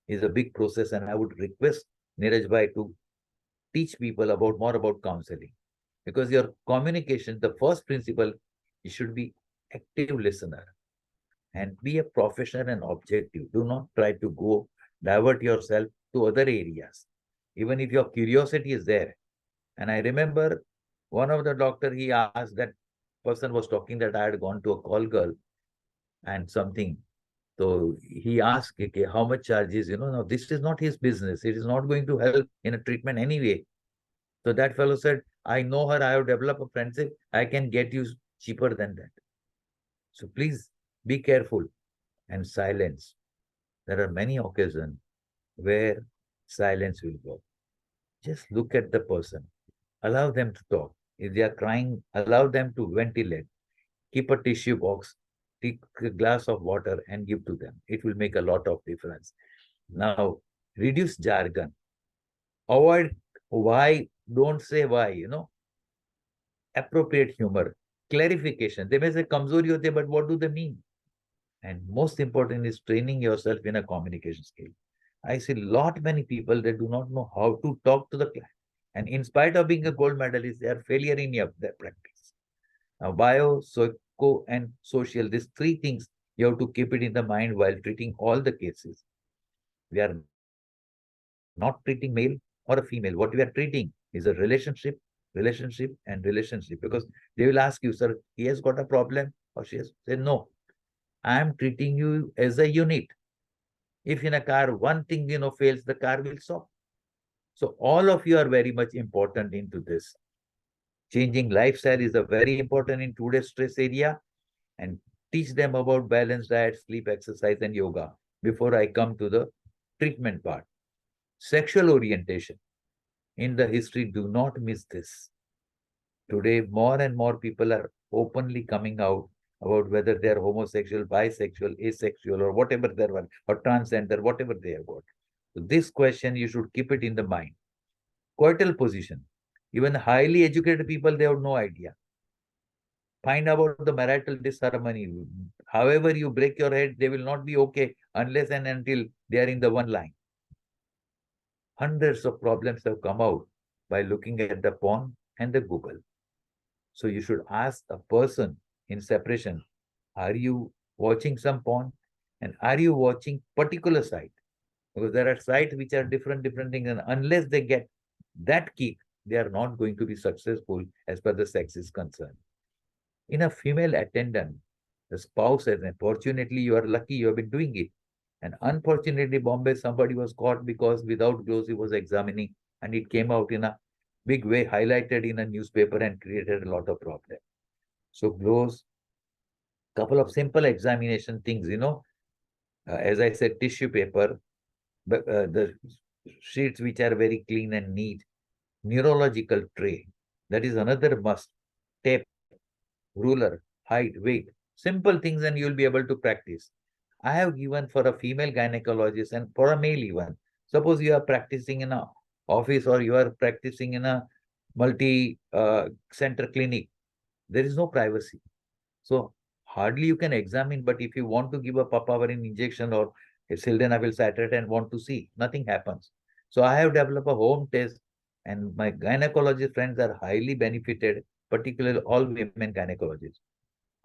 is a big process, and I would request Neeraj Bhai to teach people more about counseling. Because your communication, the first principle, you should be active listener and be a professional and objective. Do not try to divert yourself to other areas. Even if your curiosity is there, And I remember one of the doctor, he asked, that person was talking that I had gone to a call girl and something. So he asked, okay, how much charges, now this is not his business. It is not going to help in a treatment anyway. So that fellow said, I know her, I have developed a friendship, I can get you cheaper than that. So please be careful. And silence. There are many occasions where silence will go. Just look at the person. Allow them to talk. If they are crying, allow them to ventilate. Keep a tissue box, take a glass of water and give to them. It will make a lot of difference. Now, reduce jargon. Avoid why, don't say why, Appropriate humor. Clarification. They may say kamzori hote, but what do they mean? And most important is training yourself in a communication skill. I see many people that do not know how to talk to the client. And in spite of being a gold medalist, they are failure in their practice. Now, bio, psycho, and social, these three things, you have to keep it in the mind while treating all the cases. We are not treating male or a female. What we are treating is a relationship, and relationship. Because they will ask you, sir, he has got a problem, or she has said, no, I am treating you as a unit. If in a car, one thing, fails, the car will stop. So all of you are very much important into this. Changing lifestyle is a very important in today's stress area, and teach them about balanced diet, sleep, exercise, and yoga before I come to the treatment part. Sexual orientation. In the history, do not miss this. Today, more and more people are openly coming out about whether they are homosexual, bisexual, asexual, or whatever they are, or transgender, whatever they have got. So this question, you should keep it in the mind. Coital position. Even highly educated people, they have no idea. Find about the marital disharmony. However you break your head, they will not be okay unless and until they are in the one line. Hundreds of problems have come out by looking at the porn and the Google. So you should ask a person in separation, are you watching some porn? And are you watching particular site? Because there are sites which are different things, and unless they get that kick, they are not going to be successful as far as the sex is concerned. In a female attendant, the spouse says, unfortunately, you are lucky you have been doing it. And unfortunately, Bombay, somebody was caught because without gloves he was examining, and it came out in a big way, highlighted in a newspaper, and created a lot of problem. So gloves, couple of simple examination things, as I said, tissue paper, the sheets which are very clean and neat, neurological tray, that is another must, tape, ruler, height, weight, simple things, and you'll be able to practice. I have given for a female gynecologist and for a male even. Suppose you are practicing in a office or you are practicing in a multi-center clinic, there is no privacy. So hardly you can examine, but if you want to give a papaverine injection or a sildenafil citrate and want to see, nothing happens. So I have developed a home test, and my gynecologist friends are highly benefited, particularly all women gynecologists.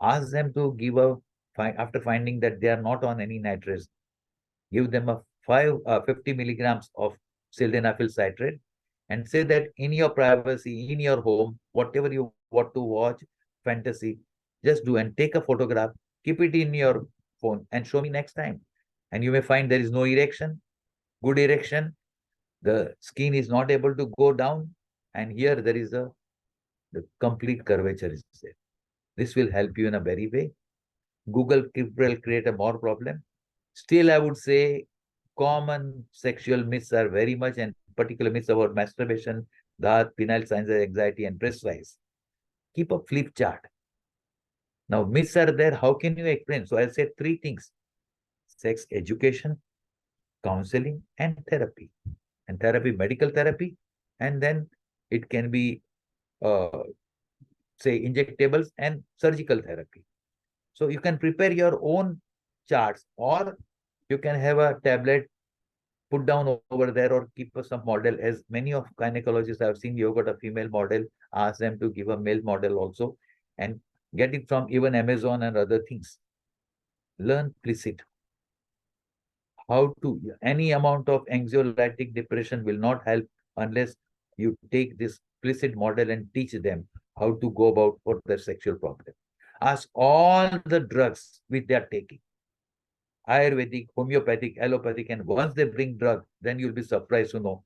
Ask them to give after finding that they are not on any nitrates, give them a 50 milligrams of sildenafil citrate and say that in your privacy, in your home, whatever you want to watch, fantasy, just do and take a photograph, keep it in your phone and show me next time. And you may find there is no erection, good erection, the skin is not able to go down, and here there is the complete curvature is there. This will help you in a very way. Google will create a more problem. Still, I would say common sexual myths are very much, and particular myths about masturbation, that penile signs of anxiety, and breast size. Keep a flip chart. Now, myths are there. How can you explain? So I'll say three things: sex education, counseling, and therapy. And therapy, medical therapy, and then it can be, say, injectables and surgical therapy. So you can prepare your own charts, or you can have a tablet put down over there, or keep some model. As many of gynecologists I've seen, you've got a female model, ask them to give a male model also, and get it from even Amazon and other things. Learn Plicit. How to, any amount of anxiolytic depression will not help unless you take this explicit model and teach them how to go about for their sexual problem. Ask all the drugs which they are taking, Ayurvedic, homeopathic, allopathic, and once they bring drug, then you'll be surprised to know.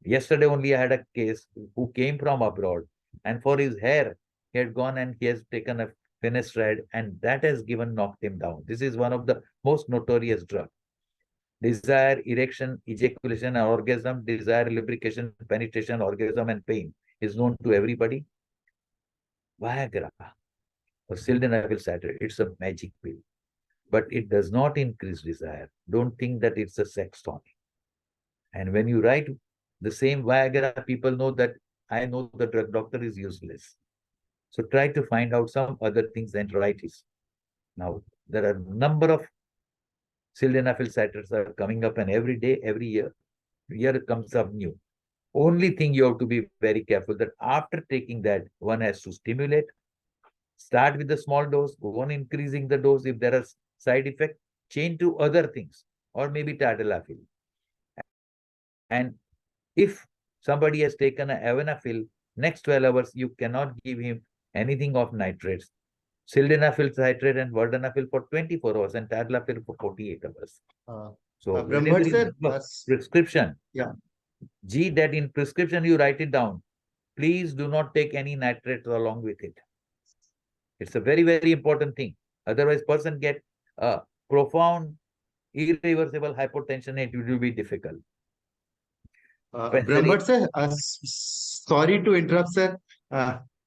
Yesterday only I had a case who came from abroad, and for his hair, he had gone and he has taken a finasteride, and that has given knocked him down. This is one of the most notorious drug. Desire, erection, ejaculation, and orgasm, desire, lubrication, penetration, orgasm, and pain is known to everybody. Viagra or sildenafil citrate, it's a magic pill, but it does not increase desire. Don't think that it's a sex tonic. And when you write the same Viagra, people know that I know the drug doctor is useless. So try to find out some other things and write it. Now, there are a number of sildenafil citrates are coming up, and every day, every year comes up new. Only thing you have to be very careful that after taking that, one has to stimulate. Start with the small dose, go on increasing the dose. If there are side effects, change to other things, or maybe tadalafil. And if somebody has taken a avanafil, next 12 hours, you cannot give him anything of nitrates. Sildenafil citrate and vardenafil for 24 hours and tadalafil for 48 hours. So whenever you give a prescription, G, that in prescription you write it down. Please do not take any nitrates along with it. It's a very, very important thing. Otherwise, person get profound, irreversible hypotension. It will be difficult. Brahmat sir, sorry to interrupt, sir.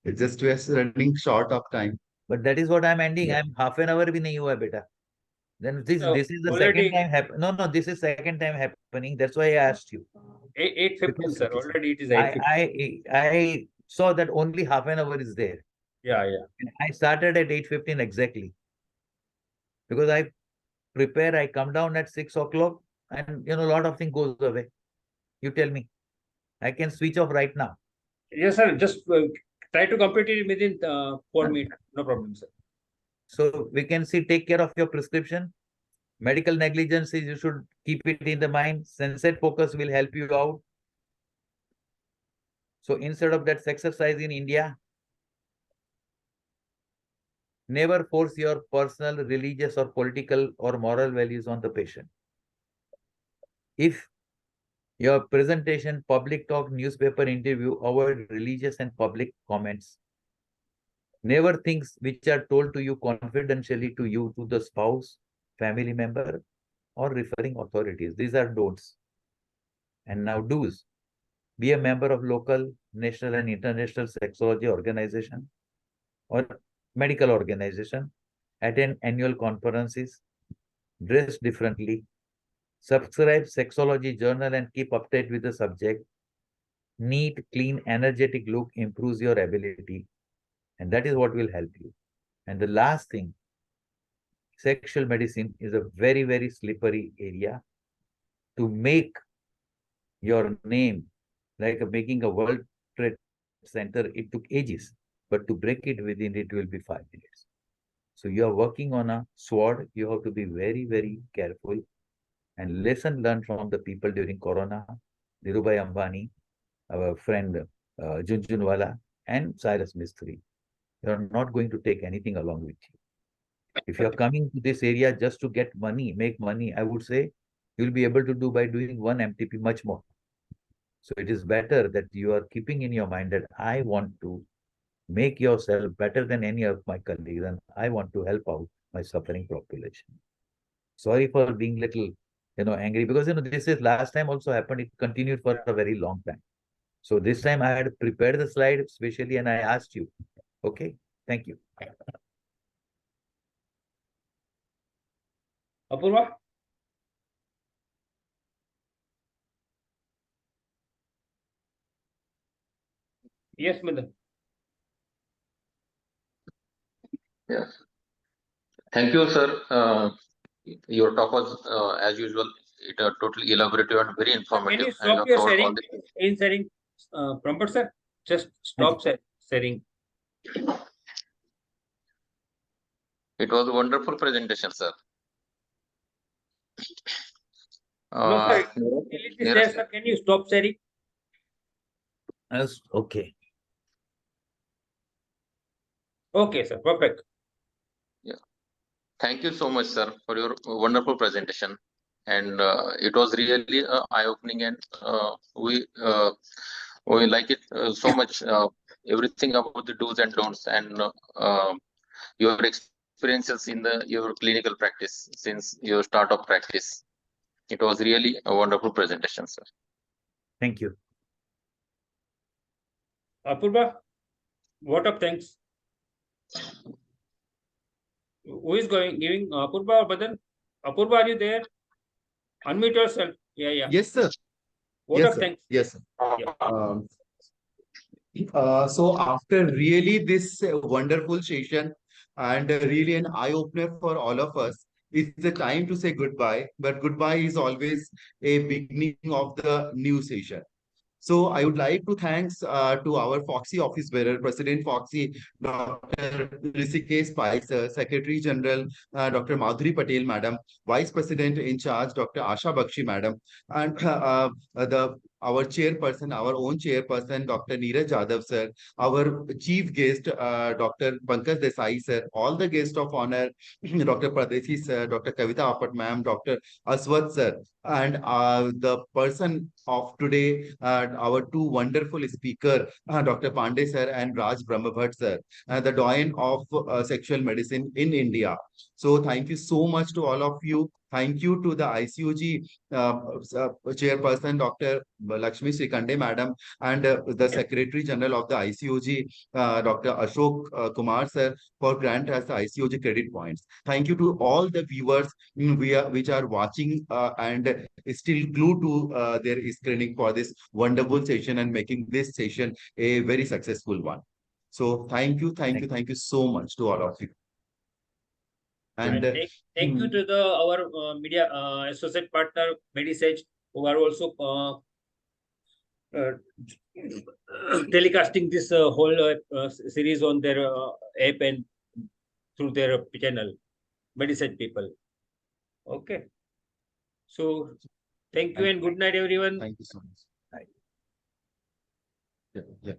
It's just we are running short of time. But that is what I'm ending. I'm half an hour bhi nahi hua beta. Then this is the second time happen. No, this is second time happening. That's why I asked you. 8:15, sir. Already it is 8:15. I saw that only half an hour is there. Yeah. And I started at 8:15 exactly. Because I prepare, I come down at 6 o'clock, and a lot of things goes away. You tell me. I can switch off right now. Yes, sir. Just try to complete it within 4 minutes. No problem, sir. So we can see, take care of your prescription. Medical negligence is you should keep it in the mind. Sunset focus will help you out. So instead of that exercise in India, never force your personal, religious, or political or moral values on the patient. If your presentation, public talk, newspaper interview, avoid religious and public comments. Never things which are told to you confidentially to the spouse, family member, or referring authorities. These are don'ts. And now do's. Be a member of local, national, and international sexology organization or medical organization. Attend annual conferences. Dress differently. Subscribe Sexology Journal and keep update with the subject. Neat, clean, energetic look improves your ability. And that is what will help you. And the last thing, sexual medicine is a very, very slippery area. To make your name, like making a World Trade Center, it took ages. But to break it within it will be 5 minutes. So you are working on a sword. You have to be very, very careful. And lesson learned from the people during Corona, Dhirubhai Ambani, our friend Junjunwala, and Cyrus Mistry. You are not going to take anything along with you. If you are coming to this area just to get money, make money, I would say you'll be able to do by doing one MTP much more. So it is better that you are keeping in your mind that I want to make yourself better than any of my colleagues, and I want to help out my suffering population. Sorry for being little, angry, because this is last time also happened. It continued for a very long time. So this time I had prepared the slide specially and I asked you. Okay, thank you. Apurva? Yes, madam. Yes. Thank you, sir. Your talk was, as usual, totally elaborative and very informative. Can you stop your sharing? In sharing, Prampat sir, just stop sharing. It was a wonderful presentation, sir. No, sir. Sir, can you stop sharing? Okay. Okay, sir. Perfect. Thank you so much, sir, for your wonderful presentation. And it was really eye-opening, and we like it so much. Everything about the do's and don'ts, and your experiences in your clinical practice since your start of practice. It was really a wonderful presentation, sir. Thank you. Apurva, what of thanks? Who is giving Apurva or Badan? Apurva, are you there? Unmute yourself. Yeah. Yes, sir. What Yes, of sir. thanks? Yes, sir. Yeah. So after really this wonderful session and really an eye opener for all of us, it's the time to say goodbye. But goodbye is always a beginning of the new session. So I would like to thanks to our Foxy office bearer, President Foxy, Dr. Rishikesh Spicer, Secretary General Dr. Madhuri Patel, Madam, Vice President in charge, Dr. Asha Bakshi, Madam, and the our chairperson, our own chairperson, Dr. Neeraj Jadhav, sir, our chief guest, Dr. Pankaj Desai, sir, all the guests of honor, Dr. Pradesi, sir, Dr. Kavita Apat, ma'am, Dr. Aswat, sir, and the person of today, our two wonderful speaker, Dr. Pandey sir and Raj Brahmabhat sir, the doyen of sexual medicine in India. So thank you so much to all of you. Thank you to the ICUG chairperson, Dr. Lakshmi Srikande madam, and the Secretary General of the ICUG, Dr. Ashok Kumar sir, for grant us the ICUG credit points. Thank you to all the viewers which are watching and still glued to their screening for this wonderful session and making this session a very successful one. So thank you so much to all of you. And thank you to our media associate partner Medisage, who are also telecasting this whole series on their app and through their channel, Medisage people. Okay. So thank you and good night, everyone. Thank you so much. Yeah.